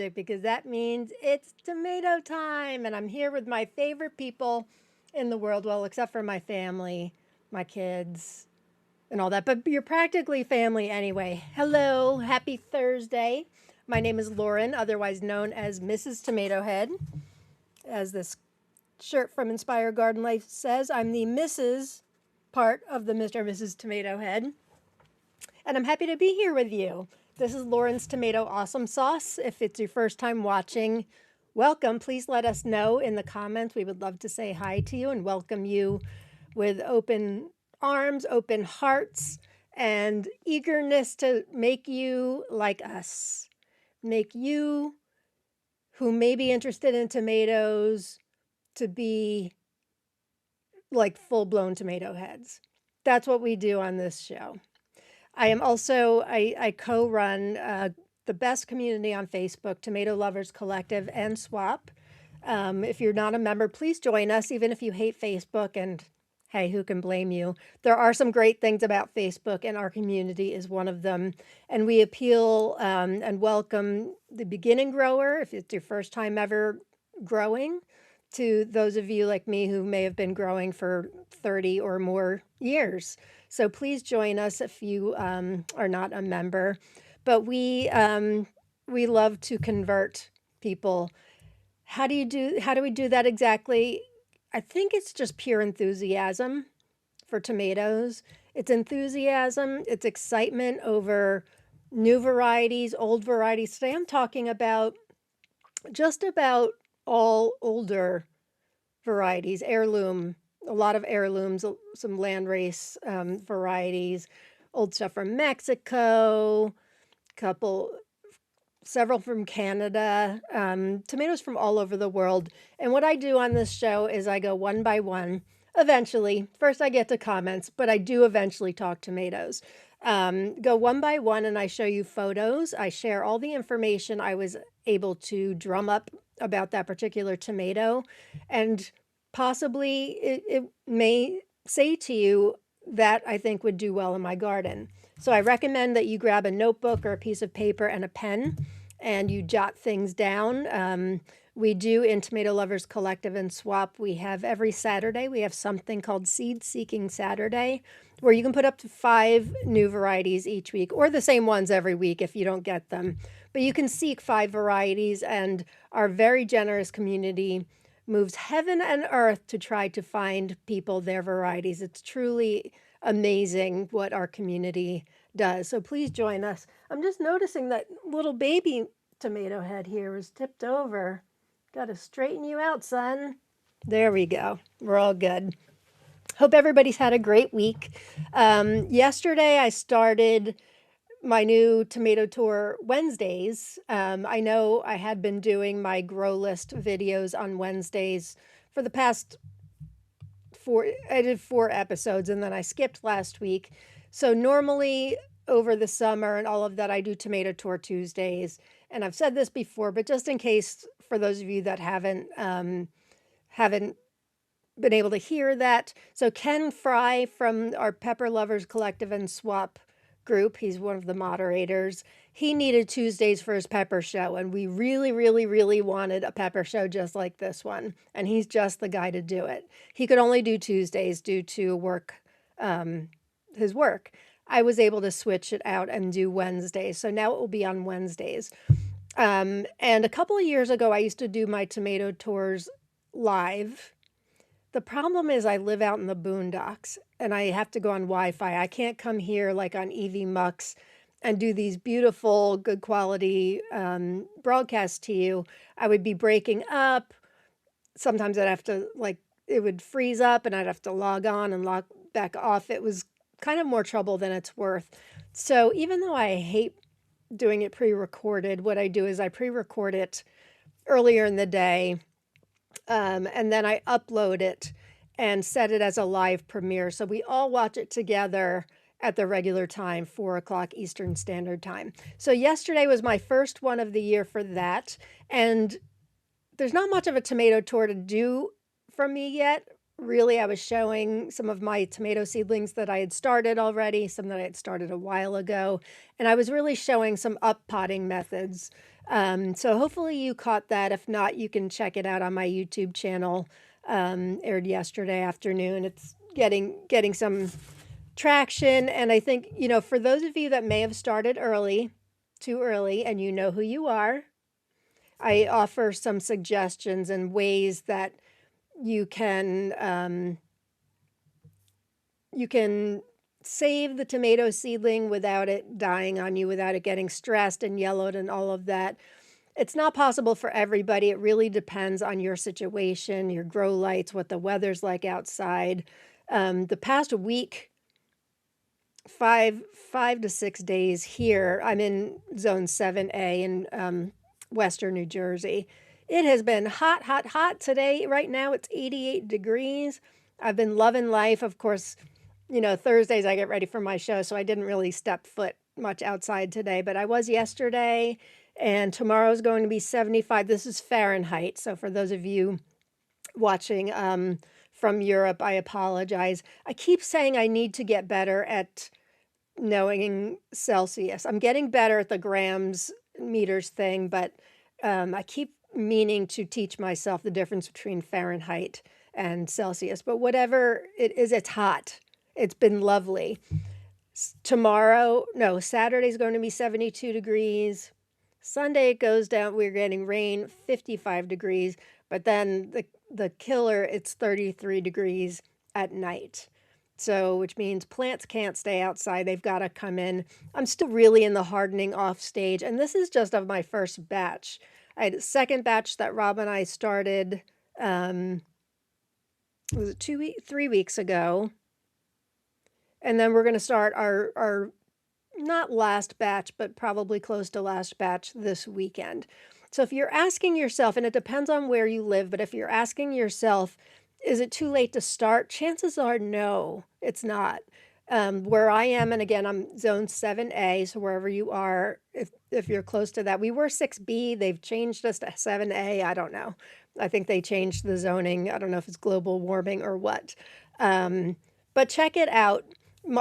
music because that means it's tomato time. And I'm here with my favorite people in the world. Well, except for my family, my kids, and all that. But you're practically family anyway. Hello, happy Thursday. My name is Lauren, otherwise known as Mrs. Tomato Head. As this shirt from Inspire Garden Life says, I'm the Mrs. part of the Mr. and Mrs. Tomato Head. And I'm happy to be here with you. This is Lauren's Tomato Awesome Sauce. If it's your first time watching, welcome. Please let us know in the comments. We would love to say hi to you and welcome you with open arms, open hearts, and eagerness to make you like us. Make you, who may be interested in tomatoes, to be like full-blown tomato heads. That's what we do on this show. I am also, I co-run the best community on Facebook, Tomato Lovers Collective and Swap. If you're not a member, please join us, even if you hate Facebook. And hey, who can blame you? There are some great things about Facebook, and our community is one of them. And we appeal and welcome the beginning grower, if it's your first time ever growing, to those of you like me who may have been growing for 30 or more years. So please join us if you are not a member. But we love to convert people. How do we do that exactly? I think it's just pure enthusiasm for tomatoes. It's enthusiasm, it's excitement over new varieties, old varieties. Today I'm talking about just about all older varieties, heirloom, a lot of heirlooms, some landrace varieties, old stuff from Mexico, several from Canada, tomatoes from all over the world. And what I do on this show is I go one by one. Eventually, first I get to comments, but I do eventually talk tomatoes. Go one by one and I show you photos. I share all the information I was able to drum up about that particular tomato, and possibly it may say to you that I think would do well in my garden. So I recommend that you grab a notebook or a piece of paper and a pen and you jot things down. We do in Tomato Lovers Collective and Swap, we have every Saturday, we have something called Seed Seeking Saturday, where you can put up to 5 new varieties each week, or the same ones every week if you don't get them. But you can seek 5 varieties, and our very generous community moves heaven and earth to try to find people their varieties. It's truly amazing what our community does. So please join us. I'm just noticing that little baby tomato head here is tipped over. Got to straighten you out, son. There we go. We're all good. Hope everybody's had a great week. Yesterday I started my new tomato tour Wednesdays. I know I had been doing my grow list videos on Wednesdays for the past 4. I did 4 episodes and then I skipped last week. So normally over the summer and all of that, I do tomato tour Tuesdays. And I've said this before, but just in case for those of you that haven't been able to hear that. So Ken Fry from our Pepper Lovers Collective and Swap group, he's one of the moderators. He needed Tuesdays for his pepper show, and we really, really, really wanted a pepper show just like this one. And he's just the guy to do it. He could only do Tuesdays due to his work. I was able to switch it out and do Wednesdays. So now it will be on Wednesdays. And a couple of years ago, I used to do my tomato tours live. The problem is I live out in the boondocks and I have to go on Wi-Fi. I can't come here like on EV Mux and do these beautiful, good quality broadcasts to you. I would be breaking up. Sometimes I'd have to, it would freeze up and I'd have to log on and log back off. It was kind of more trouble than it's worth. So even though I hate doing it pre-recorded, what I do is I pre-record it earlier in the day. And then I upload it and set it as a live premiere. So we all watch it together at the regular time, 4 o'clock Eastern Standard Time. So yesterday was my first one of the year for that. And there's not much of a tomato tour to do from me yet. Really, I was showing some of my tomato seedlings that I had started already, some that I had started a while ago. And I was really showing some up potting methods. So hopefully you caught that. If not, you can check it out on my YouTube channel. Aired yesterday afternoon. It's getting some traction, and I think, for those of you that may have started too early, and you know who you are, I offer some suggestions and ways that you can you can save the tomato seedling without it dying on you, without it getting stressed and yellowed and all of that. It's not possible for everybody. It really depends on your situation, your grow lights, what the weather's like outside. The past week, five to 6 days here, I'm in zone 7A in western New Jersey. It has been hot, hot, hot today. Right now it's 88 degrees. I've been loving life. Of course, Thursdays I get ready for my show, so I didn't really step foot much outside today, but I was yesterday, and tomorrow's going to be 75. This is Fahrenheit, so for those of you watching from Europe, I apologize. I keep saying I need to get better at knowing Celsius. I'm getting better at the grams, meters thing, but I keep meaning to teach myself the difference between Fahrenheit and Celsius. But whatever it is, it's hot. It's been lovely. Saturday's going to be 72 degrees. Sunday it goes down. We're getting rain, 55 degrees. But then the killer, it's 33 degrees at night. So, which means plants can't stay outside. They've got to come in. I'm still really in the hardening off stage. And this is just of my first batch. I had a second batch that Rob and I started, was it 3 weeks ago? And then we're going to start our not last batch, but probably close to last batch this weekend. So if you're asking yourself, and it depends on where you live, but if you're asking yourself, is it too late to start? Chances are no, it's not. Where I am, and again, I'm zone 7A, so wherever you are, if you're close to that. We were 6B, they've changed us to 7A, I don't know. I think they changed the zoning. I don't know if it's global warming or what. But check it out.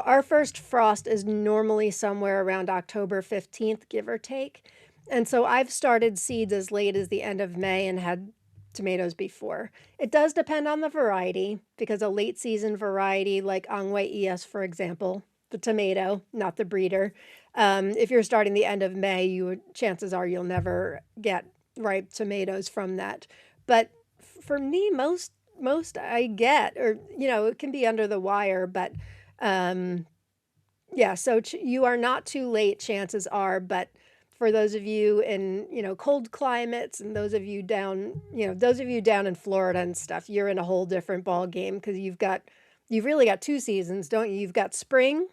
Our first frost is normally somewhere around October 15th, give or take. And so I've started seeds as late as the end of May and had tomatoes before. It does depend on the variety, because a late season variety like Angway ES, for example, the tomato, not the breeder, if you're starting the end of May, chances are you'll never get ripe tomatoes from that. But for me, most I get, or it can be under the wire, but yeah, so you are not too late, chances are, but for those of you in, cold climates, and those of you down in Florida and stuff, you're in a whole different ball game, because you've really got two seasons, don't you? You've got spring,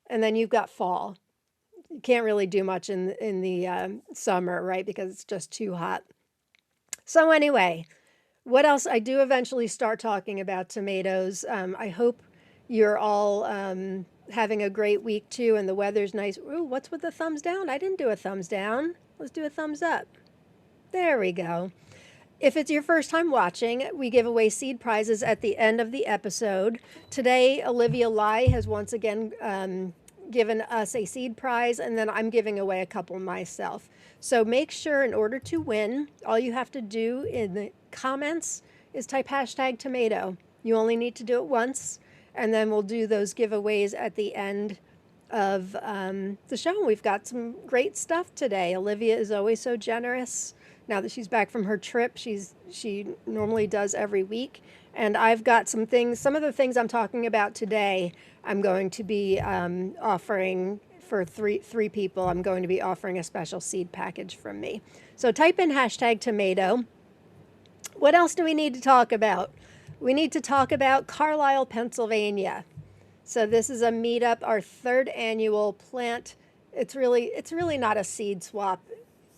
and then you've got fall. You can't really do much in the summer, right? Because it's just too hot. So anyway, what else? I do eventually start talking about tomatoes. I hope you're all having a great week too, and the weather's nice. Ooh, what's with the thumbs down? I didn't do a thumbs down. Let's do a thumbs up. There we go. If it's your first time watching, we give away seed prizes at the end of the episode. Today, Olivia Lai has once again given us a seed prize, and then I'm giving away a couple myself. So make sure, in order to win, all you have to do in the comments is type #tomato. You only need to do it once, and then we'll do those giveaways at the end of the show. We've got some great stuff today. Olivia is always so generous. Now that she's back from her trip, she normally does every week. And I've got some of the things I'm talking about today, I'm going to be offering for three people. I'm going to be offering a special seed package from me. So type in #tomato. What else do we need to talk about? We need to talk about Carlisle, Pennsylvania. So this is a meetup, our third annual plant. It's really not a seed swap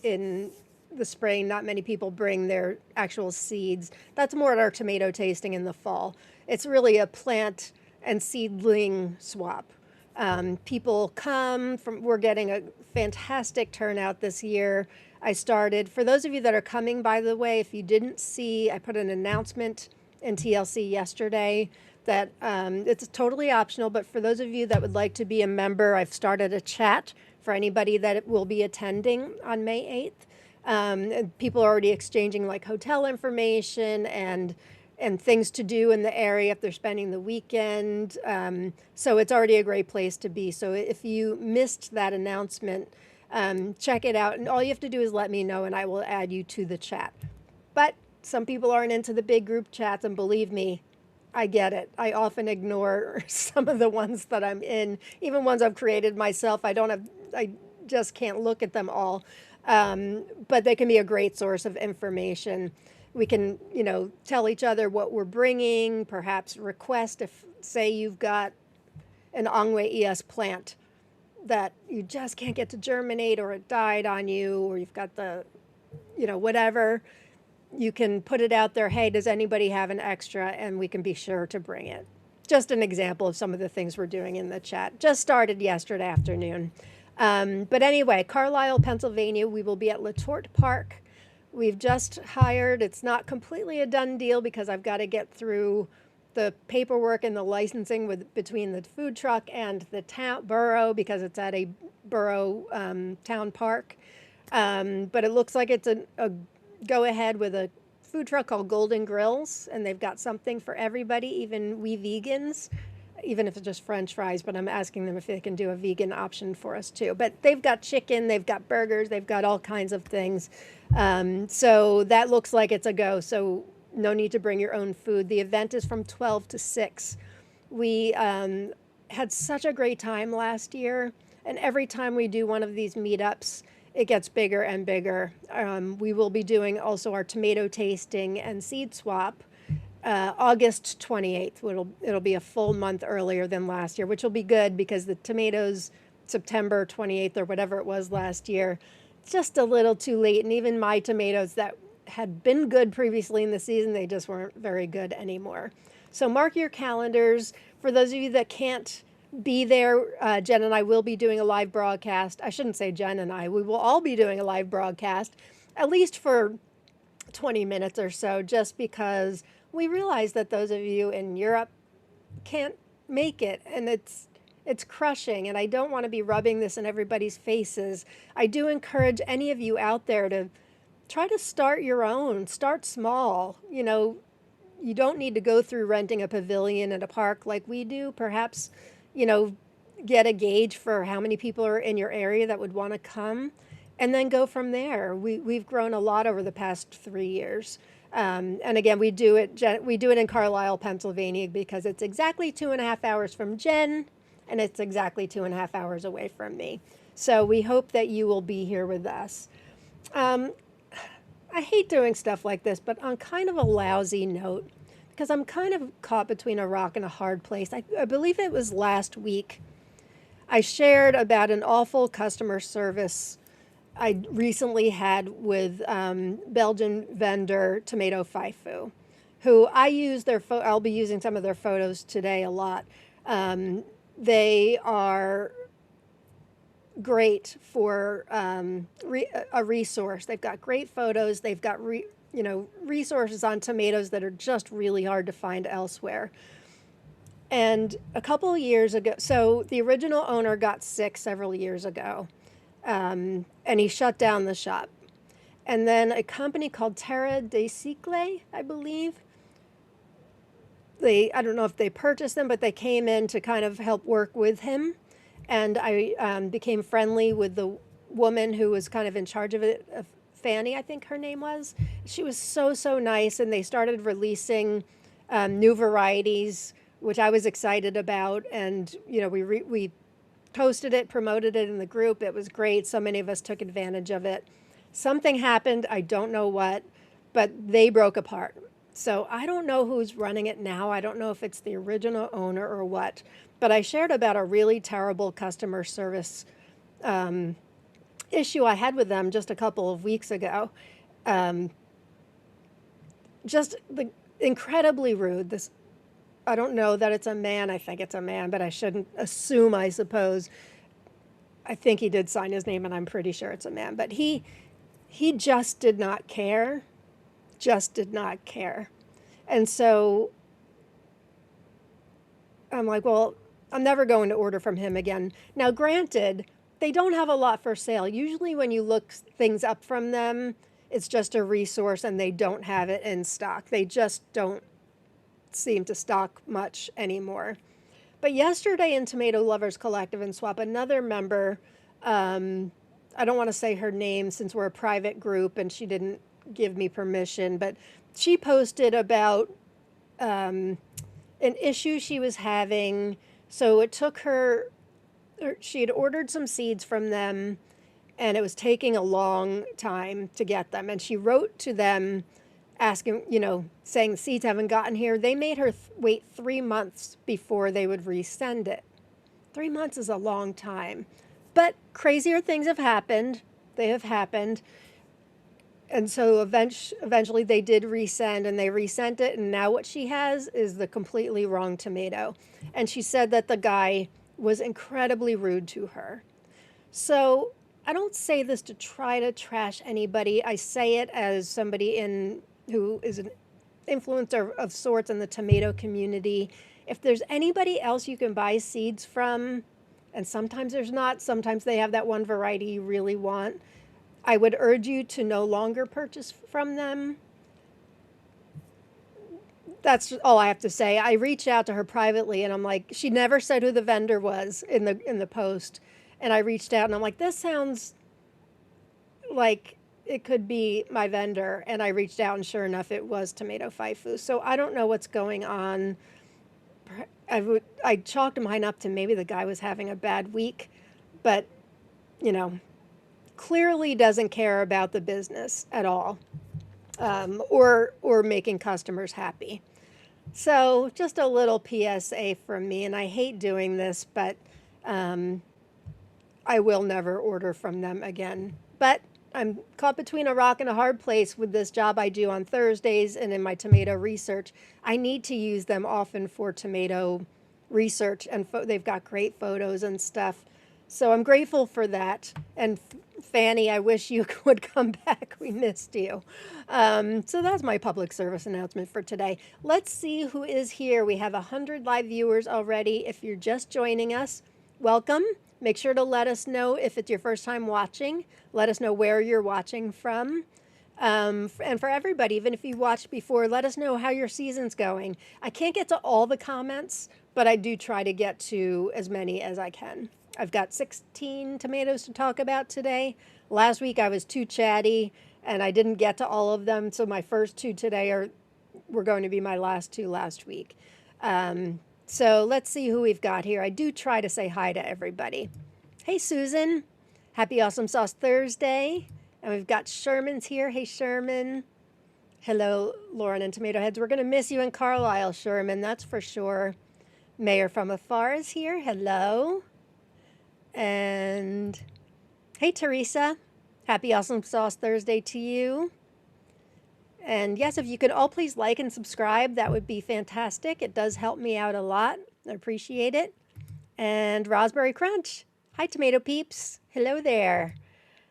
in the spring. Not many people bring their actual seeds. That's more at our tomato tasting in the fall. It's really a plant and seedling swap. People come from, we're getting a fantastic turnout this year. I started, for those of you that are coming, by the way, if you didn't see, I put an announcement in TLC yesterday that it's totally optional, but for those of you that would like to be a member, I've started a chat for anybody that will be attending on May 8th. And people are already exchanging like hotel information and things to do in the area if they're spending the weekend. So it's already a great place to be. So if you missed that announcement, check it out. And all you have to do is let me know and I will add you to the chat. But some people aren't into the big group chats, and believe me, I get it. I often ignore some of the ones that I'm in, even ones I've created myself. I just can't look at them all. But they can be a great source of information. We can, tell each other what we're bringing, perhaps request if, say, you've got an Angwe ES plant that you just can't get to germinate, or it died on you, or you've got the, whatever. You can put it out there, hey, does anybody have an extra? And we can be sure to bring it. Just an example of some of the things we're doing in the chat. Just started yesterday afternoon. But anyway, Carlisle, Pennsylvania, we will be at Letort Park. We've just hired, it's not completely a done deal because I've got to get through the paperwork and the licensing between the food truck and the borough, because it's at a borough town park. But it looks like it's a go ahead with a food truck called Golden Grills, and they've got something for everybody, even we vegans, even if it's just French fries, but I'm asking them if they can do a vegan option for us too. But they've got chicken, they've got burgers, they've got all kinds of things. So that looks like it's a go, so no need to bring your own food. The event is from 12 to 6. We had such a great time last year, and every time we do one of these meetups, it gets bigger and bigger. We will be doing also our tomato tasting and seed swap August 28th. It'll be a full month earlier than last year, which will be good because the tomatoes, September 28th or whatever it was last year, just a little too late. And even my tomatoes that had been good previously in the season, they just weren't very good anymore. So mark your calendars. For those of you that can't be there, Jen and I will be doing a live broadcast. I shouldn't say Jen and I. We will all be doing a live broadcast, at least for 20 minutes or so, just because we realize that those of you in Europe can't make it, and it's crushing, and I don't want to be rubbing this in everybody's faces. I do encourage any of you out there to try to start your own. Start small. You don't need to go through renting a pavilion at a park like we do. Perhaps get a gauge for how many people are in your area that would want to come, and then go from there. We've grown a lot over the past 3 years. And again, we do it in Carlisle, Pennsylvania, because it's exactly 2.5 hours from Jen, and it's exactly 2.5 hours away from me. So we hope that you will be here with us. I hate doing stuff like this, but on kind of a lousy note, because I'm kind of caught between a rock and a hard place. I believe it was last week I shared about an awful customer service I recently had with Belgian vendor Tomato Faifu, who I use I'll be using some of their photos today a lot. They are great for a resource. They've got great photos. They've got resources on tomatoes that are just really hard to find elsewhere. And a couple of years ago, so the original owner got sick several years ago, and he shut down the shop. And then a company called Terra de Cicle, I believe, I don't know if they purchased them, but they came in to kind of help work with him. And I became friendly with the woman who was kind of in charge of it, Fanny, I think her name was. She was so, so nice, and they started releasing new varieties, which I was excited about. And, we posted it, promoted it in the group. It was great. So many of us took advantage of it. Something happened, I don't know what, but they broke apart. So I don't know who's running it now. I don't know if it's the original owner or what, but I shared about a really terrible customer service issue I had with them just a couple of weeks ago. Just incredibly rude. I don't know that it's a man. I think it's a man, but I shouldn't assume, I suppose. I think he did sign his name, and I'm pretty sure it's a man. But he just did not care. Just did not care. And so I'm like, well, I'm never going to order from him again. Now, granted, they don't have a lot for sale. Usually when you look things up from them, it's just a resource and they don't have it in stock. They just don't seem to stock much anymore. But yesterday in Tomato Lovers Collective and Swap, another member, I don't want to say her name since we're a private group and she didn't give me permission, but she posted about an issue she was having. So it took her, she had ordered some seeds from them and it was taking a long time to get them. And she wrote to them asking, saying the seeds haven't gotten here. They made her wait 3 months before they would resend it. 3 months is a long time. But crazier things have happened. They have happened. And so eventually they did resend and they resent it. And now what she has is the completely wrong tomato. And she said that the guy was incredibly rude to her. So I don't say this to try to trash anybody. I say it as somebody who is an influencer of sorts in the tomato community. If there's anybody else you can buy seeds from, and sometimes there's not, sometimes they have that one variety you really want, I would urge you to no longer purchase from them. That's all I have to say. I reached out to her privately and I'm like, she never said who the vendor was in the post. And I reached out and I'm like, this sounds like it could be my vendor. And I reached out and sure enough, it was Tomato Faifu. So I don't know what's going on. I chalked mine up to maybe the guy was having a bad week, but clearly doesn't care about the business at all, or making customers happy. So just a little PSA from me, and I hate doing this, but I will never order from them again. But I'm caught between a rock and a hard place with this job I do on Thursdays and in my tomato research. I need to use them often for tomato research, and they've got great photos and stuff. So I'm grateful for that. And Fanny, I wish you would come back. We missed you. So that's my public service announcement for today. Let's see who is here. We have 100 live viewers already. If you're just joining us, welcome. Make sure to let us know if it's your first time watching. Let us know where you're watching from. And for everybody, even if you watched before, let us know how your season's going. I can't get to all the comments, but I do try to get to as many as I can. I've got 16 tomatoes to talk about today. Last week I was too chatty and I didn't get to all of them. So my first two today were going to be my last two last week. So let's see who we've got here. I do try to say hi to everybody. Hey, Susan. Happy Awesome Sauce Thursday. And we've got Sherman's here. Hey, Sherman. Hello, Lauren and Tomato Heads. We're going to miss you in Carlisle, Sherman. That's for sure. Mayor from Afar is here. Hello. And hey, Teresa. Happy Awesome Sauce Thursday to you. And yes, if you could all please like and subscribe, that would be fantastic. It does help me out a lot. I appreciate it. And Raspberry Crunch. Hi, Tomato Peeps. Hello there.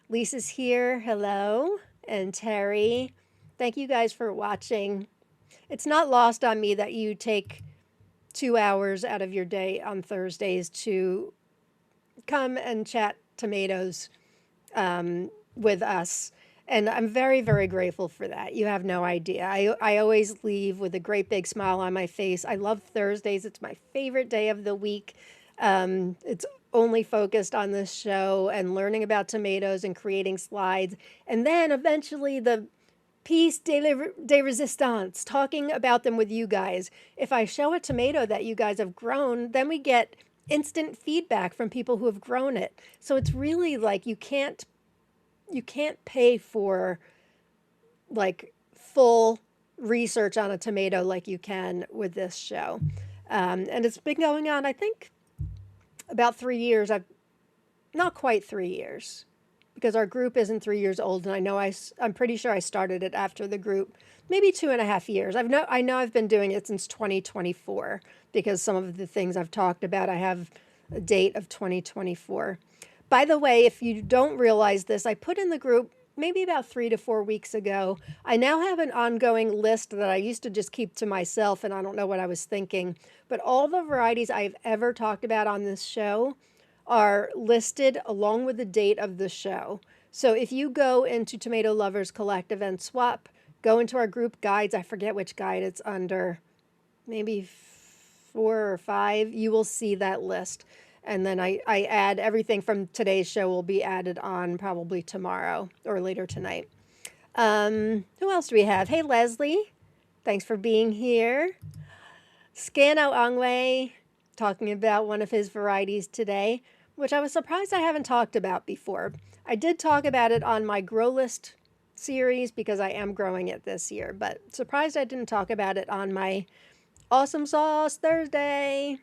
Lisa's here. Hello. And Terry. Thank you guys for watching. It's not lost on me that you take 2 hours out of your day on Thursdays to come and chat tomatoes with us. And I'm very, very grateful for that. You have no idea. I always leave with a great big smile on my face. I love Thursdays. It's my favorite day of the week. It's only focused on this show and learning about tomatoes and creating slides. And then eventually the piece de resistance, talking about them with you guys. If I show a tomato that you guys have grown, then we get instant feedback from people who have grown it. So it's really like you can't pay for like full research on a tomato like you can with this show. And it's been going on, I think, about 3 years. Not quite 3 years, because our group isn't 3 years old, and I'm pretty sure I started it after the group, maybe 2.5 years. I know I've been doing it since 2024, because some of the things I've talked about, I have a date of 2024. By the way, if you don't realize this, I put in the group maybe about 3 to 4 weeks ago. I now have an ongoing list that I used to just keep to myself, and I don't know what I was thinking, but all the varieties I've ever talked about on this show are listed along with the date of the show. So if you go into Tomato Lovers Collective and swap, go into our group guides, I forget which guide it's under, maybe 4 or 5, you will see that list. And then I add everything from today's show will be added on probably tomorrow or later tonight. Who else do we have? Hey, Leslie. Thanks for being here. Scano Angwe, talking about one of his varieties today, which I was surprised I haven't talked about before. I did talk about it on my Grow List series because I am growing it this year, but surprised I didn't talk about it on my Awesome Sauce Thursday.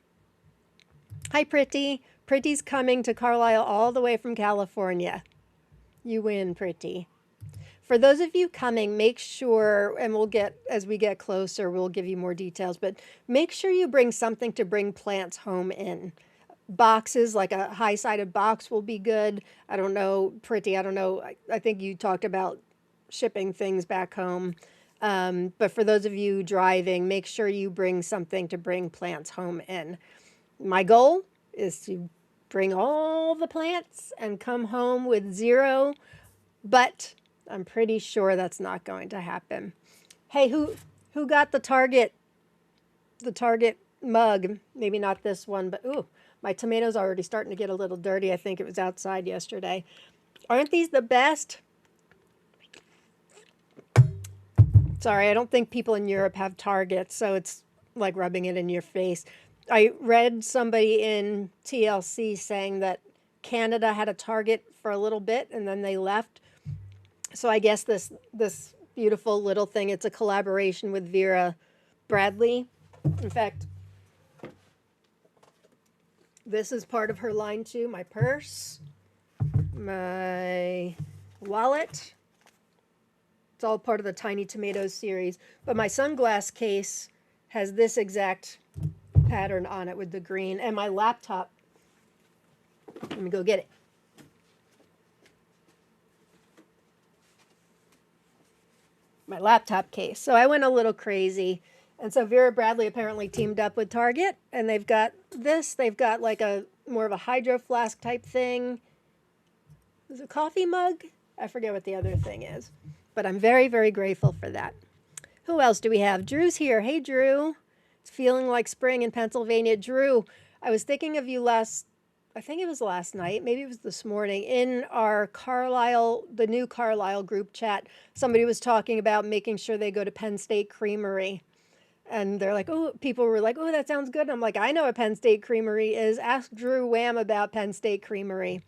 Hi, Pretty. Pretty's coming to Carlisle all the way from California. You win, Pretty. For those of you coming, make sure, and we'll get, as we get closer, we'll give you more details, but make sure you bring something to bring plants home in. Boxes, like a high-sided box will be good. I don't know, Pretty, I don't know. I think you talked about shipping things back home. But for those of you driving, make sure you bring something to bring plants home in. My goal is to bring all the plants and come home with 0, but I'm pretty sure that's not going to happen. Hey, who got the Target mug? Maybe not this one, but ooh, my tomatoes are already starting to get a little dirty. I think it was outside yesterday. Aren't these the best? Sorry, I don't think people in Europe have Target, so it's like rubbing it in your face. I read somebody in TLC saying that Canada had a Target for a little bit and then they left. So I guess this beautiful little thing, it's a collaboration with Vera Bradley. In fact, this is part of her line too. My purse, my wallet. It's all part of the Tiny Tomatoes series. But my sunglass case has this exact pattern on it with the green. And my laptop, let me go get it. My laptop case. So I went a little crazy. And so Vera Bradley apparently teamed up with Target. And they've got this. They've got like a more of a hydro flask type thing. Is it a coffee mug? I forget what the other thing is. But I'm very, very grateful for that. Who else do we have? Drew's here. Hey, Drew. It's feeling like spring in Pennsylvania. Drew, I was thinking of you I think it was last night, maybe it was this morning, in our Carlisle, the new Carlisle group chat. Somebody was talking about making sure they go to Penn State Creamery. And they're like, oh, people were like, oh, that sounds good. And I'm like, I know what Penn State Creamery is. Ask Drew Wham about Penn State Creamery.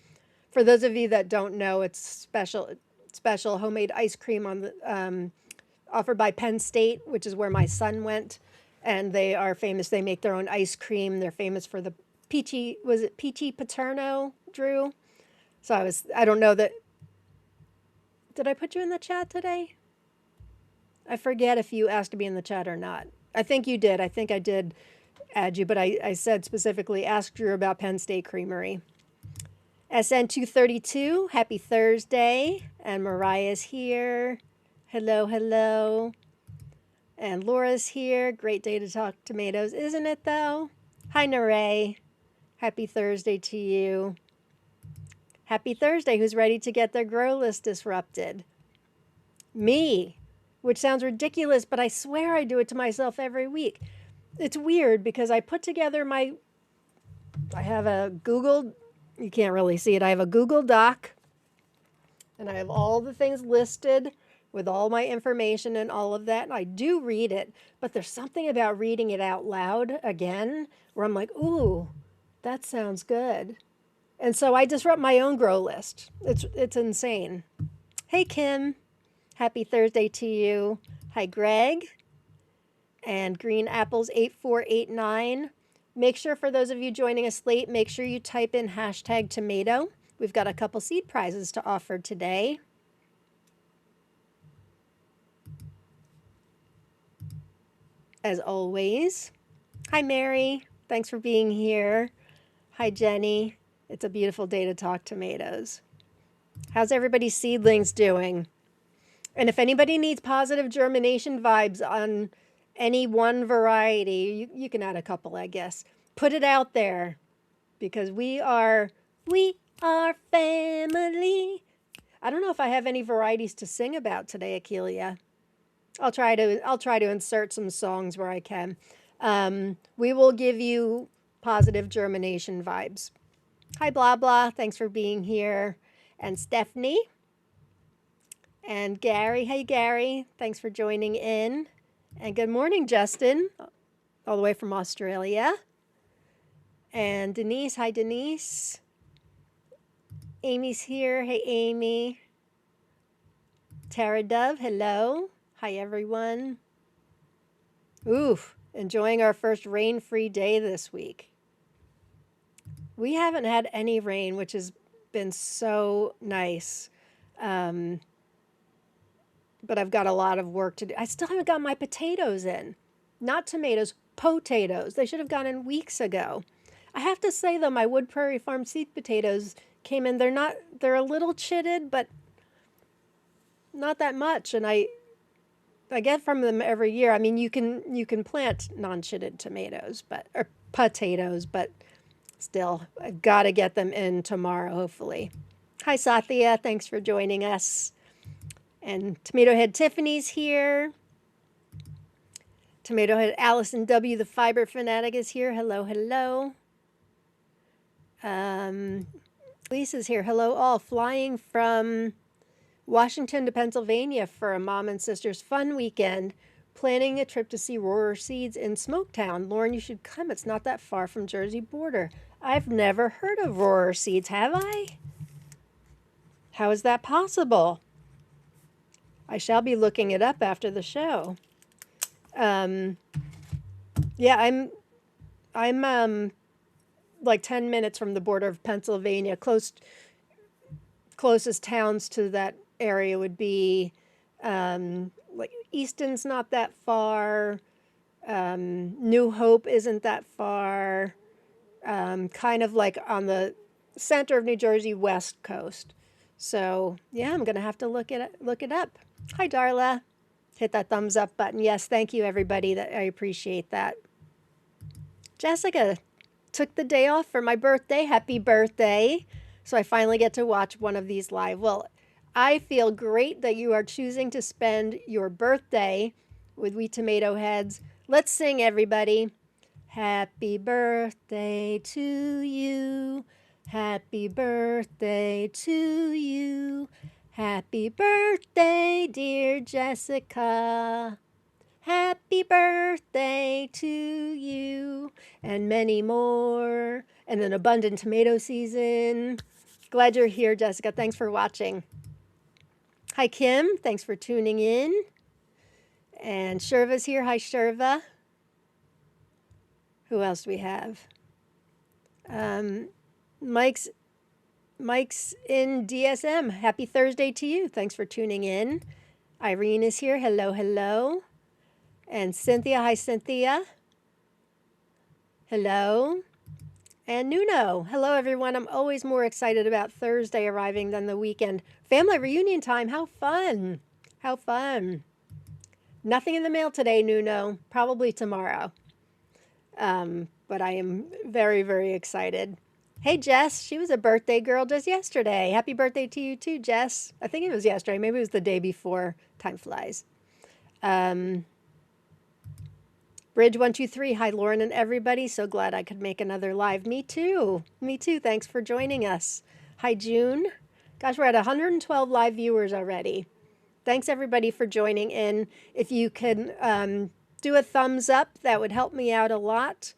For those of you that don't know, it's special homemade ice cream on the offered by Penn State, which is where my son went, and they are famous. They make their own ice cream. They're famous for the peachy, was it peachy paterno, Drew? So I don't know that, did I put you in the chat today? I forget if you asked to be in the chat or not. I think you did. I think I did add you, but I said specifically, ask Drew about Penn State Creamery. SN232, happy Thursday. And Mariah's here. Hello, hello. And Laura's here. Great day to talk tomatoes, isn't it though? Hi, Naray. Happy Thursday to you. Happy Thursday. Who's ready to get their grow list disrupted? Me, which sounds ridiculous, but I swear I do it to myself every week. It's weird because I put together I have a Google, you can't really see it. I have a Google Doc and I have all the things listed with all my information and all of that. And I do read it, but there's something about reading it out loud again where I'm like, ooh, that sounds good. And so I disrupt my own grow list. It's insane. Hey, Kim. Happy Thursday to you. Hi, Greg. And Green Apples 8489. Make sure, for those of you joining us late, make sure you type in hashtag tomato. We've got a couple seed prizes to offer today. As always. Hi, Mary. Thanks for being here. Hi, Jenny. It's a beautiful day to talk tomatoes. How's everybody's seedlings doing? And if anybody needs positive germination vibes on any one variety, you can add a couple, I guess. Put it out there because we are We are family. I don't know if I have any varieties to sing about today, Akeelia. I'll try to insert some songs where I can. We will give you positive germination vibes. Hi, blah blah. Thanks for being here, and Stephanie and Gary. Hey, Gary. Thanks for joining in, and good morning, Justin, all the way from Australia. And Denise. Hi, Denise. Amy's here. Hey, Amy. Tara Dove. Hello. Hi, everyone. Oof. Enjoying our first rain-free day this week. We haven't had any rain, which has been so nice. But I've got a lot of work to do. I still haven't got my potatoes in. Not tomatoes, potatoes. They should have gone in weeks ago. I have to say, though, my Wood Prairie Farm seed potatoes came in. They're a little chitted, but not that much. And I get from them every year. I mean, you can plant non-chitted tomatoes, or potatoes, but still, I've got to get them in tomorrow, hopefully. Hi, Satya. Thanks for joining us. And Tomato Head Tiffany's here. Tomato Head Allison W. The Fiber Fanatic is here. Hello, hello. Lisa's here. Hello, all. Flying from Washington to Pennsylvania for a mom and sister's fun weekend. Planning a trip to see Roarer Seeds in Smoketown. Lauren, you should come. It's not that far from Jersey border. I've never heard of Roarer Seeds, have I? How is that possible? I shall be looking it up after the show. Yeah, I'm like 10 minutes from the border of Pennsylvania. Closest towns to that area would be like Easton's not that far. New Hope isn't that far. Kind of like on the center of New Jersey, West Coast. So yeah, I'm gonna have to look it up. Hi, Darla. Hit that thumbs up button. Yes, thank you, everybody. I appreciate that. Jessica took the day off for my birthday. Happy birthday. So I finally get to watch one of these live. Well, I feel great that you are choosing to spend your birthday with We Tomato Heads. Let's sing, everybody. Happy birthday to you. Happy birthday to you. Happy birthday, dear Jessica. Happy birthday to you, and many more, and an abundant tomato season. Glad you're here, Jessica. Thanks for watching. Hi, Kim. Thanks for tuning in. And Sherva's here. Hi, Sherva. Who else do we have? Mike's in DSM. Happy Thursday to you. Thanks for tuning in. Irene is here. Hello, hello. And Cynthia. Hi, Cynthia. Hello. And Nuno. Hello, everyone. I'm always more excited about Thursday arriving than the weekend. Family reunion time. How fun. How fun. Nothing in the mail today, Nuno. Probably tomorrow. But I am very, very excited. Hey, Jess. She was a birthday girl just yesterday. Happy birthday to you too, Jess. I think it was yesterday. Maybe it was the day before. Time flies. Bridge123. Hi, Lauren and everybody. So glad I could make another live. Me too. Me too. Thanks for joining us. Hi, June. Gosh, we're at 112 live viewers already. Thanks, everybody, for joining in. If you can do a thumbs up, that would help me out a lot.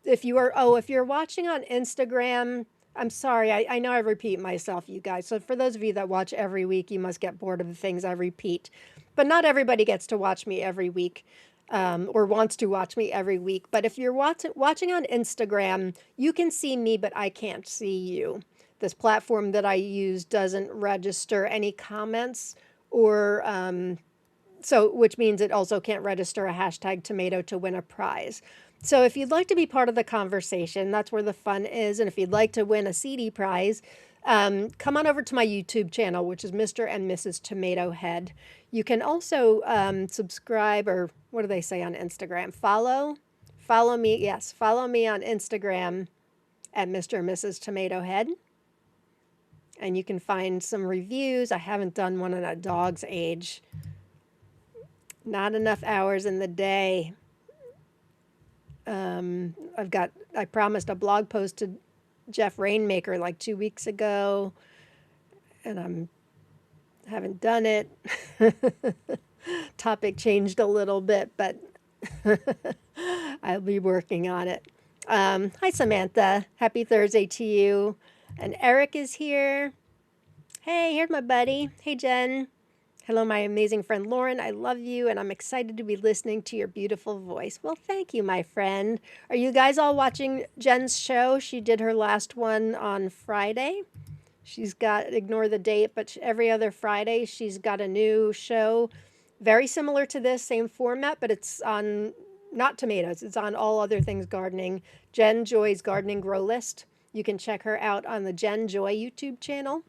If you're watching on Instagram, I'm sorry. I know I repeat myself, you guys. So for those of you that watch every week, you must get bored of the things I repeat. But not everybody gets to watch me every week or wants to watch me every week. But if you're watching on Instagram, you can see me, but I can't see you. This platform that I use doesn't register any comments or which means it also can't register a hashtag tomato to win a prize. So if you'd like to be part of the conversation, that's where the fun is. And if you'd like to win a CD prize, come on over to my YouTube channel, which is Mr. and Mrs. Tomato Head. You can also subscribe, or what do they say on Instagram? Follow me. Yes, follow me on Instagram at Mr. and Mrs. Tomato Head. And you can find some reviews. I haven't done one on a dog's age. Not enough hours in the day. I promised a blog post to Jeff Rainmaker like 2 weeks ago, and haven't done it. Topic changed a little bit, but I'll be working on it. Hi, Samantha. Happy Thursday to you. And Eric is here. Hey, here's my buddy. Hey, Jen. Hello, my amazing friend Lauren. I love you, and I'm excited to be listening to your beautiful voice. Well, thank you, my friend. Are you guys all watching Jen's show? She did her last one on Friday. She's got, ignore the date, but every other Friday she's got a new show. Very similar to this, same format, but it's on, not tomatoes, it's on all other things gardening. Jen Joy's Gardening Grow List. You can check her out on the Jen Joy YouTube channel.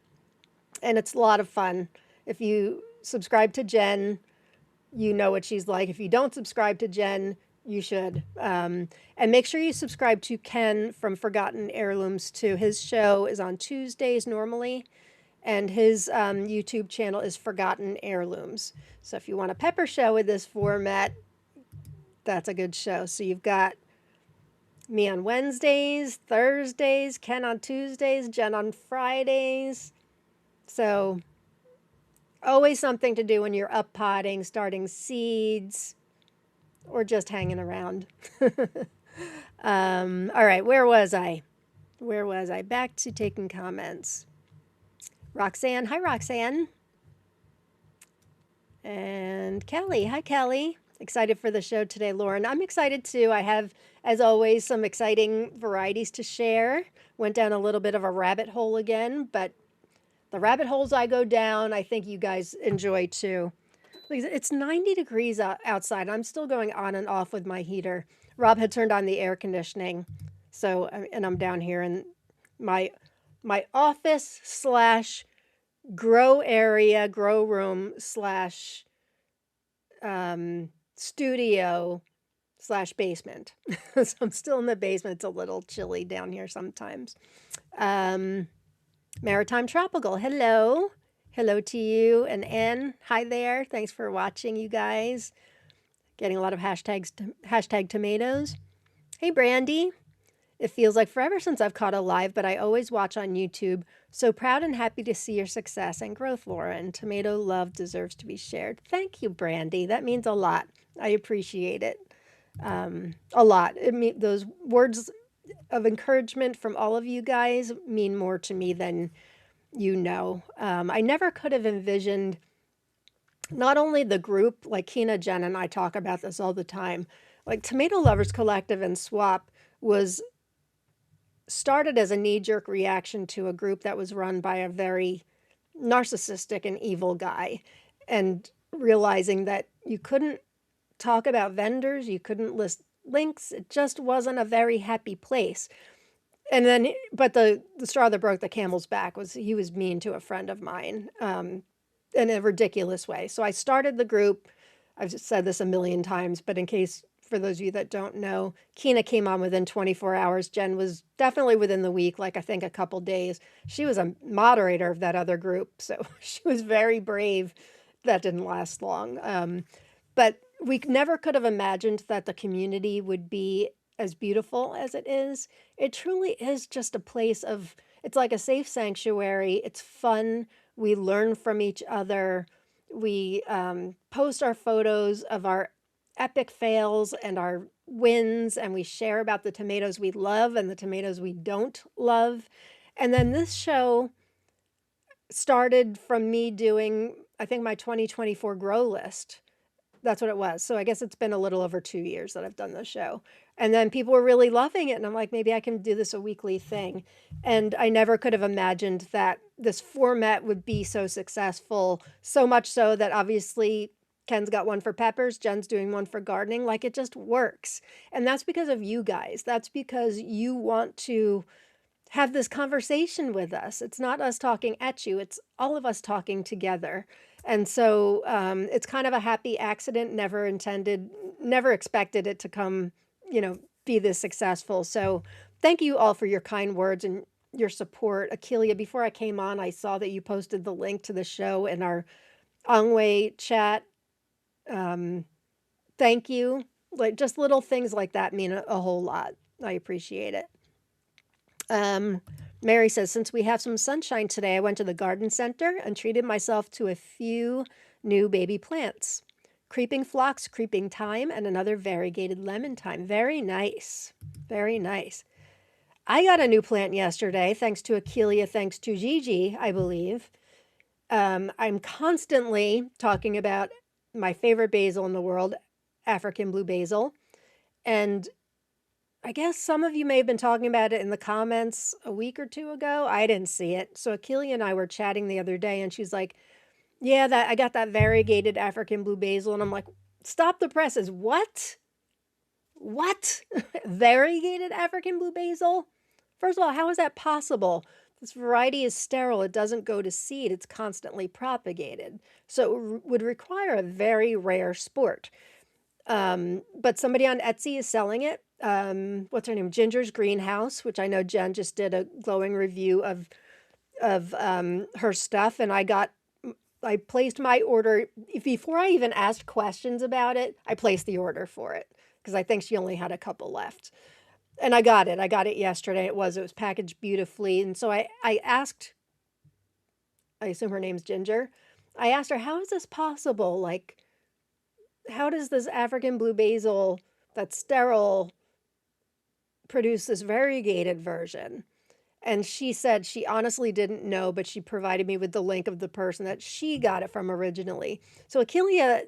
And it's a lot of fun. If you subscribe to Jen, you know what she's like. If you don't subscribe to Jen, you should. And make sure you subscribe to Ken from Forgotten Heirlooms too. His show is on Tuesdays normally, and his YouTube channel is Forgotten Heirlooms. So if you want a pepper show with this format, that's a good show. So you've got me on Wednesdays, Thursdays, Ken on Tuesdays, Jen on Fridays. So always something to do when you're up potting, starting seeds, or just hanging around. All right, where was I? Back to taking comments. Roxanne, hi Roxanne. And Kelly, hi Kelly. Excited for the show today, Lauren. I'm excited too. I have, as always, some exciting varieties to share. Went down a little bit of a rabbit hole again, but the rabbit holes I go down, I think you guys enjoy too. It's 90 degrees outside. I'm still going on and off with my heater. Rob had turned on the air conditioning, so, and I'm down here in my office slash grow area, grow room slash studio slash basement. So I'm still in the basement. It's a little chilly down here sometimes. Maritime Tropical, hello. Hello to you. And Ann, hi there. Thanks for watching, you guys. Getting a lot of hashtag tomatoes. Hey, Brandy. It feels like forever since I've caught a live, but I always watch on YouTube. So proud and happy to see your success and growth, Lauren. Tomato love deserves to be shared. Thank you, Brandy. That means a lot. I appreciate it. A lot. Those words of encouragement from all of you guys mean more to me than you know. I never could have envisioned not only the group, like Kina, Jen, and I talk about this all the time, like Tomato Lovers Collective and Swap was started as a knee-jerk reaction to a group that was run by a very narcissistic and evil guy, and realizing that you couldn't talk about vendors, you couldn't list links, it just wasn't a very happy place. And then, but the straw that broke the camel's back was he was mean to a friend of mine in a ridiculous way. So I started the group. I've said this a million times, but in case, for those of you that don't know, Kina came on within 24 hours. Jen was definitely within the week, like I think a couple days. She was a moderator of that other group, so she was very brave. That didn't last long. But we never could have imagined that the community would be as beautiful as it is. It truly is just a place of, it's like a safe sanctuary. It's fun. We learn from each other. We post our photos of our epic fails and our wins, and we share about the tomatoes we love and the tomatoes we don't love. And then this show started from me doing, I think, my 2024 grow list. That's what it was. So I guess it's been a little over 2 years that I've done the show. And then people were really loving it. And I'm like, maybe I can do this a weekly thing. And I never could have imagined that this format would be so successful. So much so that obviously Ken's got one for peppers, Jen's doing one for gardening. Like, it just works. And that's because of you guys. That's because you want to have this conversation with us. It's not us talking at you. It's all of us talking together. And so it's kind of a happy accident, never intended, never expected it to come, be this successful. So thank you all for your kind words and your support. Akelia, before I came on, I saw that you posted the link to the show in our Angway chat. Thank you. Like just little things like that mean a whole lot. I appreciate it. Mary says, since we have some sunshine today, I went to the garden center and treated myself to a few new baby plants. Creeping phlox, creeping thyme, and another variegated lemon thyme. Very nice. Very nice. I got a new plant yesterday, thanks to Akelia, thanks to Gigi, I believe. I'm constantly talking about my favorite basil in the world, African blue basil. And I guess some of you may have been talking about it in the comments a week or two ago. I didn't see it. So Akelia and I were chatting the other day, and she's like, yeah, that I got that variegated African blue basil. And I'm like, stop the presses. What? What? Variegated African blue basil? First of all, how is that possible? This variety is sterile. It doesn't go to seed. It's constantly propagated. So it would require a very rare sport. But somebody on Etsy is selling it. What's her name? Ginger's Greenhouse, which I know Jen just did a glowing review of her stuff, and I placed my order before I even asked questions about it. I placed the order for it because I think she only had a couple left. And I got it. I got it yesterday. It was packaged beautifully. And so I asked, I assume her name's Ginger. I asked her, how is this possible? Like, how does this African blue basil that's sterile produce this variegated version? And she said she honestly didn't know, but she provided me with the link of the person that she got it from originally. So Akelia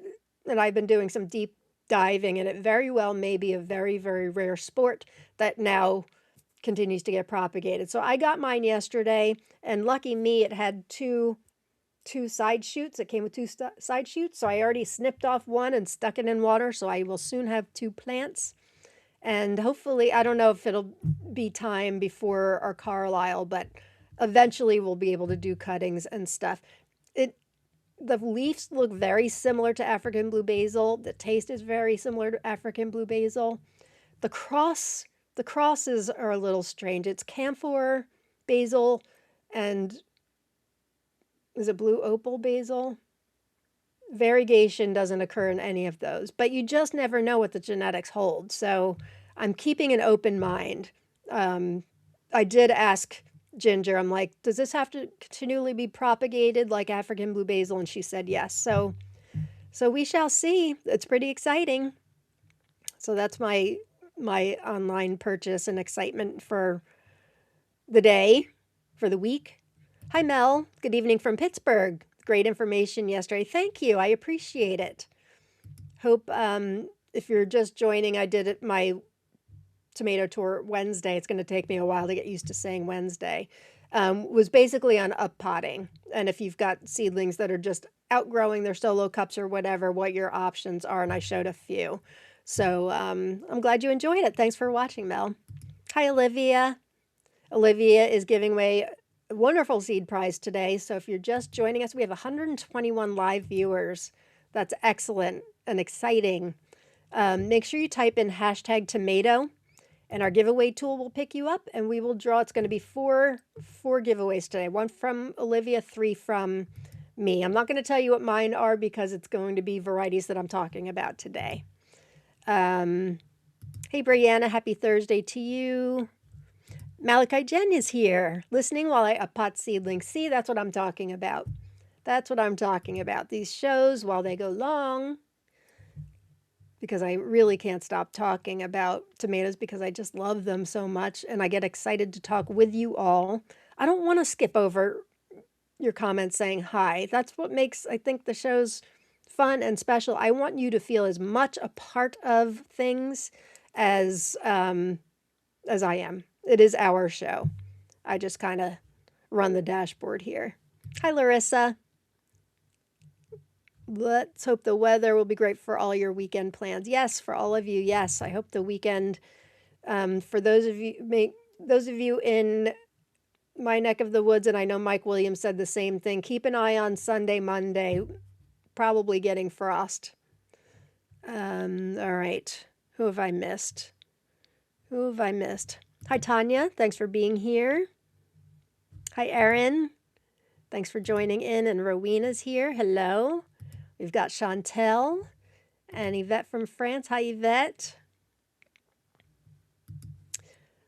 and I've been doing some deep diving, and it very well may be a very, very rare sport that now continues to get propagated. So I got mine yesterday, and lucky me, it had two side shoots. It came with two side shoots, so I already snipped off one and stuck it in water, so I will soon have two plants. And hopefully, I don't know if it'll be time before our Carlisle, but eventually we'll be able to do cuttings and stuff. The leaves look very similar to African blue basil. The taste is very similar to African blue basil. The crosses are a little strange. It's camphor basil and is it blue opal basil? Variegation doesn't occur in any of those, but you just never know what the genetics hold. So I'm keeping an open mind. I did ask Ginger, I'm like, does this have to continually be propagated like African blue basil? And she said yes. So we shall see. It's pretty exciting. So that's my online purchase and excitement for the day, for the week. Hi, Mel. Good evening from Pittsburgh. Great information yesterday. Thank you. I appreciate it. Hope if you're just joining, I did my tomato tour Wednesday. It's going to take me a while to get used to saying Wednesday. Was basically on uppotting. And if you've got seedlings that are just outgrowing their solo cups or whatever, what your options are. And I showed a few. So I'm glad you enjoyed it. Thanks for watching, Mel. Hi, Olivia. Olivia is giving away a wonderful seed prize today. So if you're just joining us, we have 121 live viewers. That's excellent and exciting. Make sure you type in #tomato. And our giveaway tool will pick you up, and we will draw. It's going to be four giveaways today. 1 from Olivia, 3 from me. I'm not going to tell you what mine are because it's going to be varieties that I'm talking about today. Hey, Brianna, happy Thursday to you. Malachi Jen is here, listening while I uppot seedlings. See, that's what I'm talking about. That's what I'm talking about. These shows, while they go long, because I really can't stop talking about tomatoes because I just love them so much and I get excited to talk with you all. I don't want to skip over your comments saying hi. That's what makes, I think, the shows fun and special. I want you to feel as much a part of things as I am. It is our show. I just kind of run the dashboard here. Hi, Larissa. Let's hope the weather will be great for all your weekend plans. Yes, for all of you. Yes, I hope the weekend, for those of you in my neck of the woods, and I know Mike Williams said the same thing, keep an eye on Sunday, Monday, probably getting frost. All right. Who have I missed? Hi, Tanya. Thanks for being here. Hi, Erin. Thanks for joining in. And Rowena's here. Hello. We've got Chantel and Yvette from France. Hi, Yvette.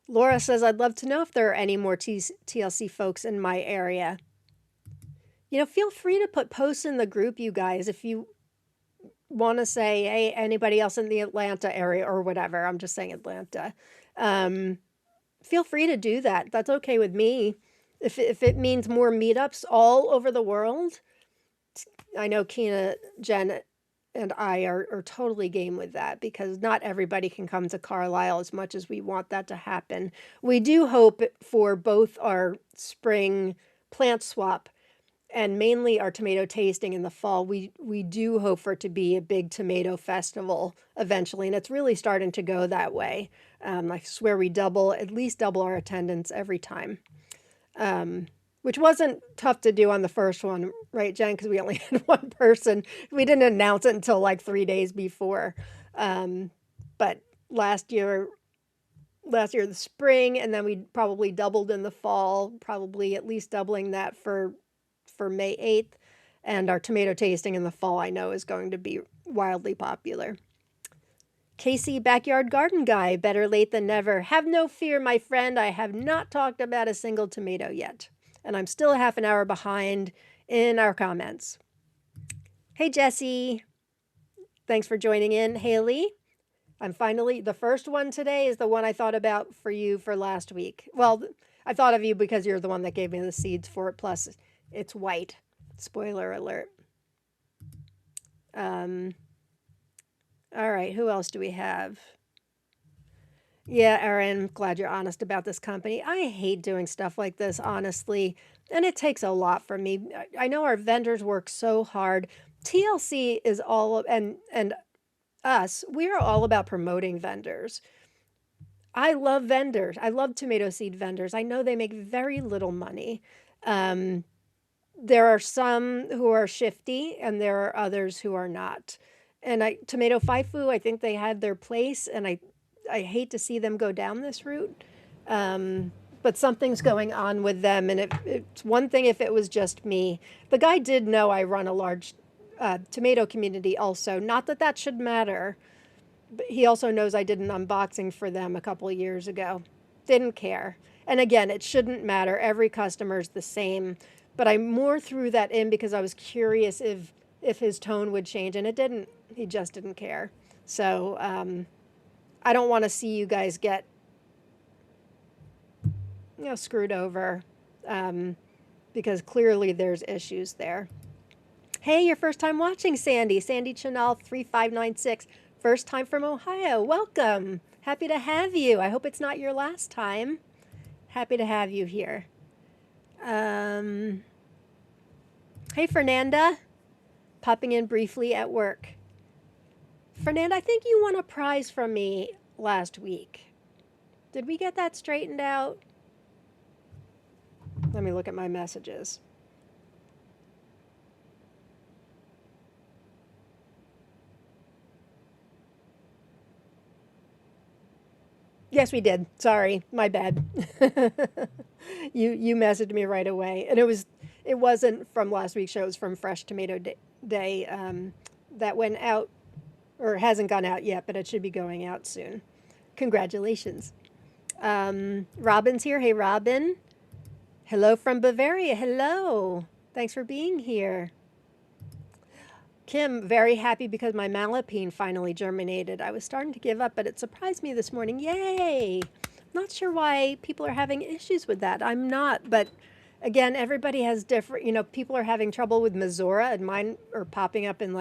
Laura says, I'd love to know if there are any more TLC folks in my area. You know, feel free to put posts in the group, you guys, if you want to say, hey, anybody else in the Atlanta area or whatever. I'm just saying Atlanta. Feel free to do that. That's okay with me. If it means more meetups all over the world, I know Kina, Jen, and I are totally game with that because not everybody can come to Carlisle as much as we want that to happen. We do hope for both our spring plant swap and mainly our tomato tasting in the fall. We do hope for it to be a big tomato festival eventually, and it's really starting to go that way. I swear we at least double our attendance every time. Which wasn't tough to do on the first one, right, Jen? Because we only had one person. We didn't announce it until like 3 days before. But last year, the spring, and then we probably doubled in the fall, probably at least doubling that for May 8th. And our tomato tasting in the fall, I know, is going to be wildly popular. Casey, backyard garden guy, better late than never. Have no fear, my friend. I have not talked about a single tomato yet. And I'm still a half an hour behind in our comments. Hey, Jesse. Thanks for joining in. Haley, I'm finally, the first one today is the one I thought about for you for last week. Well, I thought of you because you're the one that gave me the seeds for it, plus it's white. Spoiler alert. All right, who else do we have? Yeah, Erin, glad you're honest about this company. I hate doing stuff like this, honestly, and it takes a lot from me. I know our vendors work so hard. TLC is all, and us, we are all about promoting vendors. I love vendors. I love tomato seed vendors. I know they make very little money. There are some who are shifty, and there are others who are not. And Tomato Faifu, I think they had their place, and I hate to see them go down this route. But something's going on with them, and it's one thing if it was just me. The guy did know I run a large tomato community also. Not that that should matter, but he also knows I did an unboxing for them a couple of years ago. Didn't care. And again, it shouldn't matter. Every customer's the same. But I more threw that in because I was curious if his tone would change, and it didn't. He just didn't care. So I don't want to see you guys get, screwed over because clearly there's issues there. Hey, your first time watching, Sandy. Sandy Chanel 3596. First time from Ohio. Welcome. Happy to have you. I hope it's not your last time. Happy to have you here. Hey, Fernanda. Popping in briefly at work. Fernanda, I think you won a prize from me last week. Did we get that straightened out? Let me look at my messages. Yes, we did. Sorry, my bad. You messaged me right away, and it wasn't from last week's show. It was from Fresh Tomato Day that went out, or hasn't gone out yet, but it should be going out soon. Congratulations. Robin's here. Hey, Robin. Hello from Bavaria. Hello. Thanks for being here. Kim, very happy because my malapine finally germinated. I was starting to give up, but it surprised me this morning. Yay! Not sure why people are having issues with that. I'm not, but again, everybody has different, people are having trouble with Missoura, and mine are popping up in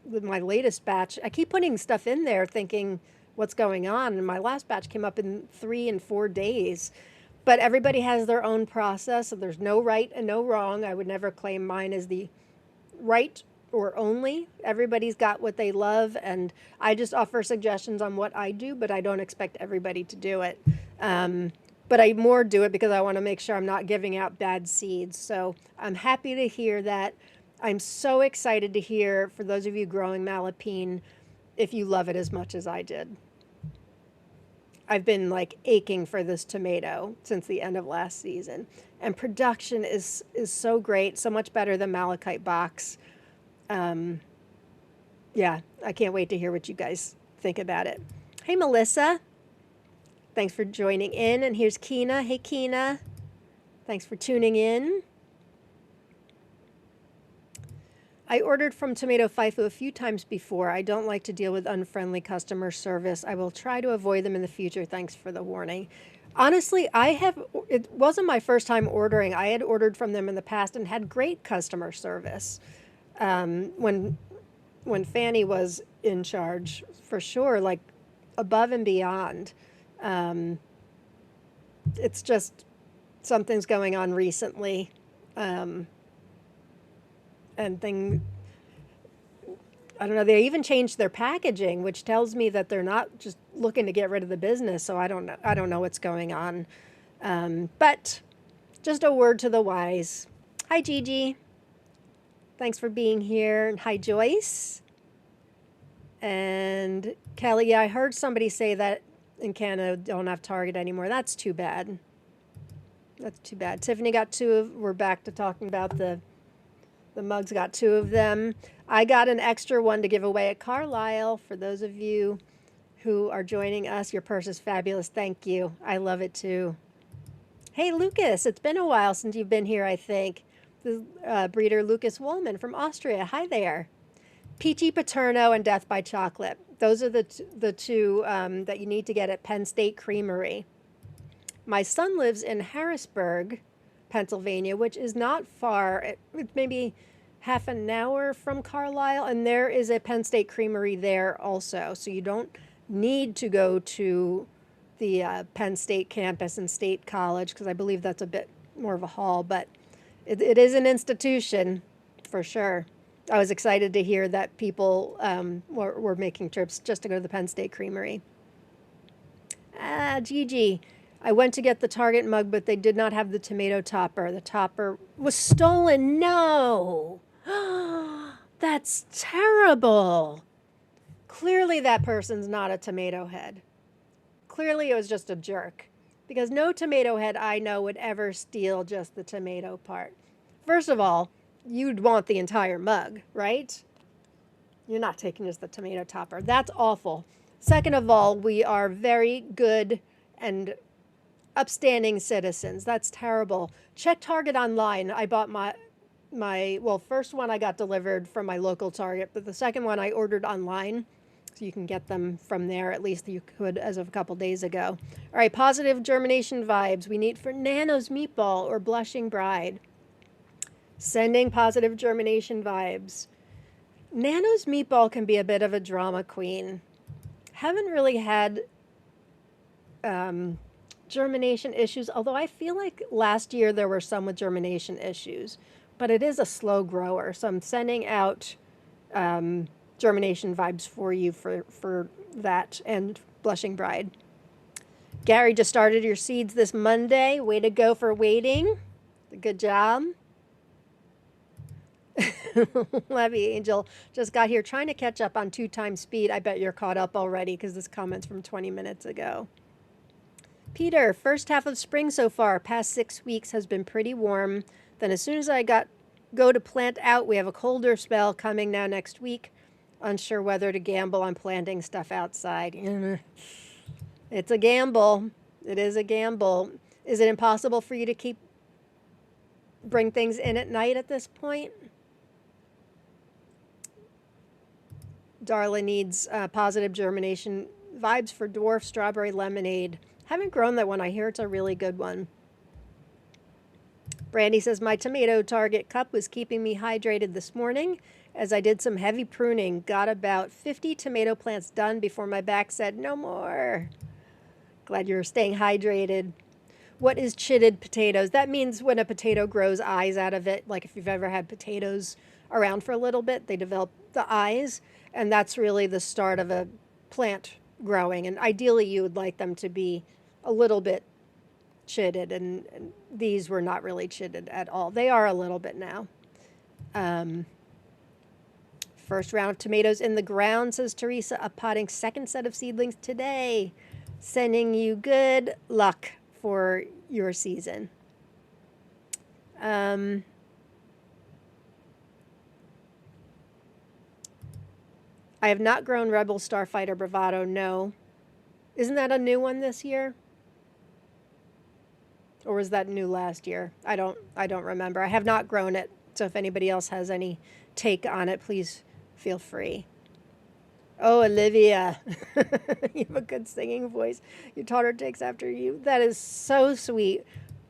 with my latest batch. I keep putting stuff in there thinking what's going on, and my last batch came up in 3 and 4 days. But everybody has their own process, so there's no right and no wrong. I would never claim mine as the right or only. Everybody's got what they love, and I just offer suggestions on what I do, but I don't expect everybody to do it. But I more do it because I want to make sure I'm not giving out bad seeds. So I'm happy to hear that. I'm so excited to hear, for those of you growing malapine, if you love it as much as I did. I've been like aching for this tomato since the end of last season. And production is so great, so much better than Malachite box. Yeah, I can't wait to hear what you guys think about it. Hey, Melissa. Thanks for joining in. And here's Kina. Hey, Kina. Thanks for tuning in. I ordered from Tomato FIFO a few times before. I don't like to deal with unfriendly customer service. I will try to avoid them in the future. Thanks for the warning. Honestly, it wasn't my first time ordering. I had ordered from them in the past and had great customer service. When Fanny was in charge, for sure, like above and beyond. It's just something's going on recently. And I don't know, they even changed their packaging, which tells me that they're not just looking to get rid of the business. So I don't know what's going on. But just a word to the wise. Hi, Gigi. Thanks for being here. Hi, Joyce. And Kelly, yeah, I heard somebody say that in Canada don't have Target anymore. That's too bad. That's too bad. Tiffany got we're back to talking about the mugs, got 2 of them. I got an extra one to give away at Carlisle. For those of you who are joining us, your purse is fabulous. Thank you. I love it too. Hey, Lucas, it's been a while since you've been here, I think. The breeder Lucas Woolman from Austria. Hi there. Peachy Paterno and Death by Chocolate. Those are the two that you need to get at Penn State Creamery. My son lives in Harrisburg, Pennsylvania, which is not far. It's maybe half an hour from Carlisle, and there is a Penn State Creamery there also. So you don't need to go to the Penn State campus and State College, because I believe that's a bit more of a haul, but it is an institution for sure. I was excited to hear that people were making trips just to go to the Penn State Creamery. Gigi. I went to get the Target mug, but they did not have the tomato topper. The topper was stolen. No! That's terrible. Clearly that person's not a tomato head. Clearly it was just a jerk. Because no tomato head I know would ever steal just the tomato part. First of all, you'd want the entire mug, right? You're not taking just the tomato topper. That's awful. Second of all, we are very good and upstanding citizens. That's terrible. Check Target online. I bought my first one I got delivered from my local Target, but the second one I ordered online. So you can get them from there. At least you could as of a couple days ago. All right, positive germination vibes. We need for Nano's Meatball or Blushing Bride. Sending positive germination vibes. Nano's Meatball can be a bit of a drama queen. Haven't really had germination issues, although I feel like last year there were some with germination issues, but it is a slow grower, so I'm sending out germination vibes for you for that and Blushing Bride. Gary just started your seeds this Monday. Way to go for waiting. Good job. Levy Angel just got here trying to catch up on 2 times speed. I bet you're caught up already because this comment's from 20 minutes ago. Peter, first half of spring so far. Past 6 weeks has been pretty warm. Then as soon as I go to plant out, we have a colder spell coming now next week. Unsure whether to gamble on planting stuff outside. It's a gamble. It is a gamble. Is it impossible for you to bring things in at night at this point? Darla needs positive germination vibes for dwarf strawberry lemonade. Haven't grown that one. I hear it's a really good one. Brandy says, my tomato Target cup was keeping me hydrated this morning as I did some heavy pruning. Got about 50 tomato plants done before my back said no more. Glad you're staying hydrated. What is chitted potatoes? That means when a potato grows eyes out of it. Like if you've ever had potatoes around for a little bit, they develop the eyes. And that's really the start of a plant growing. And ideally you would like them to be a little bit chitted, and these were not really chitted at all. They are a little bit now. First round of tomatoes in the ground, says Teresa, uppotting second set of seedlings today. Sending you good luck for your season. I have not grown Rebel Starfighter Bravado, no. Isn't that a new one this year? Or was that new last year? I don't remember. I have not grown it. So if anybody else has any take on it, please feel free. Oh, Olivia, you have a good singing voice. Your daughter takes after you. That is so sweet.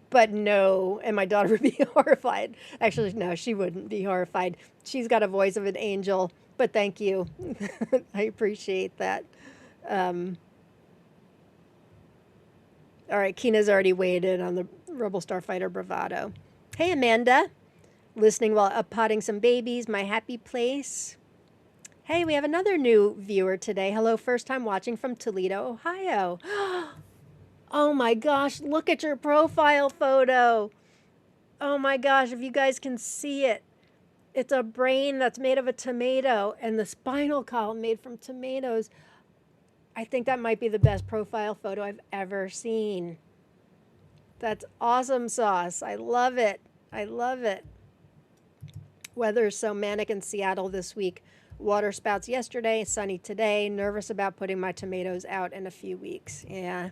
But no, and my daughter would be horrified. Actually, no, she wouldn't be horrified. She's got a voice of an angel. But thank you. I appreciate that. All right, Kina's already weighed in on the Rebel Starfighter Bravado. Hey, Amanda. Listening while up-potting some babies, my happy place. Hey, we have another new viewer today. Hello, first time watching from Toledo, Ohio. Oh my gosh, look at your profile photo. Oh my gosh, if you guys can see it. It's a brain that's made of a tomato and the spinal column made from tomatoes. I think that might be the best profile photo I've ever seen. That's awesome sauce. I love it. I love it. Weather is so manic in Seattle this week. Water spouts yesterday, sunny today. Nervous about putting my tomatoes out in a few weeks. Yeah.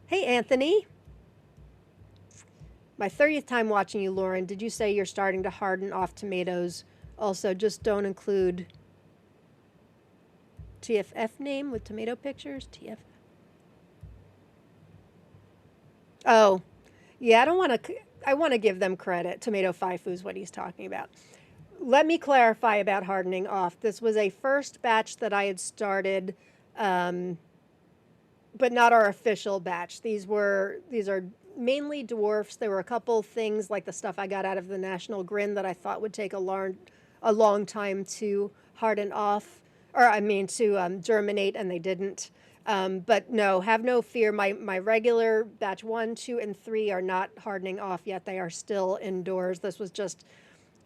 Hey, Anthony. My 30th time watching you, Lauren. Did you say you're starting to harden off tomatoes? Also, just don't include TFF name with tomato pictures. TFF. Oh, yeah. I don't want to. I want to give them credit. Tomato Faifu is what he's talking about. Let me clarify about hardening off. This was a first batch that I had started, but not our official batch. These are mainly dwarfs. There were a couple things like the stuff I got out of the National Grin that I thought would take a long time to harden off, or I mean to germinate, and they didn't. But no, have no fear. My regular batch 1, 2, and 3 are not hardening off yet. They are still indoors. This was just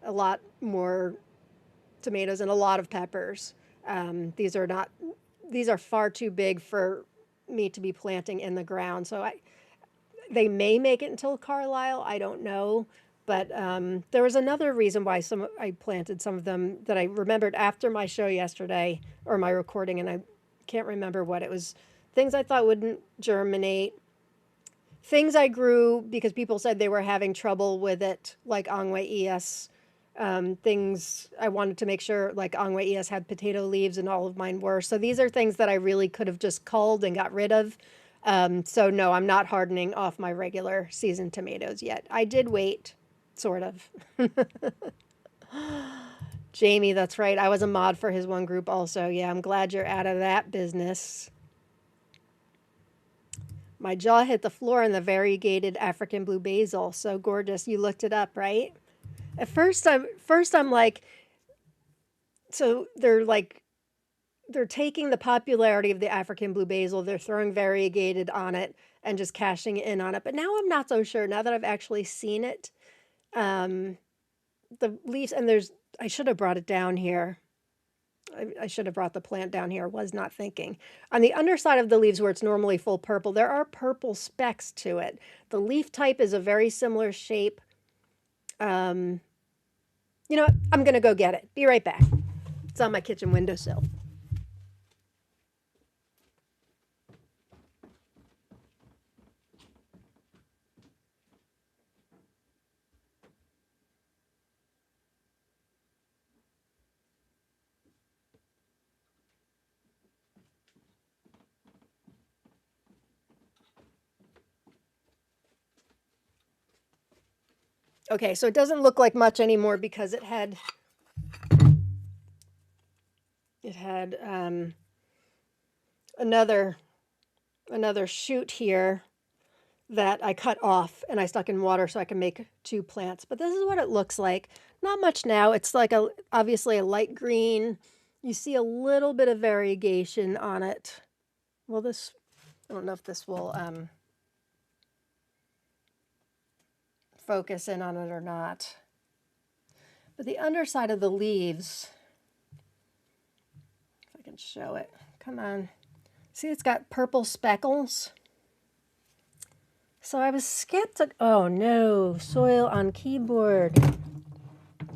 a lot more tomatoes and a lot of peppers. These are far too big for me to be planting in the ground. So they may make it until Carlisle. I don't know. But there was another reason why I planted some of them that I remembered after my show yesterday, or my recording, and I can't remember what it was. Things I thought wouldn't germinate. Things I grew because people said they were having trouble with it, like Angwe ES. Things I wanted to make sure, like Angwe ES had potato leaves, and all of mine were. So these are things that I really could have just culled and got rid of. So no, I'm not hardening off my regular seasoned tomatoes yet. I did wait, sort of. Jamie, that's right. I was a mod for his one group also. Yeah, I'm glad you're out of that business. My jaw hit the floor in the variegated African blue basil. So gorgeous. You looked it up, right? At first I'm like, so they're taking the popularity of the African blue basil, they're throwing variegated on it and just cashing in on it. But now I'm not so sure. Now that I've actually seen it, the leaves, and I should have brought it down here. I should have brought the plant down here. Was not thinking. On the underside of the leaves where it's normally full purple, there are purple specks to it. The leaf type is a very similar shape. You know what? I'm going to go get it. Be right back. It's on my kitchen windowsill. Okay, so it doesn't look like much anymore because it had another shoot here that I cut off and I stuck in water so I can make 2 plants. But this is what it looks like. Not much now. It's like obviously a light green. You see a little bit of variegation on it. Well, I don't know if this will focus in on it or not. But the underside of the leaves, if I can show it, Come on. See, it's got purple speckles. So I was skeptical. Oh no, soil on keyboard.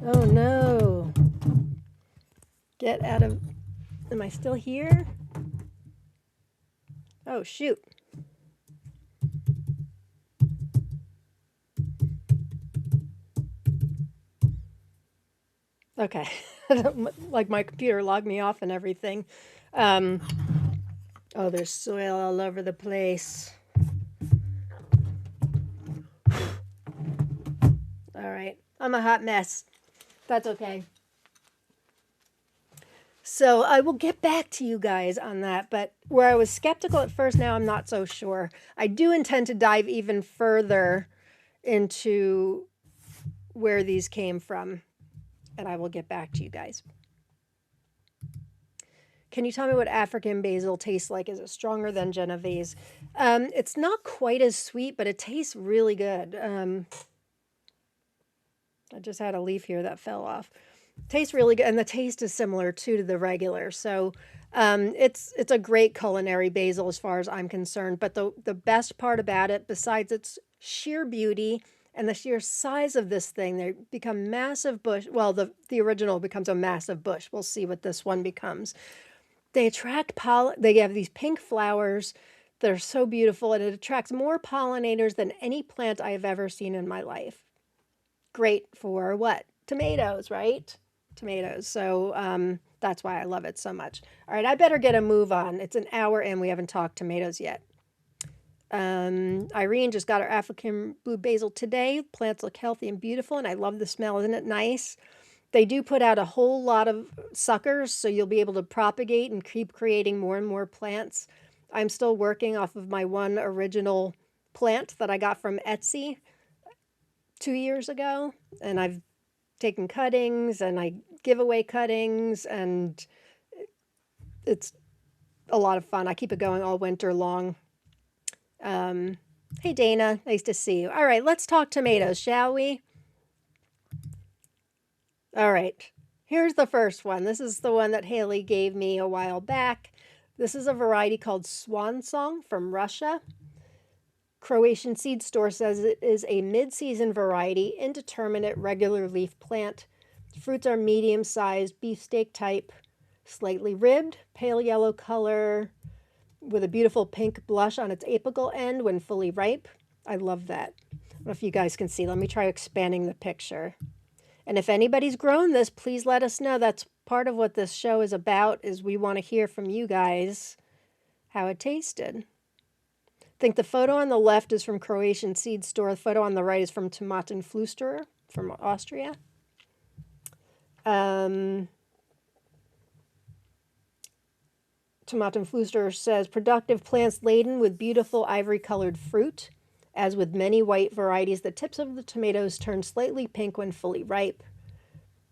Oh no. Get out of, am I still here? Oh shoot. Okay. Like my computer logged me off and everything. Oh, there's soil all over the place. All right. I'm a hot mess. That's okay. So I will get back to you guys on that, but where I was skeptical at first, now I'm not so sure. I do intend to dive even further into where these came from, and I will get back to you guys. Can you tell me what African basil tastes like? Is it stronger than Genovese? It's not quite as sweet, but it tastes really good. I just had a leaf here that fell off. Tastes really good, and the taste is similar too to the regular. So it's a great culinary basil as far as I'm concerned. But the best part about it, besides its sheer beauty and the sheer size of this thing, they become massive bush. Well, the original becomes a massive bush. We'll see what this one becomes. They attract pollen. They have these pink flowers that are so beautiful, and it attracts more pollinators than any plant I have ever seen in my life. Great for what? Tomatoes, right? Tomatoes. So that's why I love it so much. All right, I better get a move on. It's an hour and we haven't talked tomatoes yet. Irene just got her African blue basil today. Plants look healthy and beautiful, and I love the smell. Isn't it nice? They do put out a whole lot of suckers, so you'll be able to propagate and keep creating more and more plants. I'm still working off of my one original plant that I got from Etsy 2 years ago, and I've taken cuttings and I give away cuttings, and it's a lot of fun. I keep it going all winter long. Hey Dana, nice to see you. All right, let's talk tomatoes, shall we? All right, here's the first one. This is the one that Haley gave me a while back. This is a variety called Swan from Russia. Croatian Seed Store says it is a mid-season variety, indeterminate regular leaf plant. Fruits are medium-sized, beefsteak type, slightly ribbed, pale yellow color, with a beautiful pink blush on its apical end when fully ripe. I love that. I don't know if you guys can see. Let me try expanding the picture. And if anybody's grown this, please let us know. That's part of what this show is about, is we want to hear from you guys how it tasted. I think the photo on the left is from Croatian Seed Store. The photo on the right is from Tomatenflüsterer from Austria. Tomatenflüsterer says, productive plants laden with beautiful ivory-colored fruit. As with many white varieties, the tips of the tomatoes turn slightly pink when fully ripe.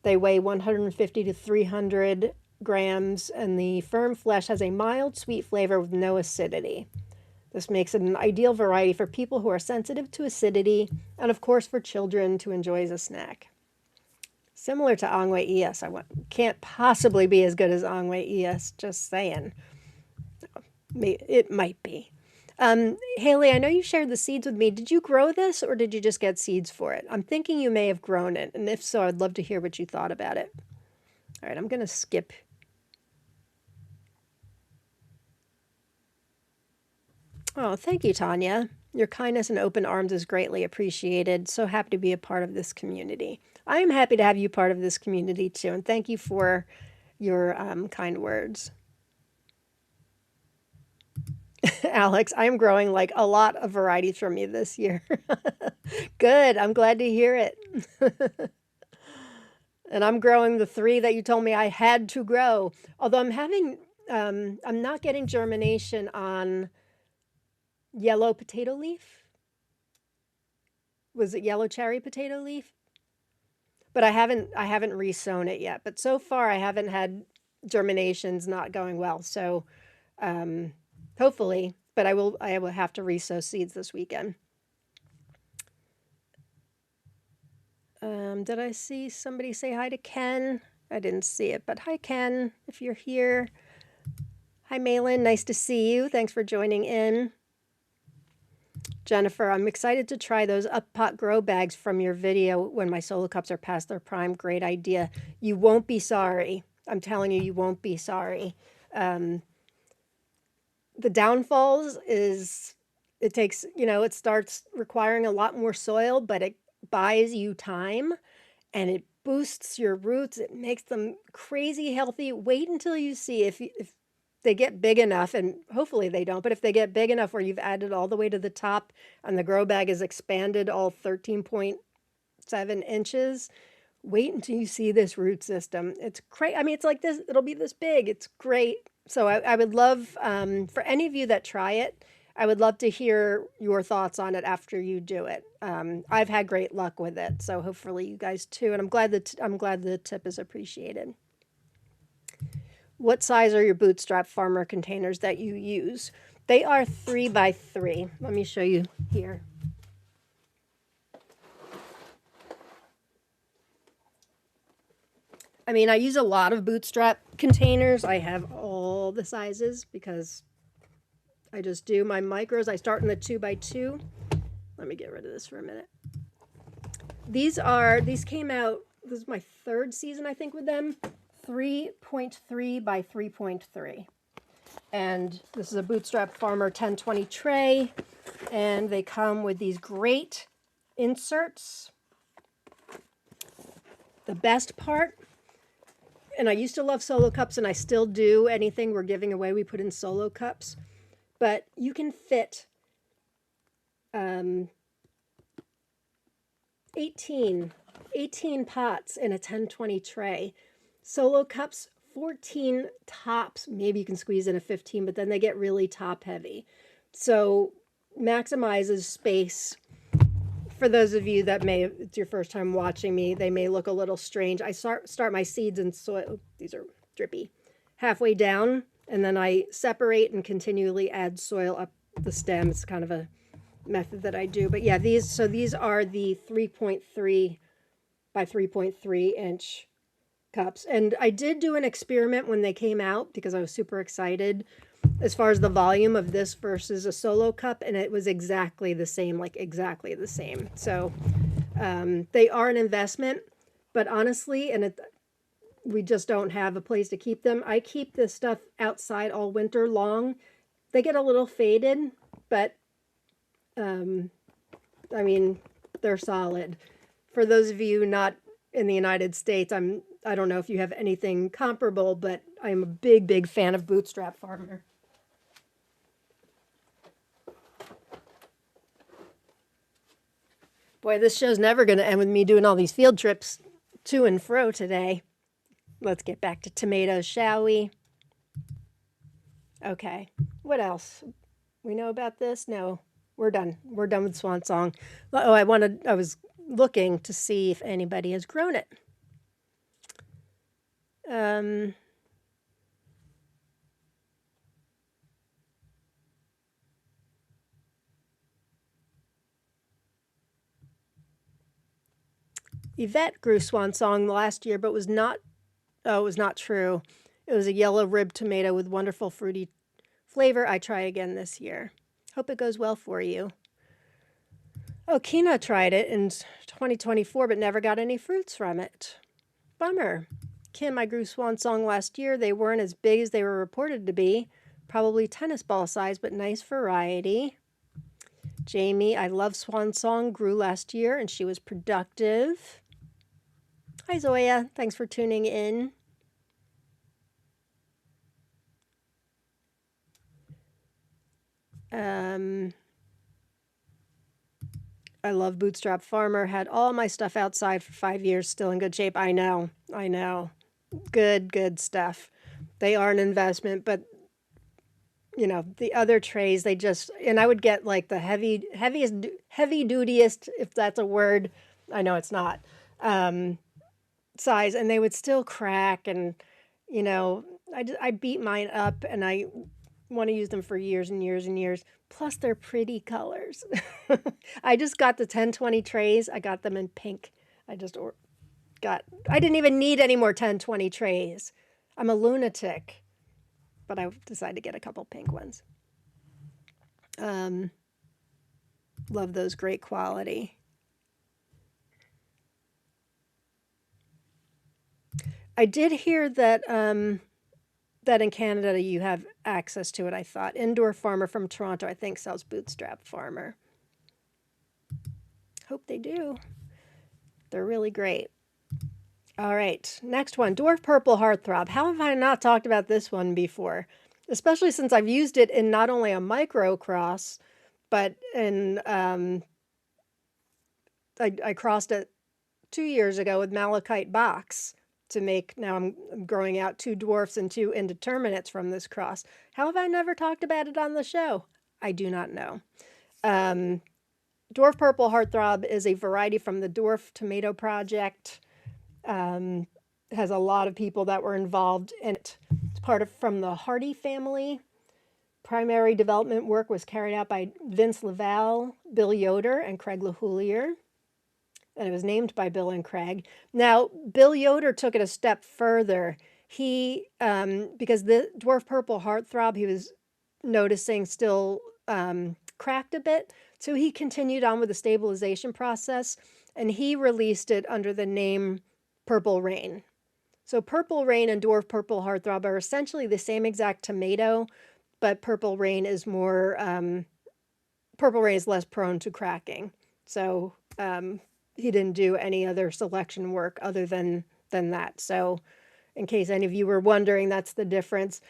They weigh 150 to 300 grams, and the firm flesh has a mild, sweet flavor with no acidity. This makes it an ideal variety for people who are sensitive to acidity, and of course for children to enjoy as a snack. Similar to Angwe ES. Can't possibly be as good as Angwe ES, just saying. It might be. Haley, I know you shared the seeds with me. Did you grow this, or did you just get seeds for it? I'm thinking you may have grown it, and if so, I'd love to hear what you thought about it. All right, I'm going to skip. Oh, thank you, Tanya. Your kindness and open arms is greatly appreciated. So happy to be a part of this community. I am happy to have you part of this community, too, and thank you for your kind words. Alex, I'm growing like a lot of varieties from you this year. Good. I'm glad to hear it. And I'm growing the 3 that you told me I had to grow. Although I'm not getting germination on yellow potato leaf. Was it yellow cherry potato leaf? But I haven't re-sown it yet. But so far I haven't had germinations not going well. So hopefully, but I will have to re-sow seeds this weekend. Did I see somebody say hi to Ken? I didn't see it, but hi Ken, if you're here. Hi, Malin. Nice to see you. Thanks for joining in. Jennifer, I'm excited to try those up pot grow bags from your video when my solo cups are past their prime. Great idea. You won't be sorry. I'm telling you, you won't be sorry. The downfalls is it takes, it starts requiring a lot more soil, but it buys you time and it boosts your roots. It makes them crazy healthy. Wait until you see if they get big enough, and hopefully they don't, but if they get big enough where you've added all the way to the top and the grow bag is expanded all 13.7 inches, wait until you see this root system. It's great. I mean, it's like this, it'll be this big. It's great. So I would love, for any of you that try it, I would love to hear your thoughts on it after you do it. I've had great luck with it, so hopefully you guys too. And I'm glad the tip is appreciated. What size are your bootstrap farmer containers that you use? They are 3 by 3. Let me show you here. I mean, I use a lot of bootstrap containers. I have all the sizes because I just do my micros. I start in the 2 by 2. Let me get rid of this for a minute. These came out, this is my 3rd season, I think, with them. 3.3 by 3.3. And this is a Bootstrap Farmer 1020 tray. And they come with these great inserts. The best part, and I used to love solo cups and I still do, anything we're giving away, we put in solo cups. But you can fit 18 pots in a 1020 tray. Solo cups, 14 tops. Maybe you can squeeze in a 15, but then they get really top heavy. So maximizes space. For those of you that it's your first time watching me, they may look a little strange. I start my seeds in soil. These are drippy. Halfway down, and then I separate and continually add soil up the stem. It's kind of a method that I do. But yeah, these are the 3.3 by 3.3 inch cups. And I did do an experiment when they came out because I was super excited as far as the volume of this versus a solo cup, and it was exactly the same, like exactly the same. So they are an investment, but honestly, we just don't have a place to keep them. I keep this stuff outside all winter long. They get a little faded, but I mean, they're solid. For those of you not in the United States, I don't know if you have anything comparable, but I'm a big, big fan of Bootstrap Farmer. Boy, this show's never going to end with me doing all these field trips to and fro today. Let's get back to tomatoes, shall we? Okay, what else? We know about this? No, we're done. We're done with Swan Song. Oh, I was looking to see if anybody has grown it. Yvette grew Swan Song last year, but it was not true. It was a yellow rib tomato with wonderful fruity flavor. I try again this year. Hope it goes well for you. Oh, Kina tried it in 2024, but never got any fruits from it. Bummer. Kim, I grew Swan Song last year. They weren't as big as they were reported to be. Probably tennis ball size, but nice variety. Jamie, I love Swan Song. Grew last year, and she was productive. Hi, Zoya. Thanks for tuning in. I love Bootstrap Farmer. Had all my stuff outside for 5 years, still in good shape. I know. Good stuff. They are an investment, but the other trays, and I would get like the heavy dutyest, if that's a word. I know it's not, size, and they would still crack, and I beat mine up, and I want to use them for years and years and years. Plus, they're pretty colors. I just got the 1020 trays. I got them in pink. I didn't even need any more 1020 trays. I'm a lunatic. but I decided to get a couple pink ones. Love those, great quality. I did hear that that in Canada you have access to it, I thought. Indoor Farmer from Toronto, I think, sells Bootstrap Farmer. Hope they do. They're really great. All right, next one, Dwarf Purple Heartthrob. How have I not talked about this one before? Especially since I've used it in not only a micro cross, but in, I crossed it 2 years ago with Malachite Box to make, now I'm growing out 2 dwarfs and 2 indeterminates from this cross. How have I never talked about it on the show? I do not know. Dwarf Purple Heartthrob is a variety from the Dwarf Tomato Project. Has a lot of people that were involved in it. It's part of from the Hardy family. Primary development work was carried out by Vince Laval, Bill Yoder, and Craig LaHoulier. And it was named by Bill and Craig. Now, Bill Yoder took it a step further. He, because the Dwarf Purple Heartthrob, he was noticing still cracked a bit. So he continued on with the stabilization process, and he released it under the name Purple Rain. So Purple Rain and Dwarf Purple Heartthrob are essentially the same exact tomato, but Purple Rain is more, Purple Rain is less prone to cracking. So he didn't do any other selection work other than that. So in case any of you were wondering, that's the difference.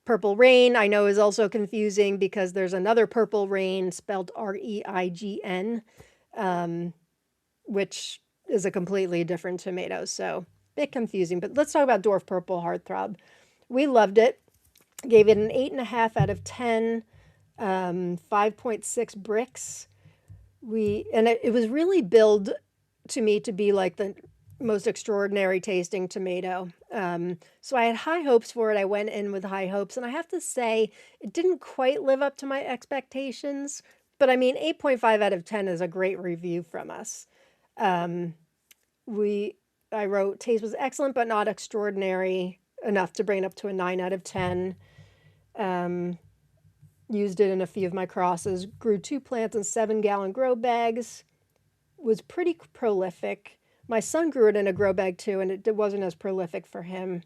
Purple Rain, I know, is also confusing because there's another Purple Rain spelled R-E-I-G-N, which is a completely different tomato. So a bit confusing, but let's talk about Dwarf Purple Heartthrob. We loved it. Gave it an 8.5 out of 10, 5.6 bricks. It was really billed to me to be like the most extraordinary tasting tomato. So I had high hopes for it. I went in with high hopes, and I have to say it didn't quite live up to my expectations, but I mean, 8.5 out of 10 is a great review from us. I wrote, taste was excellent, but not extraordinary enough to bring it up to a 9 out of 10. Used it in a few of my crosses, grew 2 plants in 7-gallon grow bags, was pretty prolific. My son grew it in a grow bag too, and it wasn't as prolific for him.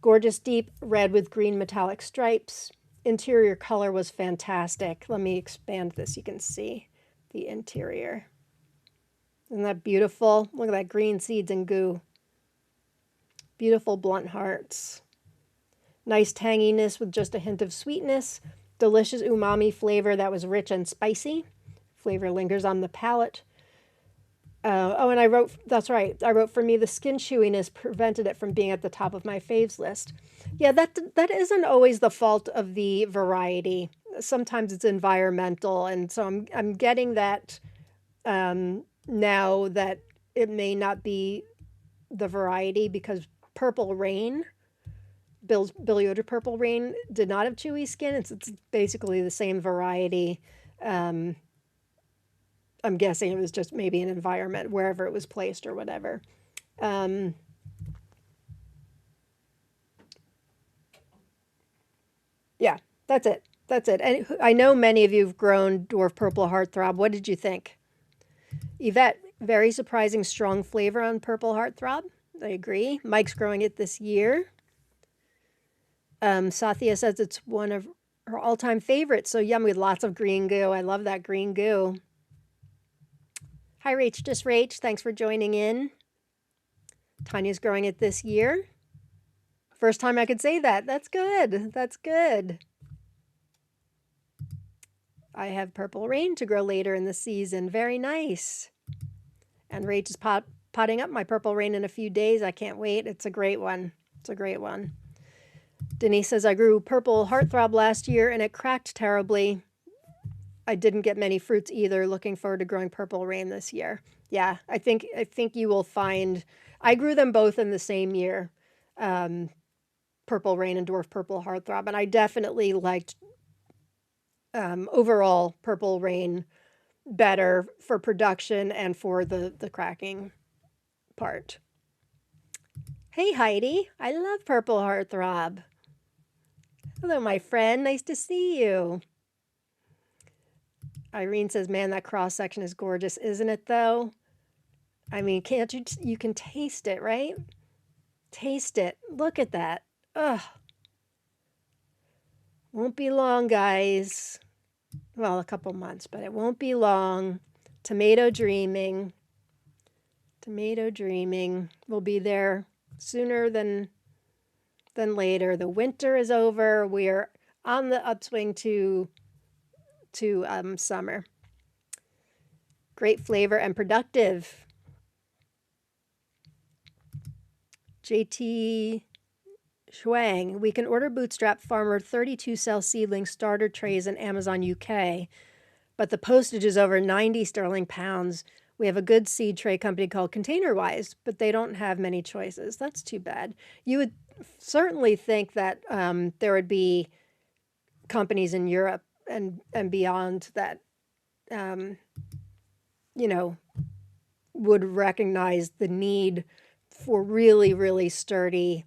Gorgeous deep red with green metallic stripes. Interior color was fantastic. Let me expand this. You can see the interior. Isn't that beautiful? Look at that green seeds and goo. Beautiful blunt hearts. Nice tanginess with just a hint of sweetness. Delicious umami flavor that was rich and spicy. Flavor lingers on the palate. And I wrote, that's right, I wrote, for me, the skin chewiness prevented it from being at the top of my faves list. Yeah, that isn't always the fault of the variety. Sometimes it's environmental, and so I'm getting that now that it may not be the variety, because Purple Rain, Bill Yoder Purple Rain, did not have chewy skin. It's basically the same variety. I'm guessing it was just maybe an environment, wherever it was placed or whatever. Yeah, that's it. That's it. And I know many of you have grown Dwarf Purple Heartthrob. What did you think? Yvette, very surprising strong flavor on Purple Heartthrob. I agree. Mike's growing it this year. Sathya says it's one of her all-time favorites. So yummy with lots of green goo. I love that green goo. Hi, Rach, just Rach. Thanks for joining in. Tanya's growing it this year. First time I could say that. That's good. That's good. I have Purple Rain to grow later in the season. Very nice. And Rach is potting up my Purple Rain in a few days. I can't wait. It's a great one. It's a great one. Denise says, I grew Purple Heartthrob last year and it cracked terribly. I didn't get many fruits either. Looking forward to growing Purple Rain this year. Yeah, I think you will find, I grew them both in the same year, Purple Rain and Dwarf Purple Heartthrob, and I definitely liked overall Purple Rain better for production and for the cracking part. Hey Heidi, I love Purple Heartthrob. Hello, my friend. Nice to see you. Irene says, man, that cross section is gorgeous, isn't it, though? I mean, can't you? You can taste it, right? Taste it. Look at that. Ugh. Won't be long, guys. Well, a couple months, but it won't be long. Tomato dreaming. Tomato dreaming. We'll be there sooner than later. The winter is over. We're on the upswing to summer. Great flavor and productive. JT Shuang, we can order Bootstrap Farmer 32 cell seedling starter trays in Amazon UK, but the postage is over 90 sterling pounds. We have a good seed tray company called ContainerWise, but they don't have many choices. That's too bad. You would certainly think that there would be companies in Europe and beyond that, you know, would recognize the need for really, really sturdy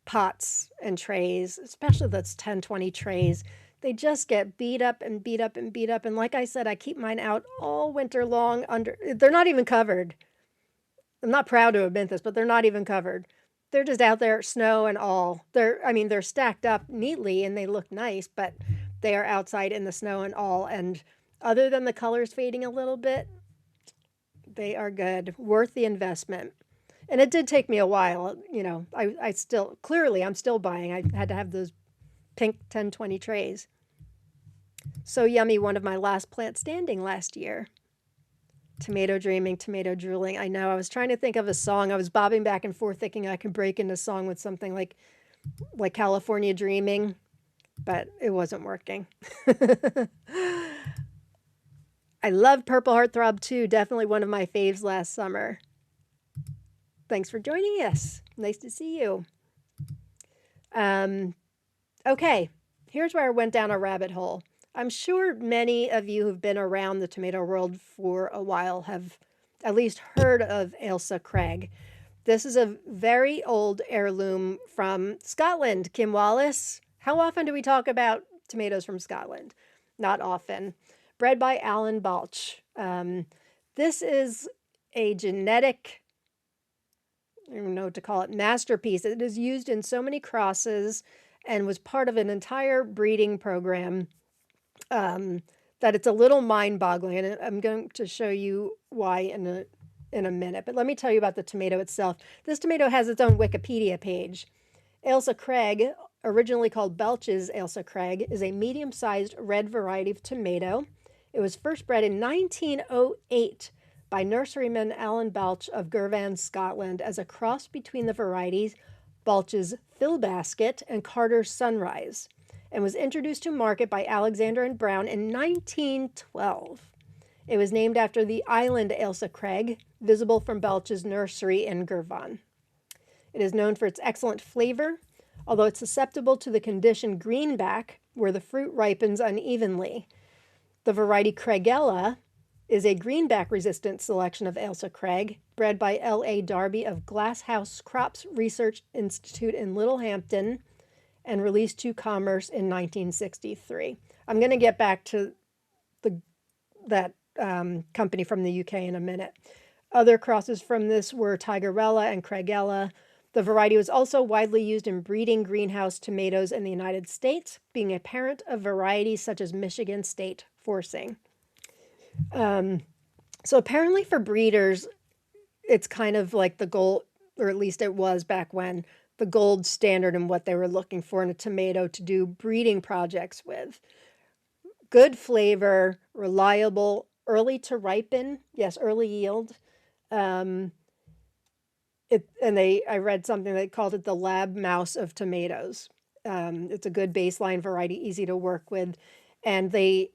pots and trays, especially those 10, 20 trays. They just get beat up and beat up and beat up. And like I said, I keep mine out all winter long under, they're not even covered. I'm not proud to admit this, but they're not even covered. They're just out there, snow and all. They're stacked up neatly and they look nice, but they are outside in the snow and all. And other than the colors fading a little bit, they are good, worth the investment. And it did take me a while, you know, I still, clearly I'm still buying. I had to have those pink 1020 trays. So yummy, one of my last plants standing last year. Tomato dreaming, tomato drooling. I know, I was trying to think of a song. I was bobbing back and forth thinking I could break into song with something like California Dreaming, but it wasn't working. I love Purple Heartthrob too. Definitely one of my faves last summer. Thanks for joining us. Nice to see you. Okay, here's where I went down a rabbit hole. I'm sure many of you who've been around the tomato world for a while have at least heard of Elsa Craig. This is a very old heirloom from Scotland. Kim Wallace, how often do we talk about tomatoes from Scotland? Not often. Bred by Alan Balch. This is a genetic, I don't know what to call it, masterpiece. It is used in so many crosses and was part of an entire breeding program that it's a little mind-boggling. And I'm going to show you why in a minute. But let me tell you about the tomato itself. This tomato has its own Wikipedia page. Elsa Craig, originally called Belch's Elsa Craig, is a medium-sized red variety of tomato. It was first bred in 1908 by nurseryman Alan Balch of Girvan, Scotland, as a cross between the varieties Balch's Philbasket and Carter's Sunrise, and was introduced to market by Alexander and Brown in 1912. It was named after the island Elsa Craig, visible from Balch's nursery in Girvan. It is known for its excellent flavor, although it's susceptible to the condition greenback, where the fruit ripens unevenly. The variety Craigella is a greenback-resistant selection of Elsa Craig, bred by L.A. Darby of Glasshouse Crops Research Institute in Littlehampton and released to commerce in 1963. I'm going to get back to that company from the UK in a minute. Other crosses from this were Tigerella and Craigella. The variety was also widely used in breeding greenhouse tomatoes in the United States, being a parent of varieties such as Michigan State Forcing. So apparently for breeders, it's kind of like the gold, or at least it was back when, the gold standard in what they were looking for in a tomato to do breeding projects with. Good flavor, reliable, early to ripen, yes, early yield. I read something that called it the lab mouse of tomatoes. It's a good baseline variety, easy to work with, and breeders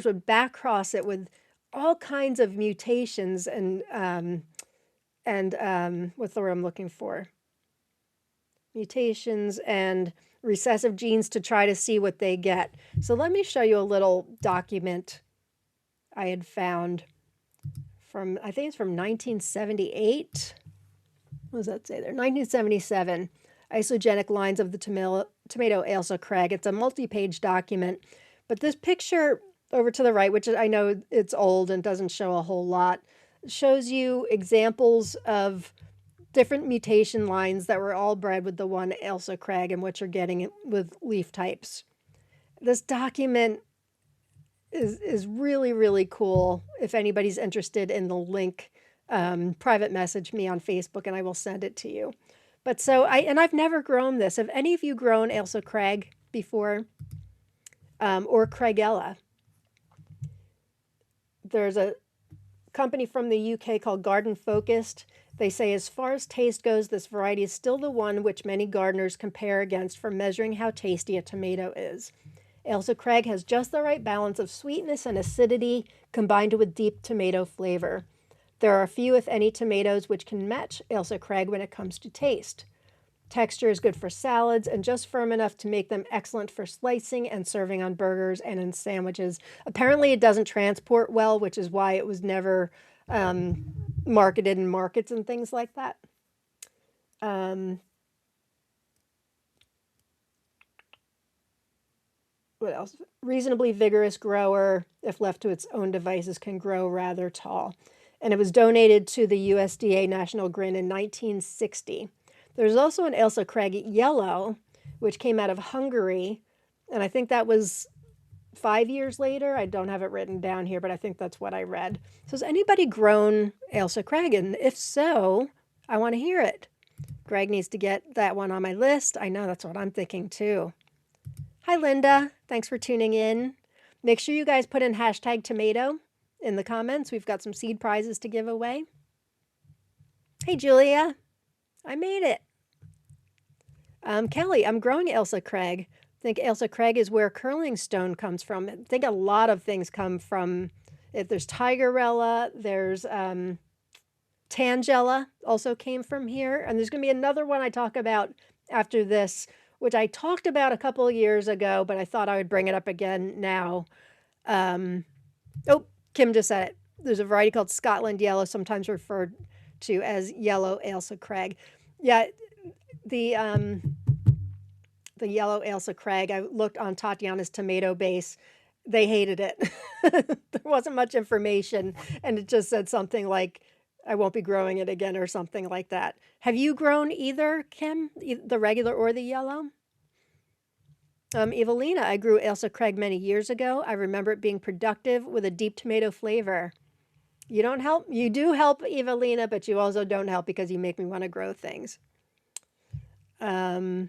would back cross it with all kinds of mutations and what's the word I'm looking for? Mutations and recessive genes to try to see what they get. So let me show you a little document I had found from, I think it's from 1978. What does that say there? 1977. Isogenic lines of the tomato Elsa Craig. It's a multi-page document, but this picture over to the right, which I know it's old and doesn't show a whole lot, shows you examples of different mutation lines that were all bred with the one Elsa Craig and what you're getting with leaf types. This document is really, really cool. If anybody's interested in the link, private message me on Facebook and I will send it to you. But so I've never grown this. Have any of you grown Elsa Craig before? Or Craigella? There's a company from the UK called Garden Focused. They say, as far as taste goes, this variety is still the one which many gardeners compare against for measuring how tasty a tomato is. Elsa Craig has just the right balance of sweetness and acidity combined with deep tomato flavor. There are few, if any, tomatoes which can match Elsa Craig when it comes to taste. Texture is good for salads and just firm enough to make them excellent for slicing and serving on burgers and in sandwiches. Apparently it doesn't transport well, which is why it was never marketed in markets and things like that. What else? Reasonably vigorous grower, if left to its own devices, can grow rather tall. And it was donated to the USDA National Grin in 1960. There's also an Elsa Craig Yellow, which came out of Hungary, and I think that was 5 years later. I don't have it written down here, but I think that's what I read. So has anybody grown Elsa Craig? And if so, I want to hear it. Greg needs to get that one on my list. I know that's what I'm thinking too. Hi, Linda. Thanks for tuning in. Make sure you guys put in hashtag tomato in the comments. We've got some seed prizes to give away. Hey, Julia. I made it. Kelly, I'm growing Elsa Craig. I think Elsa Craig is where curling stone comes from. I think a lot of things come from, if there's Tigerella, there's Tangella also came from here. And there's going to be another one I talk about after this, which I talked about a couple of years ago, but I thought I would bring it up again now. Oh, Kim just said it. There's a variety called Scotland Yellow, sometimes referred to as yellow Elsa Craig. Yeah, the yellow Elsa Craig, I looked on Tatiana's tomato base. They hated it. There wasn't much information, and it just said something like, I won't be growing it again or something like that. Have you grown either, Kim, the regular or the yellow? Evelina, I grew Elsa Craig many years ago. I remember it being productive with a deep tomato flavor. You don't help. You do help, Evelina, but you also don't help because you make me want to grow things. Elsa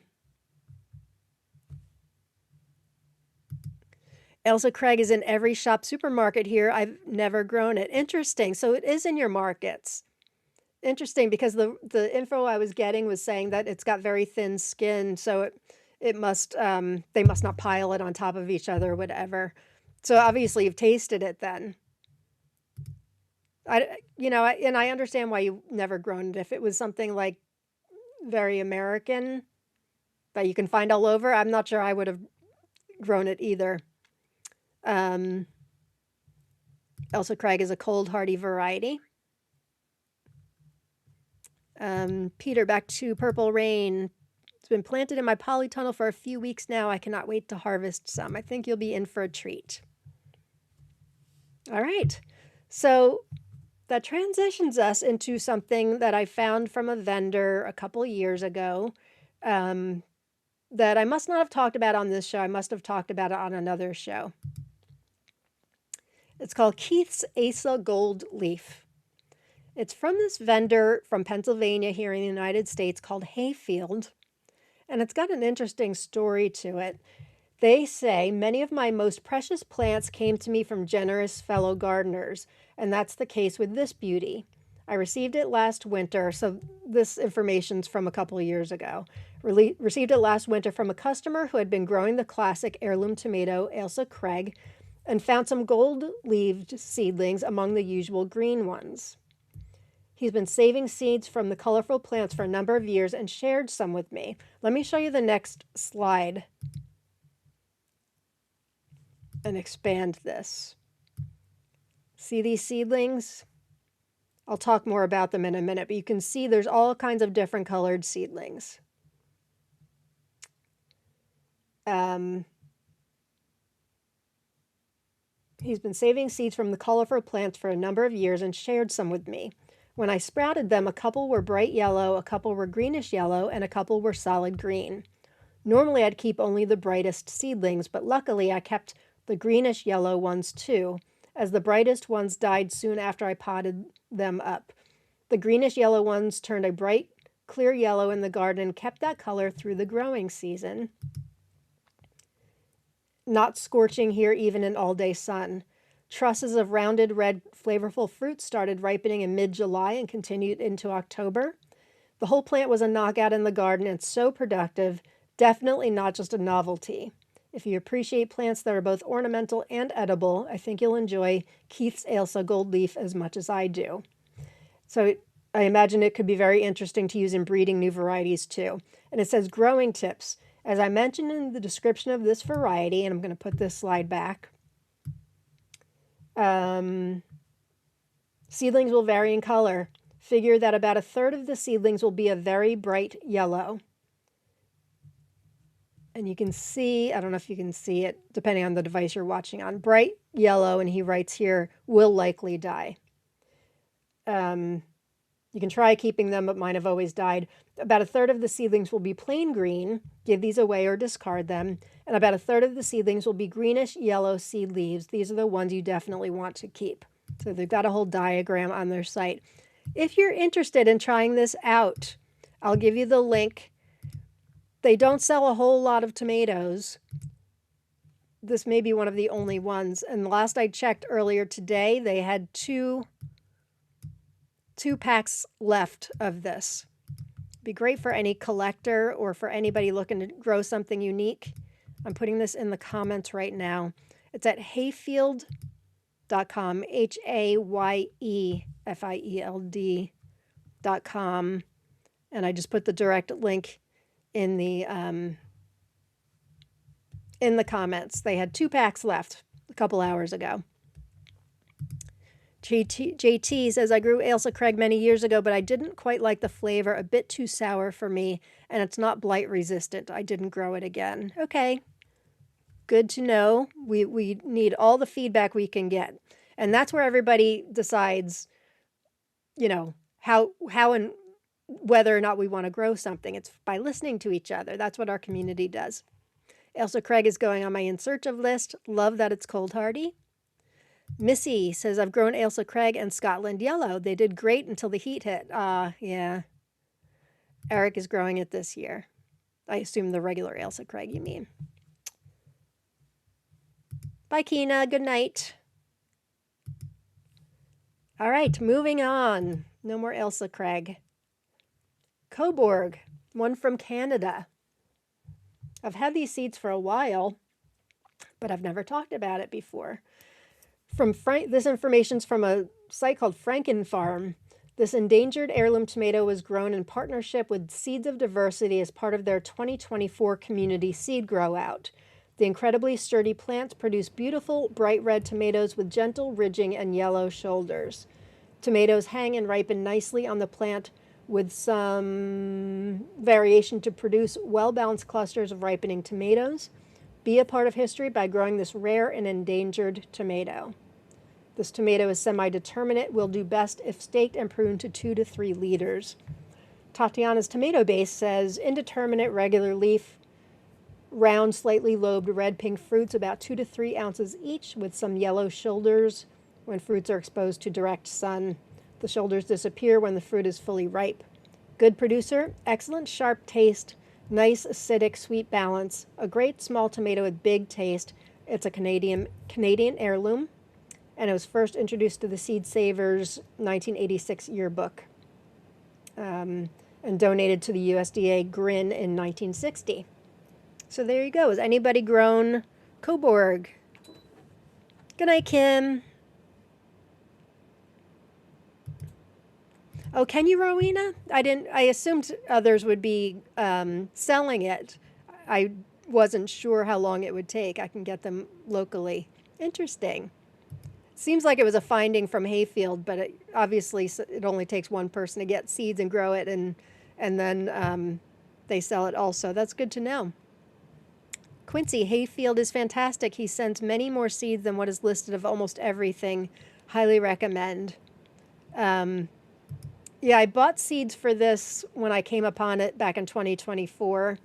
Craig is in every shop supermarket here. I've never grown it. Interesting. So it is in your markets. Interesting, because the info I was getting was saying that it's got very thin skin, so it must they must not pile it on top of each other or whatever. So obviously you've tasted it then. And I understand why you've never grown it. If it was something like very American that you can find all over, I'm not sure I would have grown it either. Elsa Craig is a cold hardy variety. Peter, back to Purple Rain. It's been planted in my polytunnel for a few weeks now. I cannot wait to harvest some. I think you'll be in for a treat. All right. So that transitions us into something that I found from a vendor a couple of years ago that I must not have talked about on this show. I must have talked about it on another show. It's called Keith's Asa Gold Leaf. It's from this vendor from Pennsylvania here in the United States called Hayfield, and it's got an interesting story to it. They say, many of my most precious plants came to me from generous fellow gardeners, and that's the case with this beauty. I received it last winter, so this information's from a couple of years ago. Received it last winter from a customer who had been growing the classic heirloom tomato, Elsa Craig, and found some gold-leaved seedlings among the usual green ones. He's been saving seeds from the colorful plants for a number of years and shared some with me. Let me show you the next slide and expand this. See these seedlings? I'll talk more about them in a minute, but you can see there's all kinds of different colored seedlings. He's been saving seeds from the colorful plants for a number of years and shared some with me. When I sprouted them, a couple were bright yellow, a couple were greenish yellow, and a couple were solid green. Normally I'd keep only the brightest seedlings, but luckily I kept the greenish yellow ones too, as the brightest ones died soon after I potted them up. The greenish yellow ones turned a bright, clear yellow in the garden and kept that color through the growing season. Not scorching here even in all-day sun. Trusses of rounded, red, flavorful fruit started ripening in mid-July and continued into October. The whole plant was a knockout in the garden and so productive, definitely not just a novelty. If you appreciate plants that are both ornamental and edible, I think you'll enjoy Keith's Ailsa Gold Leaf as much as I do. So I imagine it could be very interesting to use in breeding new varieties too. And it says growing tips. As I mentioned in the description of this variety, and I'm going to put this slide back, seedlings will vary in color. Figure that about a third of the seedlings will be a very bright yellow. And you can see, I don't know if you can see it, depending on the device you're watching on, bright yellow, and he writes here, will likely die. You can try keeping them, but mine have always died. About a third of the seedlings will be plain green. Give these away or discard them. And about a third of the seedlings will be greenish yellow seed leaves. These are the ones you definitely want to keep. So they've got a whole diagram on their site. If you're interested in trying this out, I'll give you the link. They don't sell a whole lot of tomatoes. This may be one of the only ones. And last I checked earlier today, they had two packs left of this. Be great for any collector or for anybody looking to grow something unique. I'm putting this in the comments right now. It's at hayfield.com, HAYEFIELD.com. And I just put the direct link in the comments. They had 2 packs left a couple hours ago. JT says, I grew Elsa Craig many years ago, but I didn't quite like the flavor, a bit too sour for me, and it's not blight resistant. I didn't grow it again. Okay, good to know. We need all the feedback we can get. And that's where everybody decides, you know, how and whether or not we want to grow something. It's by listening to each other. That's what our community does. Elsa Craig is going on my in search of list. Love that it's cold hardy. Missy says, I've grown Elsa Craig and Scotland Yellow. They did great until the heat hit. Yeah. Eric is growing it this year. I assume the regular Elsa Craig, you mean. Bye, Kina. Good night. All right, moving on. No more Elsa Craig. Coborg, one from Canada. I've had these seeds for a while, but I've never talked about it before. This information's from a site called Franken Farm. This endangered heirloom tomato was grown in partnership with Seeds of Diversity as part of their 2024 community seed grow out. The incredibly sturdy plants produce beautiful, bright red tomatoes with gentle ridging and yellow shoulders. Tomatoes hang and ripen nicely on the plant with some variation to produce well-balanced clusters of ripening tomatoes. Be a part of history by growing this rare and endangered tomato. This tomato is semi-determinate, will do best if staked and pruned to 2 to 3 liters. Tatiana's tomato base says, indeterminate regular leaf, round, slightly lobed red-pink fruits, about 2 to 3 ounces each, with some yellow shoulders when fruits are exposed to direct sun. The shoulders disappear when the fruit is fully ripe. Good producer, excellent sharp taste, nice acidic sweet balance, a great small tomato with big taste. It's a Canadian heirloom, and it was first introduced to the Seed Savers 1986 yearbook and donated to the USDA GRIN in 1960. So there you go. Has anybody grown Coborg? Good night, Kim. Oh, can you, Rowena? I assumed others would be selling it. I wasn't sure how long it would take. I can get them locally. Interesting. Seems like it was a finding from Hayfield, but obviously it only takes one person to get seeds and grow it, and then they sell it also. That's good to know. Cool. Quincy, Hayfield is fantastic. He sends many more seeds than what is listed of almost everything. Highly recommend. Yeah, I bought seeds for this when I came upon it back in 2024.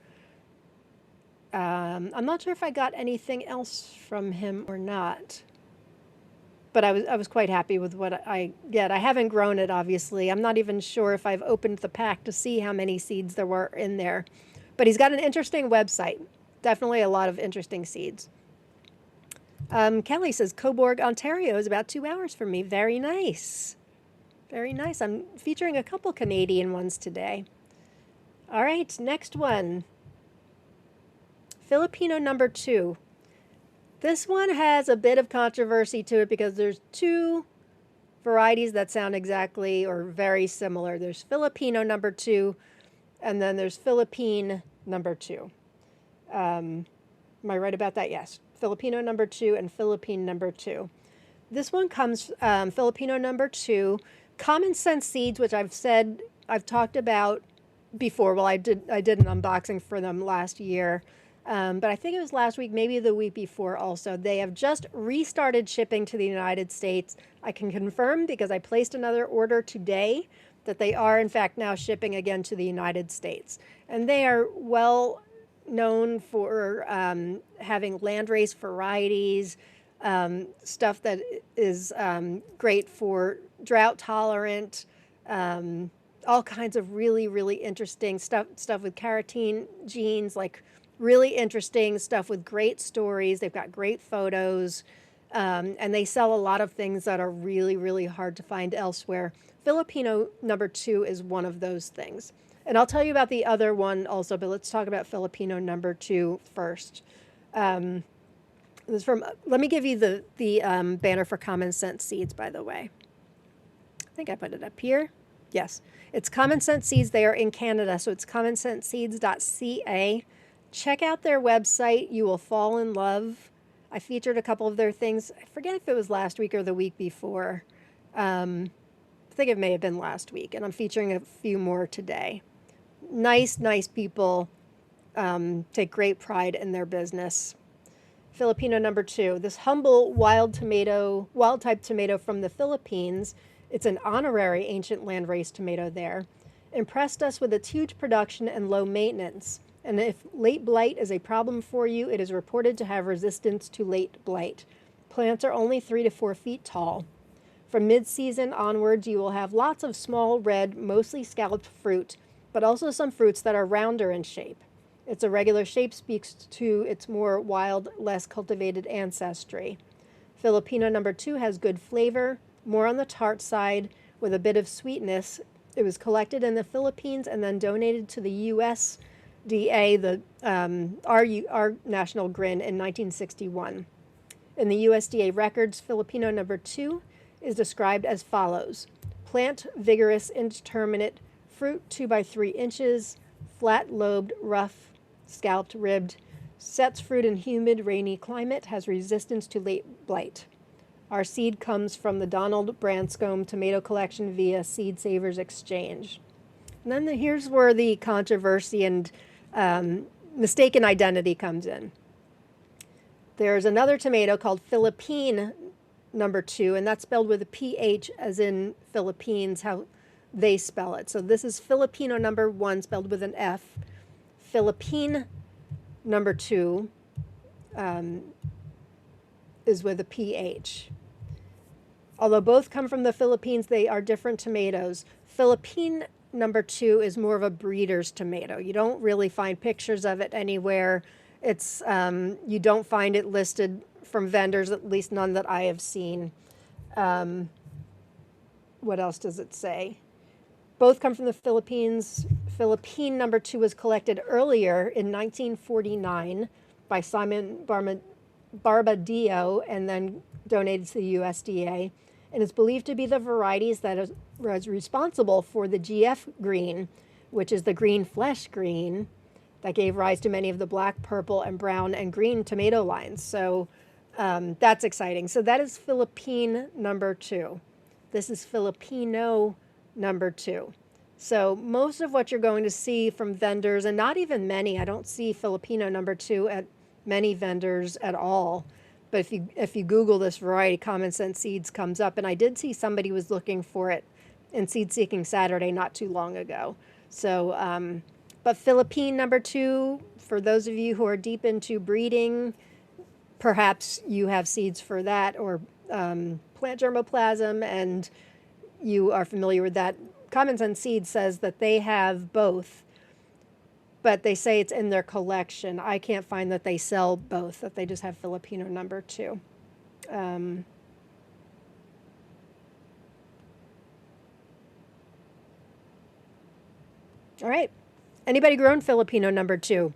I'm not sure if I got anything else from him or not, but I was quite happy with what I get. I haven't grown it, obviously. I'm not even sure if I've opened the pack to see how many seeds there were in there. But he's got an interesting website. Definitely a lot of interesting seeds. Kelly says, Coborg, Ontario is about 2 hours from me. Very nice. Very nice. I'm featuring a couple Canadian ones today. All right, next one. Filipino number 2. This one has a bit of controversy to it because there's 2 varieties that sound exactly or very similar. There's Filipino number 2, and then there's Philippine number 2. Am I right about that? Yes. Filipino number 2 and Philippine number 2. This one comes Filipino number 2. Common Sense Seeds, which I've talked about before. Well, I did an unboxing for them last year. But I think it was last week, maybe the week before also. They have just restarted shipping to the United States. I can confirm because I placed another order today that they are in fact now shipping again to the United States. And they are well known for having landrace varieties, stuff that is great for drought tolerant, all kinds of really, really interesting stuff with carotene genes, like really interesting stuff with great stories. They've got great photos, and they sell a lot of things that are really, really hard to find elsewhere. Filipino number 2 is one of those things. And I'll tell you about the other one also, but let's talk about Filipino number 2 first. This is from, let me give you the banner for Common Sense Seeds, by the way. I think I put it up here. Yes, it's Common Sense Seeds. They are in Canada, so it's commonsenseseeds.ca. Check out their website. You will fall in love. I featured a couple of their things. I forget if it was last week or the week before. I think it may have been last week, and I'm featuring a few more today. Nice people. Take great pride in their business. Filipino number 2. This humble wild type tomato from the Philippines. It's an honorary ancient landrace tomato there. Impressed us with its huge production and low maintenance. And if late blight is a problem for you, it is reported to have resistance to late blight. Plants are only 3 to 4 feet tall. From mid-season onwards, you will have lots of small, red, mostly scalloped fruit, but also some fruits that are rounder in shape. Its irregular shape speaks to its more wild, less cultivated ancestry. Filipino number 2 has good flavor, more on the tart side, with a bit of sweetness. It was collected in the Philippines and then donated to the USDA, our national grin, in 1961. In the USDA records, Filipino number 2 is described as follows. Plant vigorous, indeterminate, fruit 2 by 3 inches, flat-lobed, rough, scalloped, ribbed, sets fruit in humid, rainy climate, has resistance to late blight. Our seed comes from the Donald Branscombe Tomato Collection via Seed Savers Exchange. And then here's where the controversy and mistaken identity comes in. There's another tomato called Philippine number 2, and that's spelled with a PH as in Philippines, how they spell it. So this is Filipino number 1 spelled with an F. Philippine number 2 is with a PH. Although both come from the Philippines, they are different tomatoes. Philippine number 2 is more of a breeder's tomato. You don't really find pictures of it anywhere. It's you don't find it listed from vendors, at least none that I have seen. What else does it say? Both come from the Philippines. Philippine number 2 was collected earlier in 1949 by Simon Barbadillo and then donated to the USDA, and is believed to be the varieties that was responsible for the GF green, which is the green flesh green that gave rise to many of the black, purple, and brown and green tomato lines. So that's exciting. So that is Philippine number 2. This is Filipino number 2. So most of what you're going to see from vendors, and not even many, I don't see Filipino number 2 at many vendors at all. But if you Google this variety, Common Sense Seeds comes up, and I did see somebody was looking for it in Seed Seeking Saturday not too long ago. So, but Philippine #2, for those of you who are deep into breeding, perhaps you have seeds for that, or plant germoplasm, and you are familiar with that. Common Sense Seeds says that they have both, but they say it's in their collection. I can't find that they sell both, that they just have Filipino #2. All right. Anybody grown Filipino #2?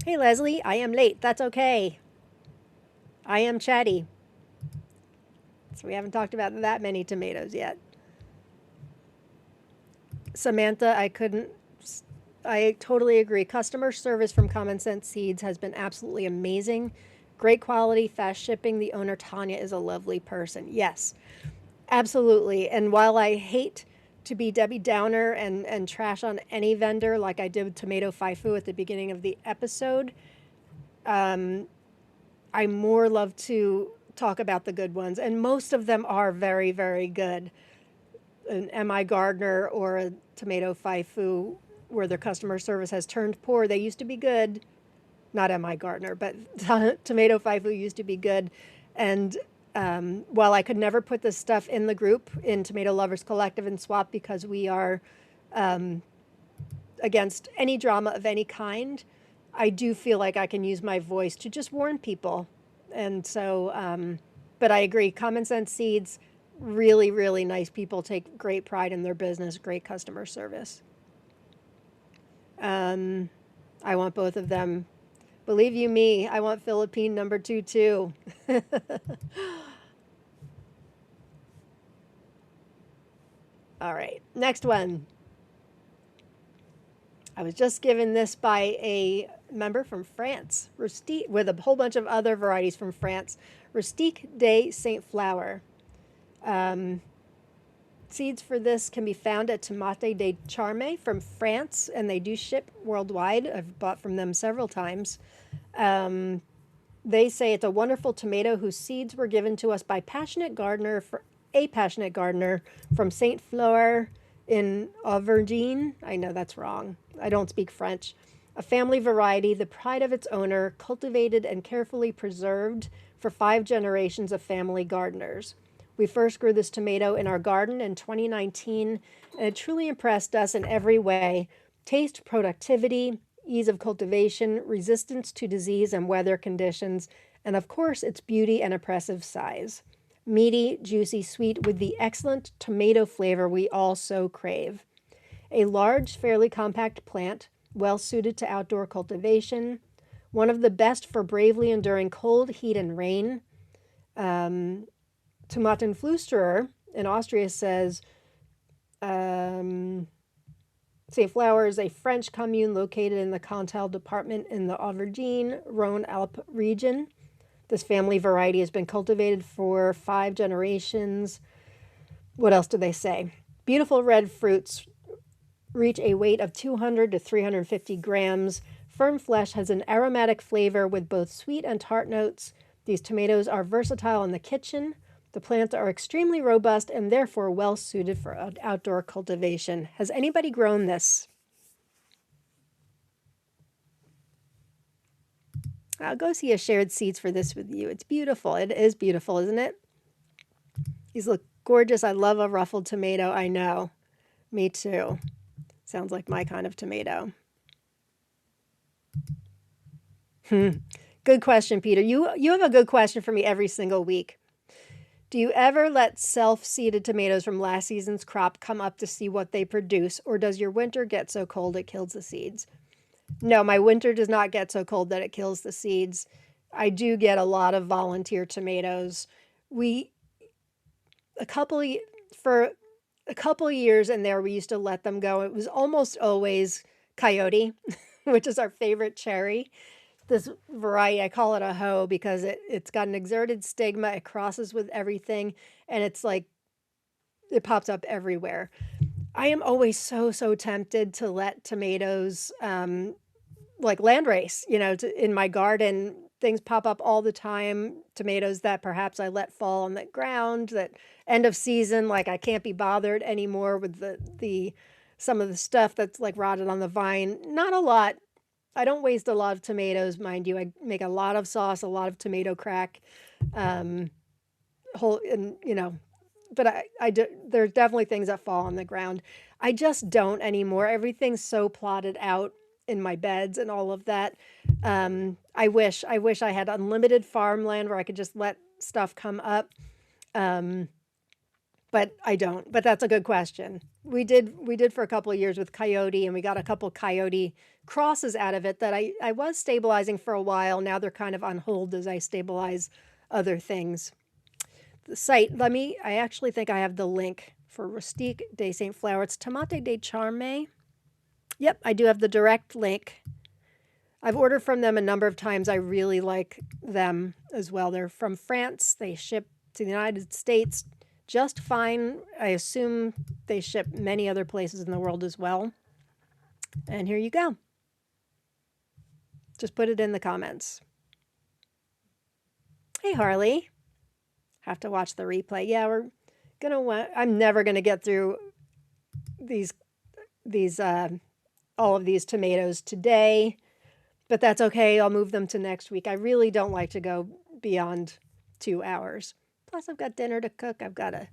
Hey, Leslie, I am late. That's okay. I am chatty. So we haven't talked about that many tomatoes yet. Samantha, I totally agree. Customer service from Common Sense Seeds has been absolutely amazing. Great quality, fast shipping. The owner, Tanya, is a lovely person. Yes, absolutely. And while I hate to be Debbie Downer and trash on any vendor like I did with Tomato Faifu at the beginning of the episode, I more love to talk about the good ones. And most of them are very, very good. An M.I. Gardner or a Tomato Faifu, where their customer service has turned poor. They used to be good. Not M.I. Gardner, but Tomato Faifu used to be good. And while I could never put this stuff in the group, in Tomato Lovers Collective and Swap, because we are against any drama of any kind, I do feel like I can use my voice to just warn people. And so, but I agree, Common Sense Seeds, really, really nice people, take great pride in their business, great customer service. I want both of them. Believe you me, I want Philippine #2 too. All right, next one. I was just given this by a member from France, Rustik, with a whole bunch of other varieties from France. Rustik de St flower. Seeds for this can be found at Tomate de Charme from France, and they do ship worldwide. I've bought from them several times. They say it's a wonderful tomato whose seeds were given to us by a passionate gardener from St. Flour in Auvergne. I know that's wrong. I don't speak French. A family variety, the pride of its owner, cultivated and carefully preserved for 5 generations of family gardeners. We first grew this tomato in our garden in 2019, and it truly impressed us in every way. Taste, productivity, ease of cultivation, resistance to disease and weather conditions, and of course, its beauty and impressive size. Meaty, juicy, sweet, with the excellent tomato flavor we all so crave. A large, fairly compact plant, well suited to outdoor cultivation. One of the best for bravely enduring cold, heat, and rain. Tomatenflüsterer in Austria says, St. Flour is a French commune located in the Cantal department in the Auvergne-Rhône-Alpes region. This family variety has been cultivated for 5 generations. What else do they say? Beautiful red fruits reach a weight of 200 to 350 grams. Firm flesh, has an aromatic flavor with both sweet and tart notes. These tomatoes are versatile in the kitchen. The plants are extremely robust and therefore well suited for outdoor cultivation. Has anybody grown this? I'll go see a shared seeds for this with you. It's beautiful. It is beautiful, isn't it? These look gorgeous. I love a ruffled tomato. I know. Me too. Sounds like my kind of tomato. Good question, Peter. You have a good question for me every single week. Do you ever let self-seeded tomatoes from last season's crop come up to see what they produce, or does your winter get so cold it kills the seeds? No, my winter does not get so cold that it kills the seeds. I do get a lot of volunteer tomatoes. For a couple of years in there, we used to let them go. It was almost always coyote, which is our favorite cherry. This variety, I call it a hoe because it's got an exerted stigma. It crosses with everything, and it's like it pops up everywhere. I am always so tempted to let tomatoes, like landrace, in my garden. Things pop up all the time. Tomatoes that perhaps I let fall on the ground. That end of season, like I can't be bothered anymore with the some of the stuff that's like rotted on the vine. Not a lot. I don't waste a lot of tomatoes, mind you. I make a lot of sauce, a lot of tomato crack, um, whole and but I do, there's definitely things that fall on the ground. I just don't anymore. Everything's so plotted out in my beds and all of that. I wish I had unlimited farmland where I could just let stuff come up. Um, but I don't. But that's a good question. We did for a couple of years with coyote, and we got a couple coyote crosses out of it that I was stabilizing for a while. Now they're kind of on hold as I stabilize other things. The site, I actually think I have the link for Rustik de St flower. It's Tomate de Charme. Yep, I do have the direct link. I've ordered from them a number of times. I really like them as well. They're from France. They ship to the United States just fine. I assume they ship many other places in the world as well. And here you go. Just put it in the comments. Hey, Harley. Have to watch the replay. Yeah, I'm never gonna get through these all of these tomatoes today, but that's okay. I'll move them to next week. I really don't like to go beyond 2 hours. Plus, I've got dinner to cook. I've got a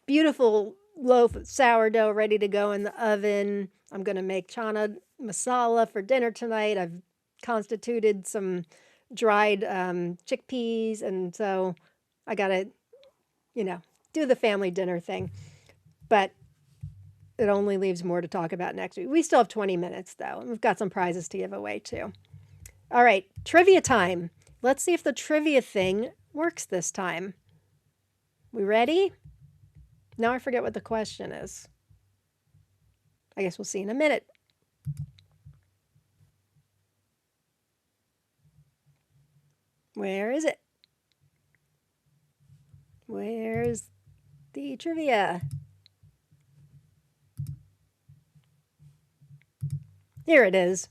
beautiful loaf of sourdough ready to go in the oven. I'm gonna make chana masala for dinner tonight. I've constituted some dried chickpeas, and so I gotta, do the family dinner thing. But it only leaves more to talk about next week. We still have 20 minutes, though, and we've got some prizes to give away, too. All right, trivia time. Let's see if the trivia thing works this time. We ready? Now I forget what the question is. I guess we'll see in a minute. Where is it? Where's the trivia? Here it is.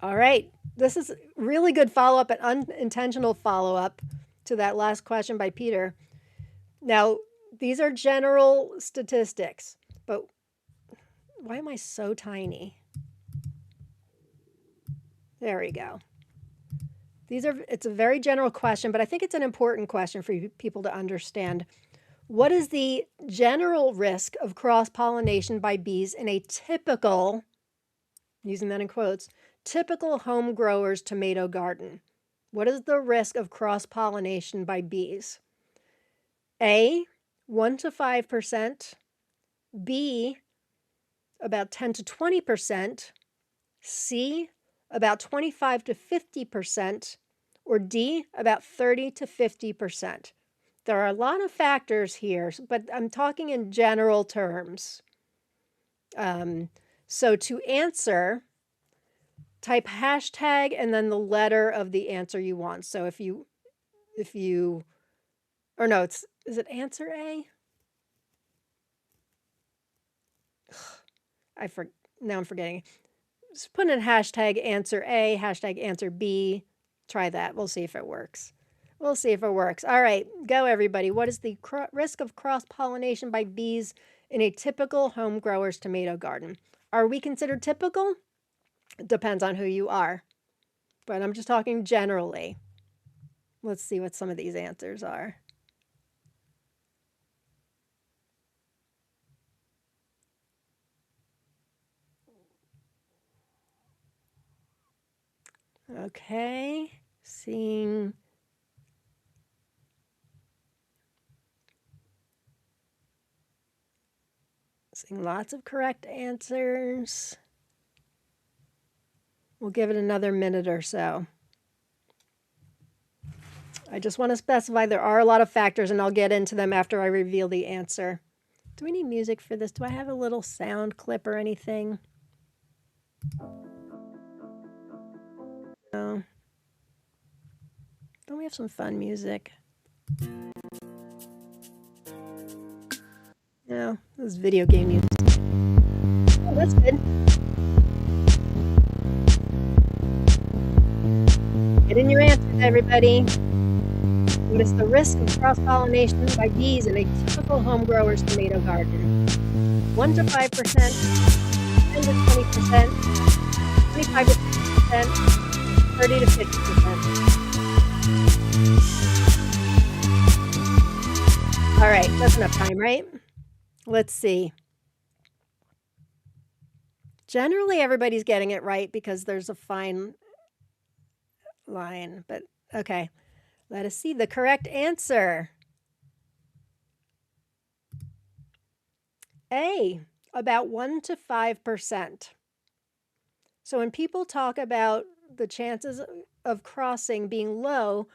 All right. This is really good follow-up and unintentional follow-up to that last question by Peter. Now, these are general statistics, but why am I so tiny? There we go. It's a very general question, but I think it's an important question for people to understand. What is the general risk of cross-pollination by bees in a typical, using that in quotes, typical home grower's tomato garden? What is the risk of cross-pollination by bees? A, 1 to 5%, B, about 10 to 20%, C, about 25 to 50%, or D, about 30 to 50%. There are a lot of factors here, but I'm talking in general terms. So to answer, type hashtag and then the letter of the answer you want. So if you, or no, is it answer A? Now I'm forgetting. Just put in hashtag answer A, hashtag answer B. Try that. We'll see if it works. We'll see if it works. All right, go everybody. What is the risk of cross-pollination by bees in a typical home grower's tomato garden? Are we considered typical? It depends on who you are, but I'm just talking generally. Let's see what some of these answers are. Okay, seeing lots of correct answers. We'll give it another minute or so. I just want to specify there are a lot of factors, and I'll get into them after I reveal the answer. Do we need music for this? Do I have a little sound clip or anything? No. Don't we have some fun music? No, this This video game music. Oh, that's good. Get in your answers, everybody. What is the risk of cross-pollination by bees in a typical home grower's tomato garden? 1 to 5%, 10 to 20%, 25 to 50%, 30 to 50%. All right, that's enough time, right? Let's see. Generally, everybody's getting it right because there's a fine line, but okay. Let us see the correct answer. A, about 1 to 5%. So when people talk about the chances of crossing being low,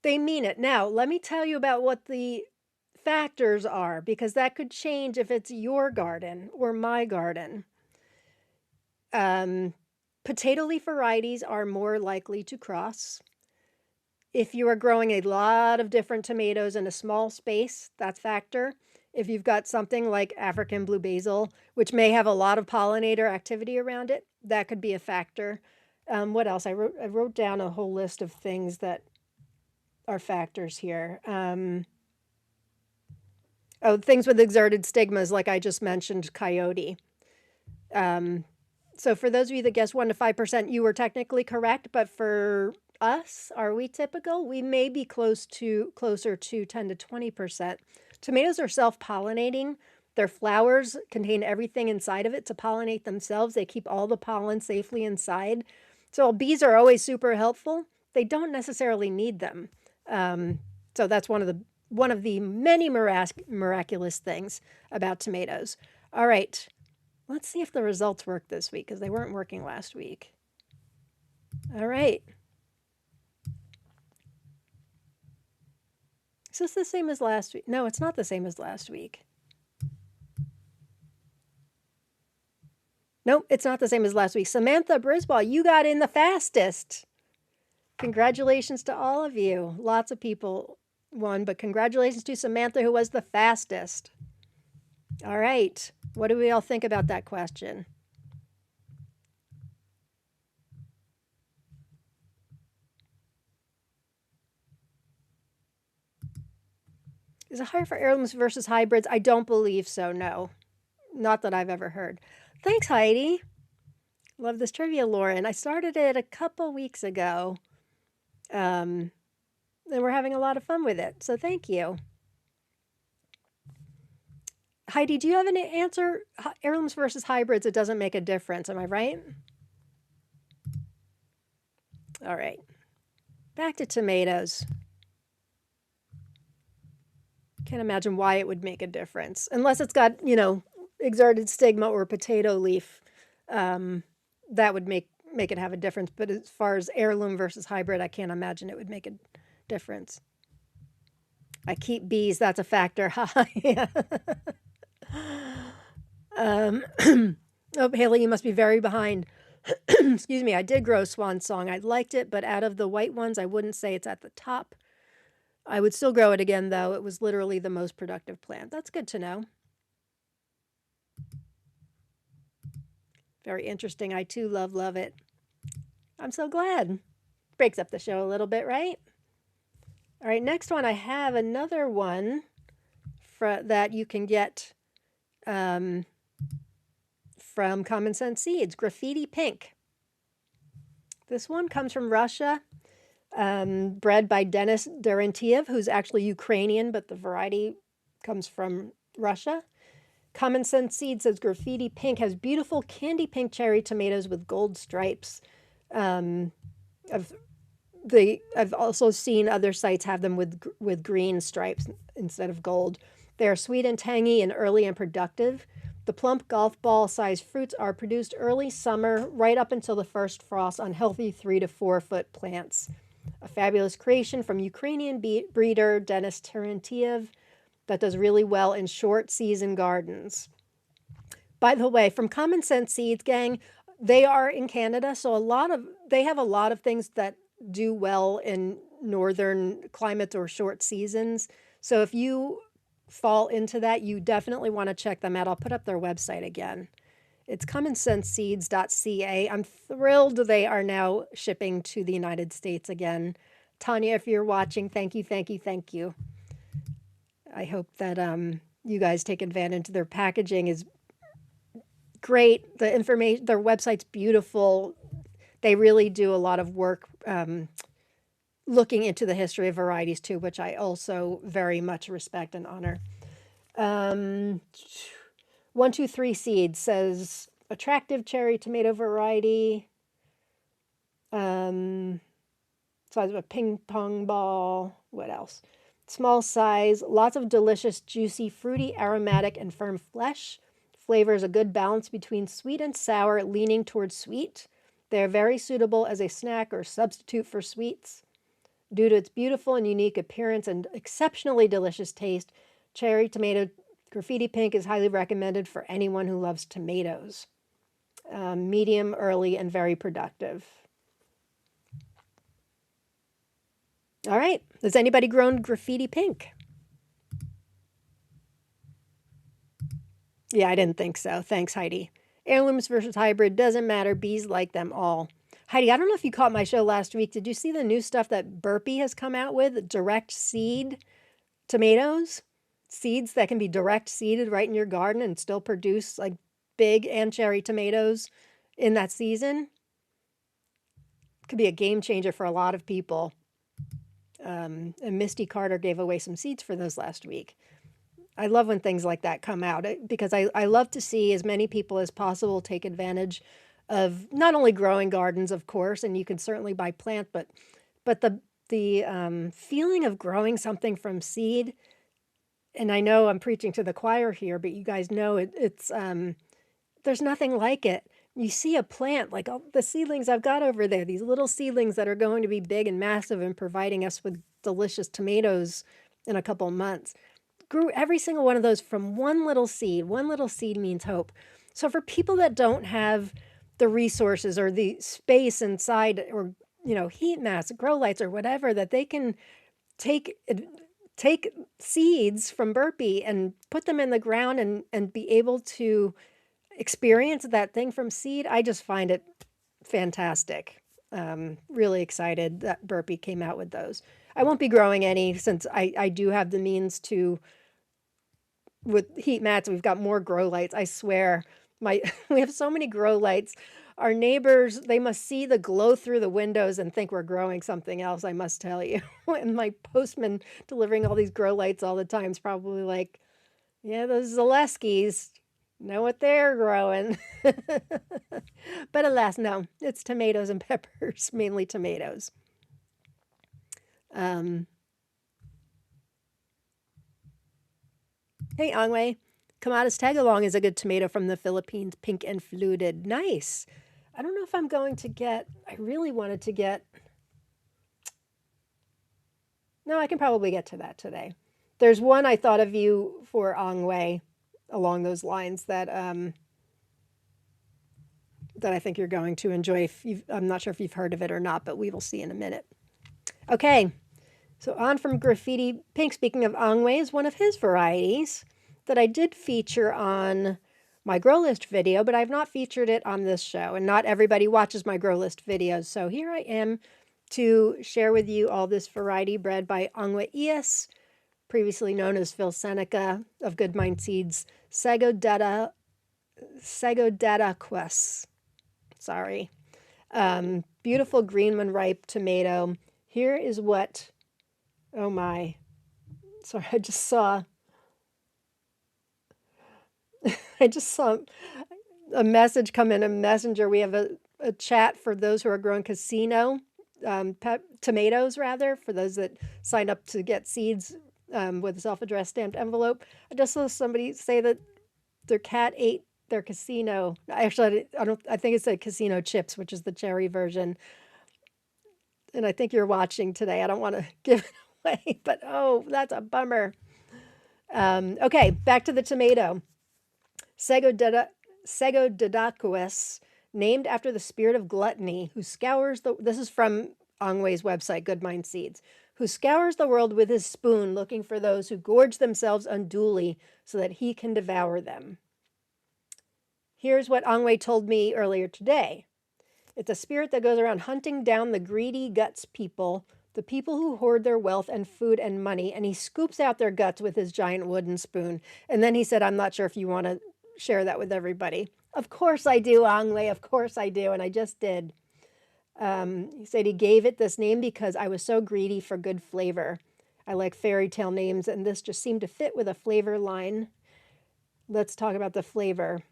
they mean it. Now, let me tell you about what the factors are, because that could change if it's your garden or my garden. Potato leaf varieties are more likely to cross. If you are growing a lot of different tomatoes in a small space, that's factor. If you've got something like African blue basil, which may have a lot of pollinator activity around it, that could be a factor. What else? I wrote down a whole list of things that are factors here. Things with exerted stigmas, like I just mentioned, coyote. So for those of you that guessed 1 to 5%, you were technically correct, but for us, are we typical? We may be closer to 10 to 20%. Tomatoes are self-pollinating. Their flowers contain everything inside of it to pollinate themselves. They keep all the pollen safely inside. So bees are always super helpful. They don't necessarily need them. So that's one of the many miraculous things about tomatoes. All right. Let's see if the results work this week, because they weren't working last week. All right. Is this the same as last week? No, it's not the same as last week. Nope, it's not the same as last week. Samantha Brisball, you got in the fastest. Congratulations to all of you. Lots of people won, but congratulations to Samantha, who was the fastest. All right. What do we all think about that question? Is it higher for heirlooms versus hybrids? I don't believe so, no. Not that I've ever heard. Thanks, Heidi. Love this trivia, Lauren. I started it a couple weeks ago. And we're having a lot of fun with it, so thank you. Heidi, do you have an answer? Heirlooms versus hybrids, it doesn't make a difference. Am I right? All right. Back to tomatoes. Can't imagine why it would make a difference. Unless it's got, exerted stigma or potato leaf. That would make it have a difference. But as far as heirloom versus hybrid, I can't imagine it would make a difference. I keep bees. That's a factor. Yeah. Oh, Haley, you must be very behind. Excuse me. I did grow Swan Song. I liked it, but out of the white ones, I wouldn't say it's at the top. I would still grow it again, though. It was literally the most productive plant. That's good to know. Very interesting. I, too, love it. I'm so glad. Breaks up the show a little bit, right? All right, next one. I have another one that you can get from Common Sense Seeds, Graffiti Pink. This one comes from Russia, bred by Denis Derentiev, who's actually Ukrainian, but the variety comes from Russia. Common Sense Seeds says Graffiti Pink has beautiful candy pink cherry tomatoes with gold stripes. I've also seen other sites have them with green stripes instead of gold. They are sweet and tangy and early and productive. The plump golf ball sized fruits are produced early summer, right up until the first frost on healthy 3 to 4 foot plants. A fabulous creation from Ukrainian breeder Denis Terentiev that does really well in short season gardens. By the way, from Common Sense Seeds, gang, they are in Canada, so they have a lot of things that do well in northern climates or short seasons. So if you fall into that, you definitely want to check them out. I'll put up their website again. It's commonsenseseeds.ca. I'm thrilled they are now shipping to the United States again. Tanya, if you're watching, thank you, thank you, thank you. I hope that you guys take advantage. Their packaging is great. The information, their website's beautiful. They really do a lot of work looking into the history of varieties too, which I also very much respect and honor. 123 Seeds says attractive cherry tomato variety. Size of a ping pong ball. What else? Small size, lots of delicious, juicy, fruity, aromatic, and firm flesh. Flavors a good balance between sweet and sour, leaning towards sweet. They are very suitable as a snack or substitute for sweets. Due to its beautiful and unique appearance and exceptionally delicious taste, cherry tomato Graffiti Pink is highly recommended for anyone who loves tomatoes. Medium, early, and very productive. All right. Has anybody grown Graffiti Pink? Yeah, I didn't think so. Thanks, Heidi. Heirlooms versus hybrid, doesn't matter. Bees like them all. Heidi, I don't know if you caught my show last week. Did you see the new stuff that Burpee has come out with? Direct seed tomatoes? Seeds that can be direct seeded right in your garden and still produce like big and cherry tomatoes in that season. Could be a game changer for a lot of people. And Misty Carter gave away some seeds for those last week. I love when things like that come out because I love to see as many people as possible take advantage of not only growing gardens, of course, and you can certainly buy plant, but the feeling of growing something from seed. And I know I'm preaching to the choir here, but you guys know it's there's nothing like it. You see a plant like all the seedlings I've got over there, these little seedlings that are going to be big and massive and providing us with delicious tomatoes in a couple months. Grew every single one of those from one little seed. One little seed means hope. So for people that don't have the resources or the space inside or, heat mass, grow lights or whatever, that they can take seeds from Burpee and put them in the ground and be able to experience that thing from seed, I just find it fantastic. Really excited that Burpee came out with those. I won't be growing any since I do have the means to. With heat mats, we've got more grow lights. I swear, we have so many grow lights. Our neighbors, they must see the glow through the windows and think we're growing something else, I must tell you. And my postman delivering all these grow lights all the time is probably like, yeah, those Zaleskis know what they're growing. But alas, no, it's tomatoes and peppers, mainly tomatoes. Hey, Angwei, Kamatas Tagalong is a good tomato from the Philippines, pink and fluted. Nice. I don't know if I'm going to get, I really wanted to get, no, I can probably get to that today. There's one I thought of you for Angwei along those lines that that I think you're going to enjoy. I'm not sure if you've heard of it or not, but we will see in a minute. Okay, so on from Graffiti Pink. Speaking of Angwei, is one of his varieties that I did feature on my grow list video, but I've not featured it on this show, and not everybody watches my grow list videos. So here I am to share with you all this variety bred by Angwei Ias, previously known as Phil Seneca of Good Mind Seeds, Sego Datuis. Sorry. Beautiful green when ripe tomato. Here is what, oh my, sorry, I just saw a message come in a messenger. We have a chat for those who are growing casino tomatoes, rather, for those that signed up to get seeds with a self-addressed stamped envelope. I just saw somebody say that their cat ate their casino. Actually, I think it's a casino chips, which is the cherry version. And I think you're watching today. I don't want to give it away, but oh, that's a bummer. Okay, back to the tomato. Sego Datuis, named after the spirit of gluttony, who scours the. This is from Angwei's website, Good Mind Seeds. who scours the world with his spoon looking for those who gorge themselves unduly so that he can devour them. Here's what Angwei told me earlier today. It's a spirit that goes around hunting down the greedy guts people, the people who hoard their wealth and food and money, and he scoops out their guts with his giant wooden spoon. And then he said, I'm not sure if you want to share that with everybody. Of course I do, Angwei, of course I do, and I just did. He said he gave it this name because I was so greedy for good flavor. I like fairy tale names, and this just seemed to fit with a flavor line. Let's talk about the flavor.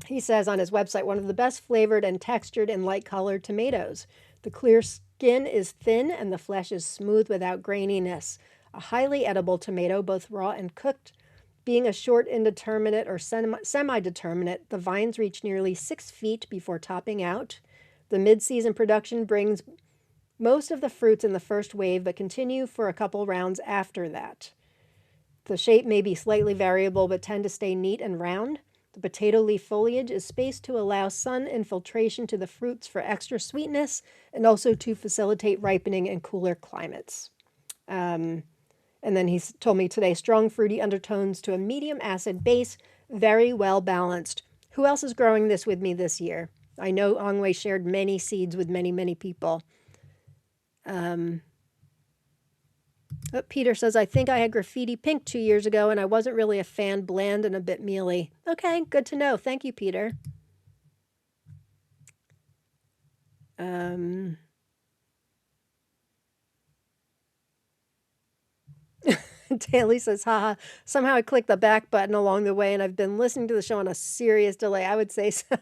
He says on his website, one of the best flavored and textured and light-colored tomatoes. The clear skin is thin and the flesh is smooth without graininess. A highly edible tomato, both raw and cooked. Being a short indeterminate or semi-determinate, the vines reach nearly 6 feet before topping out. The mid-season production brings most of the fruits in the first wave, but continue for a couple rounds after that. The shape may be slightly variable, but tend to stay neat and round. The potato leaf foliage is spaced to allow sun infiltration to the fruits for extra sweetness and also to facilitate ripening in cooler climates. And then he told me today, strong fruity undertones to a medium acid base, very well balanced. Who else is growing this with me this year? I know Angwei shared many seeds with many, many people. Peter says, I think I had Graffiti Pink 2 years ago, and I wasn't really a fan, bland and a bit mealy. Okay, good to know. Thank you, Peter. Daly says, haha, somehow I clicked the back button along the way, and I've been listening to the show on a serious delay. I would say so.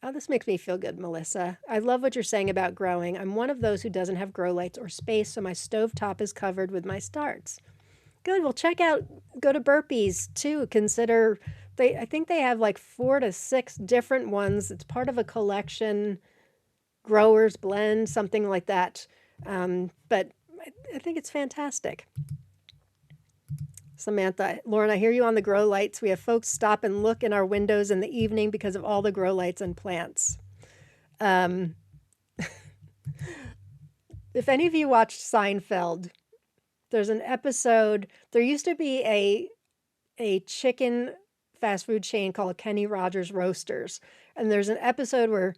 Oh, this makes me feel good, Melissa. I love what you're saying about growing. I'm one of those who doesn't have grow lights or space, so my stovetop is covered with my starts. Good. Well, go to Burpees too. Consider, I think they have like 4 to 6 different ones. It's part of a collection, growers blend, something like that. But I think it's fantastic. Samantha, Lauren, I hear you on the grow lights. We have folks stop and look in our windows in the evening because of all the grow lights and plants. If any of you watched Seinfeld, there's an episode. There used to be a chicken fast food chain called Kenny Rogers Roasters, and there's an episode where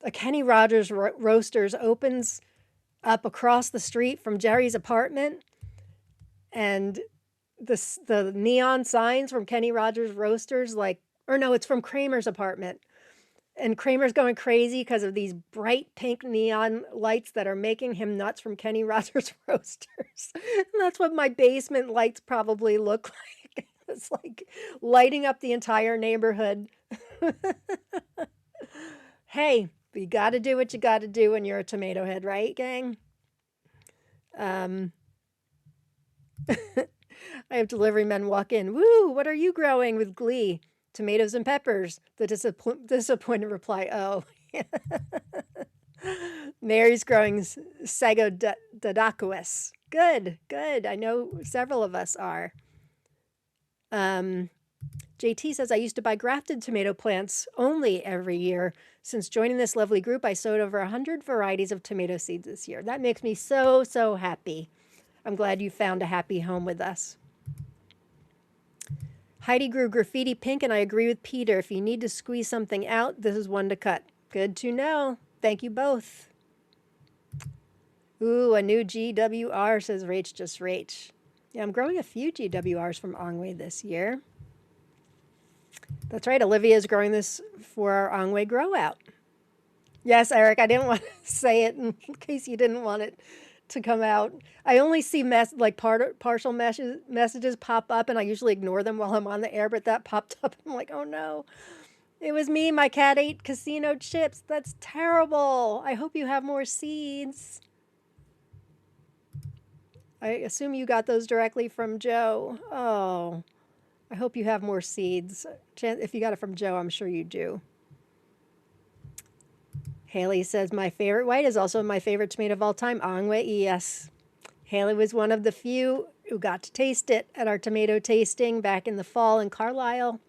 a Kenny Rogers Roasters opens up across the street from Jerry's apartment, and the neon signs from Kenny Rogers Roasters, it's from Kramer's apartment. And Kramer's going crazy because of these bright pink neon lights that are making him nuts from Kenny Rogers Roasters. And that's what my basement lights probably look like. It's like lighting up the entire neighborhood. Hey, you got to do what you got to do when you're a tomato head, right, gang? I have delivery men walk in. Woo, what are you growing with glee? Tomatoes and peppers. The disappointed reply, oh. Mary's growing Sego Datuis. Good. I know several of us are. JT says, I used to buy grafted tomato plants only every year. Since joining this lovely group, I sowed over 100 varieties of tomato seeds this year. That makes me so, so happy. I'm glad you found a happy home with us. Heidi grew Graffiti Pink, and I agree with Peter. If you need to squeeze something out, this is one to cut. Good to know. Thank you both. Ooh, a new GWR, says Rach just Rach. Yeah, I'm growing a few GWRs from Angwei this year. That's right, Olivia is growing this for our Angwei Grow Out. Yes, Eric, I didn't want to say it in case you didn't want it to come out. I only see partial messages pop up, and I usually ignore them while I'm on the air, but that popped up. I'm like, oh no. It was me. My cat ate casino chips. That's terrible. I hope you have more seeds. I assume you got those directly from Joe. Oh, I hope you have more seeds. If you got it from Joe, I'm sure you do. Haley says, my favorite white is also my favorite tomato of all time, Angwei. Yes. Haley was one of the few who got to taste it at our tomato tasting back in the fall in Carlisle.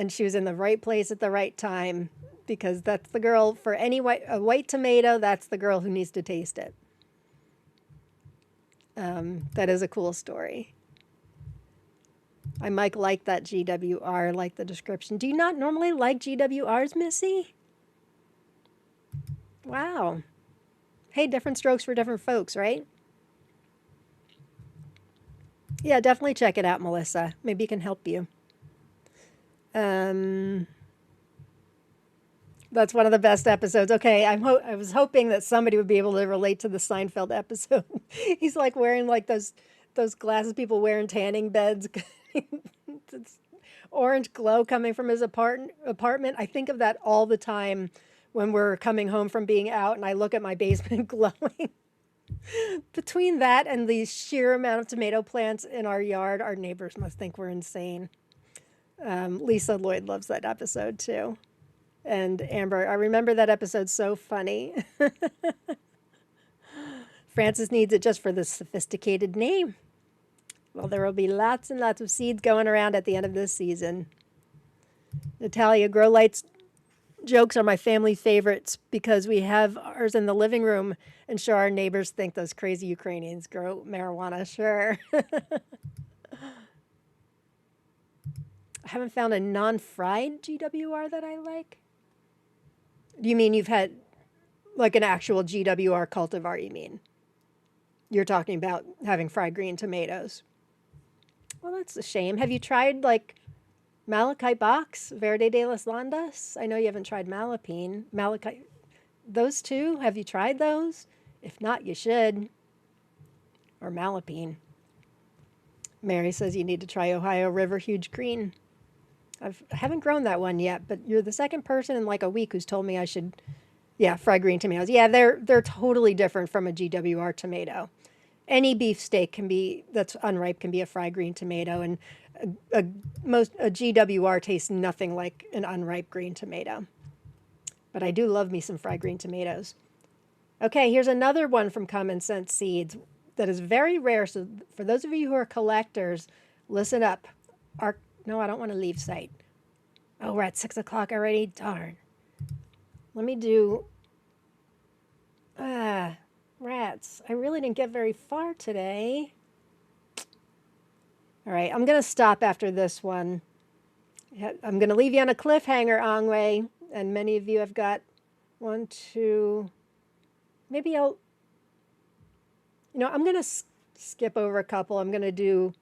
and she was in the right place at the right time, because that's the girl for a white tomato. That's the girl who needs to taste it. That is a cool story. I might like that GWR, like the description. Do you not normally like GWRs, Missy? Wow. Hey, different strokes for different folks, right? Yeah, definitely check it out, Melissa. Maybe it can help you. That's one of the best episodes. Okay, I was hoping that somebody would be able to relate to the Seinfeld episode. He's like wearing like those glasses people wear in tanning beds. It's orange glow coming from his apartment. I think of that all the time when we're coming home from being out and I look at my basement glowing. Between that and the sheer amount of tomato plants in our yard, our neighbors must think we're insane. Lisa Lloyd loves that episode too. And Amber, I remember that episode so funny. Francis needs it just for the sophisticated name. Well, there will be lots and lots of seeds going around at the end of this season. Natalia, Grow Lights jokes are my family favorites because we have ours in the living room and sure our neighbors think those crazy Ukrainians grow marijuana. Sure. I haven't found a non-fried GWR that I like. Do you mean you've had like an actual GWR cultivar, you mean? You're talking about having fried green tomatoes. Well, that's a shame. Have you tried like Malachite box, Verde de las Landas? I know you haven't tried Malapine. Malachite, those two, have you tried those? If not, you should. Or Malapine. Mary says you need to try Ohio River Huge Green. I haven't grown that one yet, but you're the second person in like a week who's told me I should, yeah, fried green tomatoes. Yeah, they're totally different from a GWR tomato. Any beefsteak that's unripe can be a fried green tomato, and a GWR tastes nothing like an unripe green tomato. But I do love me some fried green tomatoes. Okay, here's another one from Common Sense Seeds that is very rare. So for those of you who are collectors, listen up. No, I don't want to leave site. Oh, we're at 6 o'clock already? Darn. Let me do... rats. I really didn't get very far today. All right, I'm going to stop after this one. I'm going to leave you on a cliffhanger, Angwei. And many of you have got 1, 2... Maybe I'll... I'm going to skip over a couple. I'm going to do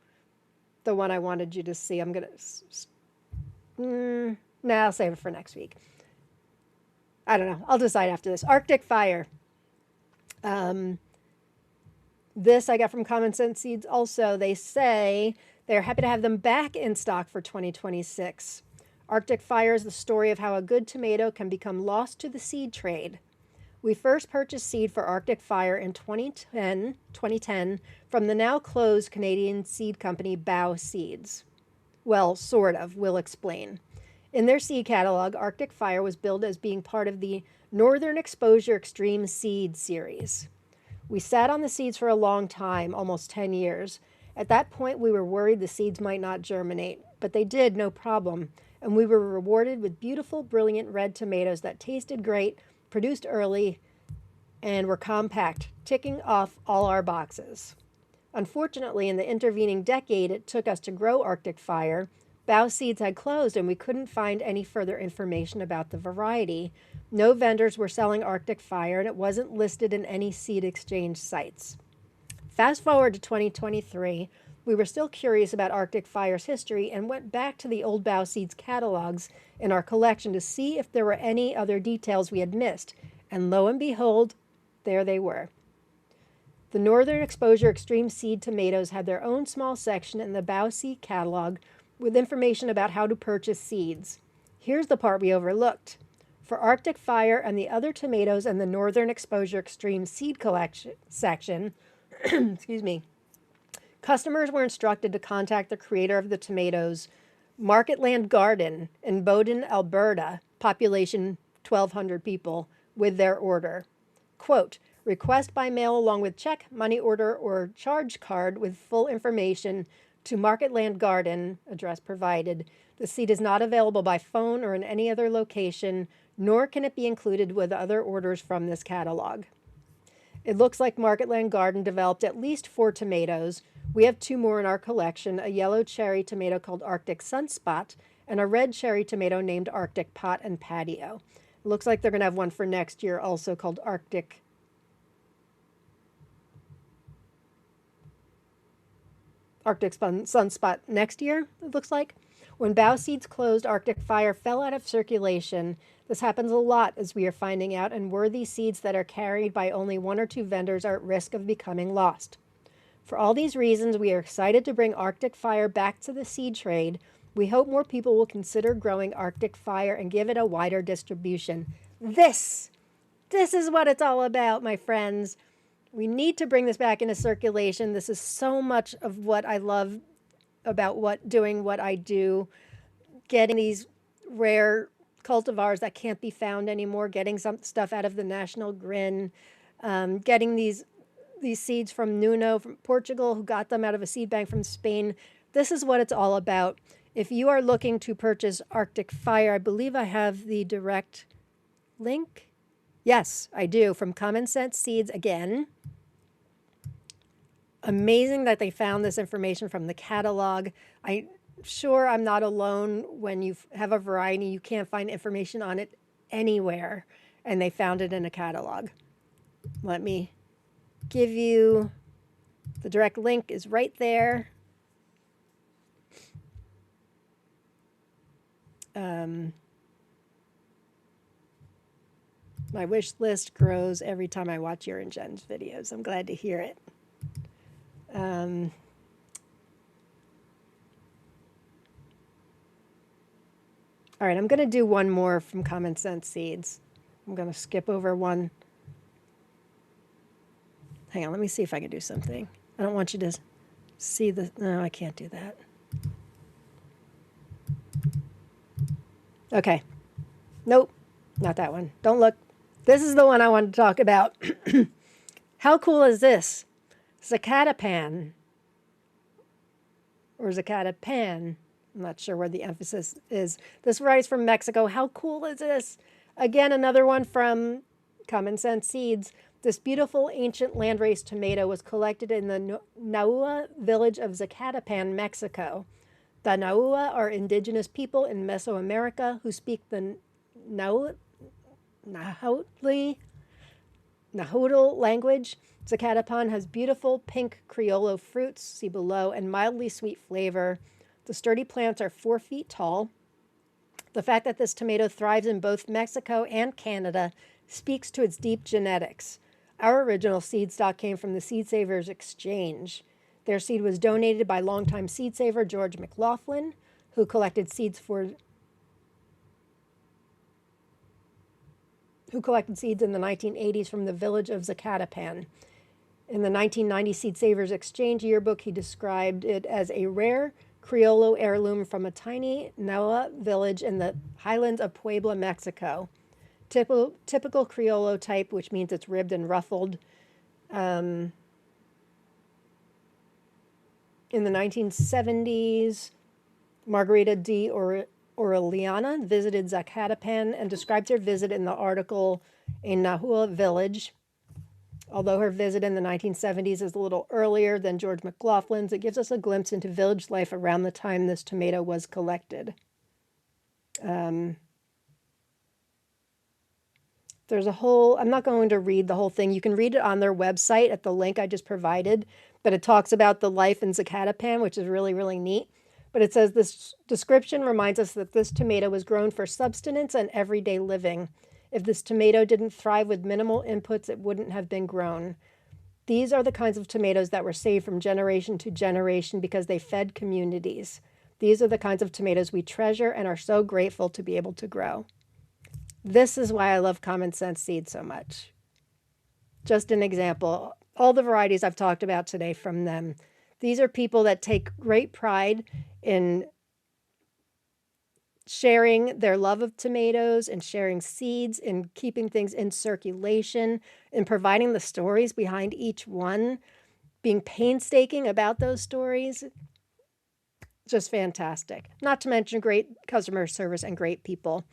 the one I wanted you to see. I'm going to... I'll save it for next week. I don't know. I'll decide after this. Arctic Fire. This I got from Common Sense Seeds also. They say they're happy to have them back in stock for 2026. Arctic Fire is the story of how a good tomato can become lost to the seed trade. We first purchased seed for Arctic Fire in 2010 from the now closed Canadian seed company Bow Seeds. Well, sort of. We'll explain. In their seed catalog, Arctic Fire was billed as being part of the Northern Exposure Extreme Seed series. We sat on the seeds for a long time, almost 10 years. At that point, we were worried the seeds might not germinate, but they did, no problem, and we were rewarded with beautiful, brilliant red tomatoes that tasted great, produced early, and were compact, ticking off all our boxes. Unfortunately, in the intervening decade it took us to grow Arctic Fire, Bow Seeds had closed and we couldn't find any further information about the variety. No vendors were selling Arctic Fire and it wasn't listed in any seed exchange sites. Fast forward to 2023, we were still curious about Arctic Fire's history and went back to the old Bow Seeds catalogs in our collection to see if there were any other details we had missed. And lo and behold, there they were. The Northern Exposure Extreme Seed tomatoes had their own small section in the Bow Seed catalog with information about how to purchase seeds. Here's the part we overlooked. For Arctic Fire and the other tomatoes in the Northern Exposure Extreme Seed collection section, excuse me, customers were instructed to contact the creator of the tomatoes, Marketland Garden in Bowden, Alberta, population 1,200 people, with their order. Quote, request by mail along with check, money order, or charge card with full information to Marketland Garden, address provided, The seed is not available by phone or in any other location, nor can it be included with other orders from this catalog. It looks like Marketland Garden developed at least 4 tomatoes. We have 2 more in our collection, a yellow cherry tomato called Arctic Sunspot and a red cherry tomato named Arctic Pot and Patio. It looks like they're going to have one for next year also called Arctic Sunspot next year, it looks like. When bough seeds closed, Arctic fire fell out of circulation. This happens a lot, as we are finding out, and worthy seeds that are carried by only 1 or 2 vendors are at risk of becoming lost. For all these reasons, we are excited to bring Arctic fire back to the seed trade. We hope more people will consider growing Arctic fire and give it a wider distribution. This is what it's all about, my friends. We need to bring this back into circulation. This is so much of what I love about doing what I do, getting these rare cultivars that can't be found anymore, getting some stuff out of the National Grin, getting these seeds from Nuno from Portugal, who got them out of a seed bank from Spain. This is what it's all about. If you are looking to purchase Arctic Fire, I believe I have the direct link. Yes, I do, from Common Sense Seeds again. Amazing that they found this information from the catalog. I'm sure I'm not alone when you have a variety, you can't find information on it anywhere, and they found it in a catalog. Let me give you the direct link is right there. My wish list grows every time I watch your and Jen's videos. I'm glad to hear it. All right, I'm going to do one more from Common Sense Seeds. I'm going to skip over one. Hang on, let me see if I can do something. I don't want you to see the... No, I can't do that. Okay. Nope, not that one. Don't look. This is the one I wanted to talk about. How cool is this? Zakatapan. Or Zakatapan. I'm not sure where the emphasis is. This variety is from Mexico. How cool is this? Again, another one from Common Sense Seeds. This beautiful ancient landrace tomato was collected in the Nahua village of Zakatapan, Mexico. The Nahua are indigenous people in Mesoamerica who speak the Nahuatl language. Zakatapan has beautiful pink Criollo fruits, see below, and mildly sweet flavor. The sturdy plants are 4 feet tall. The fact that this tomato thrives in both Mexico and Canada speaks to its deep genetics. Our original seed stock came from the Seed Savers Exchange. Their seed was donated by longtime seed saver George McLaughlin, who collected seeds in the 1980s from the village of Zakatapan. In the 1990 Seed Savers Exchange yearbook, he described it as a rare Criollo heirloom from a tiny Nahua village in the highlands of Puebla, Mexico. Typical Criollo type, which means it's ribbed and ruffled. In the 1970s, Margarita de Orellana visited Zakatapan and described her visit in the article A Nahua Village. Although her visit in the 1970s is a little earlier than George McLaughlin's, it gives us a glimpse into village life around the time this tomato was collected. There's a whole, I'm not going to read the whole thing. You can read it on their website at the link I just provided, but it talks about the life in Zakatapan, which is really, really neat. But it says this description reminds us that this tomato was grown for subsistence and everyday living. If this tomato didn't thrive with minimal inputs, it wouldn't have been grown. These are the kinds of tomatoes that were saved from generation to generation because they fed communities. These are the kinds of tomatoes we treasure and are so grateful to be able to grow. This is why I love Common Sense Seeds so much. Just an example, all the varieties I've talked about today from them. These are people that take great pride in sharing their love of tomatoes and sharing seeds and keeping things in circulation and providing the stories behind each one, being painstaking about those stories. Just fantastic. Not to mention great customer service and great people.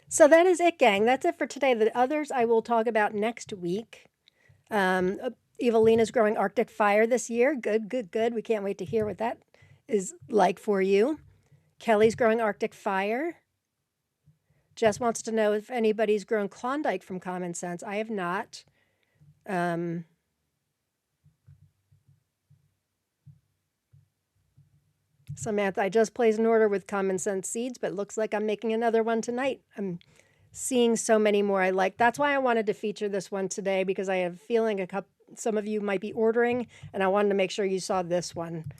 So that is it, gang. That's it for today. The others I will talk about next week. Evelina's growing Arctic Fire this year. Good, good, good. We can't wait to hear what that is like for you. Kelly's growing Arctic Fire. Jess wants to know if anybody's grown Klondike from Common Sense. I have not. Samantha, I just placed an order with Common Sense seeds, but looks like I'm making another one tonight. I'm seeing so many more I like. That's why I wanted to feature this one today, because I have a feeling some of you might be ordering, and I wanted to make sure you saw this one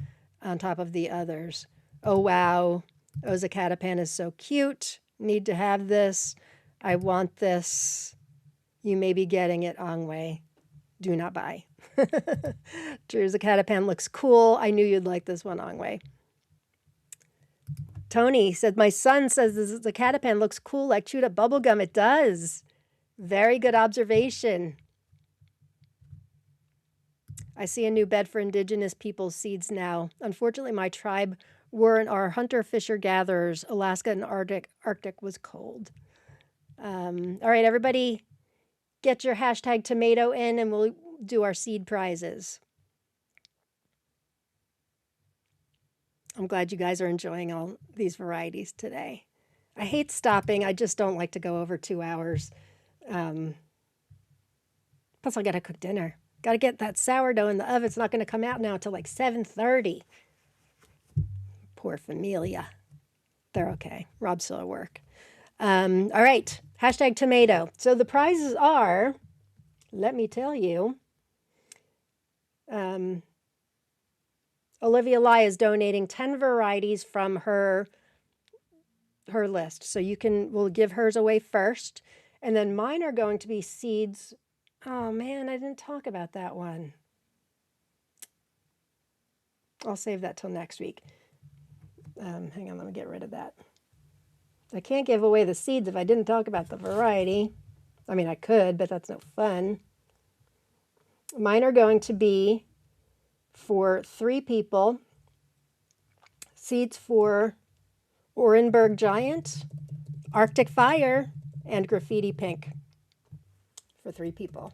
on top of the others. Oh, wow. Oh, Zakatapan is so cute. Need to have this. I want this. You may be getting it, Angwei. Do not buy. Drew, Zakatapan looks cool. I knew you'd like this one, Angwei. Tony said, my son says the Zakatapan looks cool like chewed up bubblegum. It does. Very good observation. I see a new bed for indigenous people's seeds now. Unfortunately, my tribe were our hunter, fisher, gatherers. Alaska and Arctic was cold. All right, everybody, get your hashtag tomato in and we'll do our seed prizes. I'm glad you guys are enjoying all these varieties today. I hate stopping. I just don't like to go over 2 hours. Plus, I got to cook dinner. Got to get that sourdough in the oven. It's not going to come out now until like 7:30. Poor familia. They're okay. Rob's still at work. All right. Hashtag tomato. So the prizes are, let me tell you, Olivia Lai is donating 10 varieties from her list. So we'll give hers away first. And then mine are going to be seeds. Oh man, I didn't talk about that one. I'll save that till next week. Hang on, let me get rid of that. I can't give away the seeds if I didn't talk about the variety. I mean, I could, but that's no fun. Mine are going to be for 3 people. Seeds for Orenburg Giant, Arctic Fire, and Graffiti Pink for 3 people.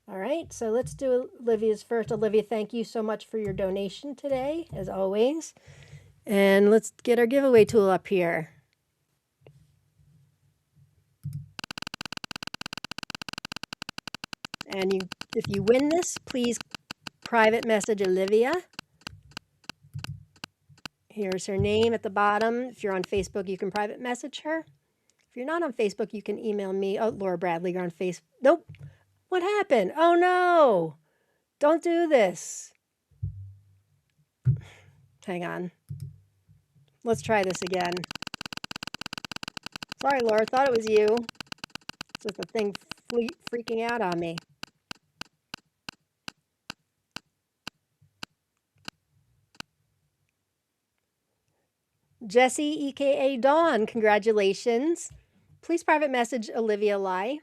All right, so let's do Olivia's first. Olivia, thank you so much for your donation today, as always. And let's get our giveaway tool up here. And if you win this, please private message Olivia. Here's her name at the bottom. If you're on Facebook, you can private message her. If you're not on Facebook, you can email me. Oh, Laura Bradley, you're on Facebook. Nope. What happened? Oh, no. Don't do this. Hang on. Let's try this again. Sorry, Laura. Thought it was you. It's just the thing freaking out on me. Jesse, EKA Dawn, congratulations. Please private message Olivia Lai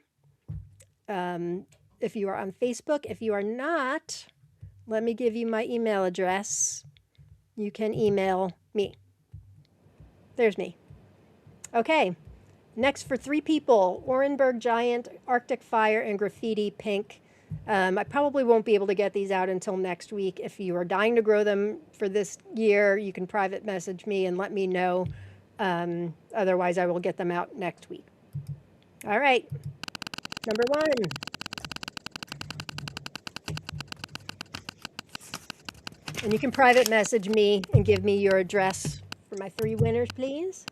if you are on Facebook. If you are not, let me give you my email address. You can email me. There's me. Okay, next for 3 people, Orenburg Giant, Arctic Fire, and Graffiti Pink. I probably won't be able to get these out until next week. If you are dying to grow them for this year, you can private message me and let me know. Otherwise, I will get them out next week. All right, number 1. And you can private message me and give me your address for my 3 winners, please.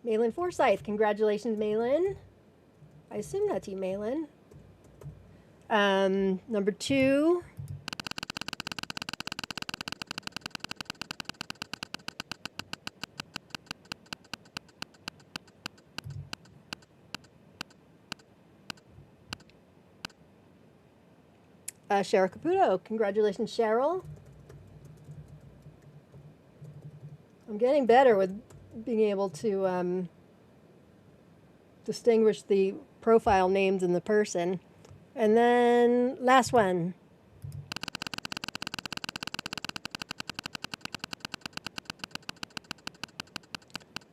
Malin Forsyth, congratulations, Malin. I assume that's you, Malin. Number 2. Cheryl Caputo, congratulations, Cheryl. I'm getting better with being able to distinguish the profile names in the person. And then last one.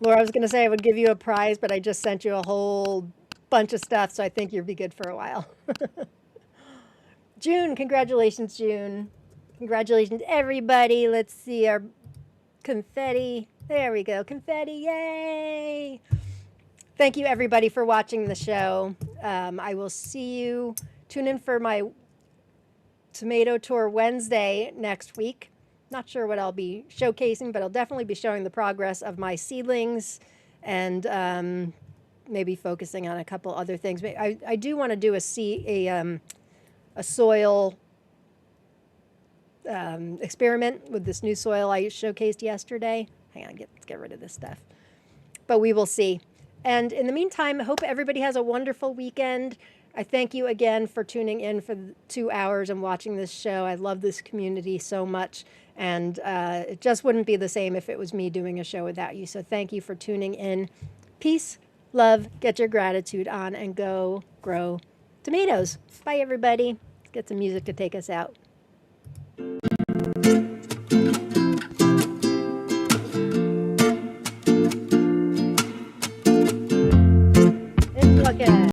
Laura, I was going to say I would give you a prize, but I just sent you a whole bunch of stuff, so I think you'll be good for a while. June, congratulations, June. Congratulations, everybody. Let's see our confetti. There we go. Confetti, yay! Thank you, everybody, for watching the show. I will see you. Tune in for my tomato tour Wednesday next week. Not sure what I'll be showcasing, but I'll definitely be showing the progress of my seedlings and maybe focusing on a couple other things. But I do want to do a soil experiment with this new soil I showcased yesterday. Hang on, let's get rid of this stuff. But we will see. And in the meantime, I hope everybody has a wonderful weekend. I thank you again for tuning in for 2 hours and watching this show. I love this community so much. And it just wouldn't be the same if it was me doing a show without you. So thank you for tuning in. Peace, love, get your gratitude on, and go grow tomatoes. Bye, everybody. Let's get some music to take us out.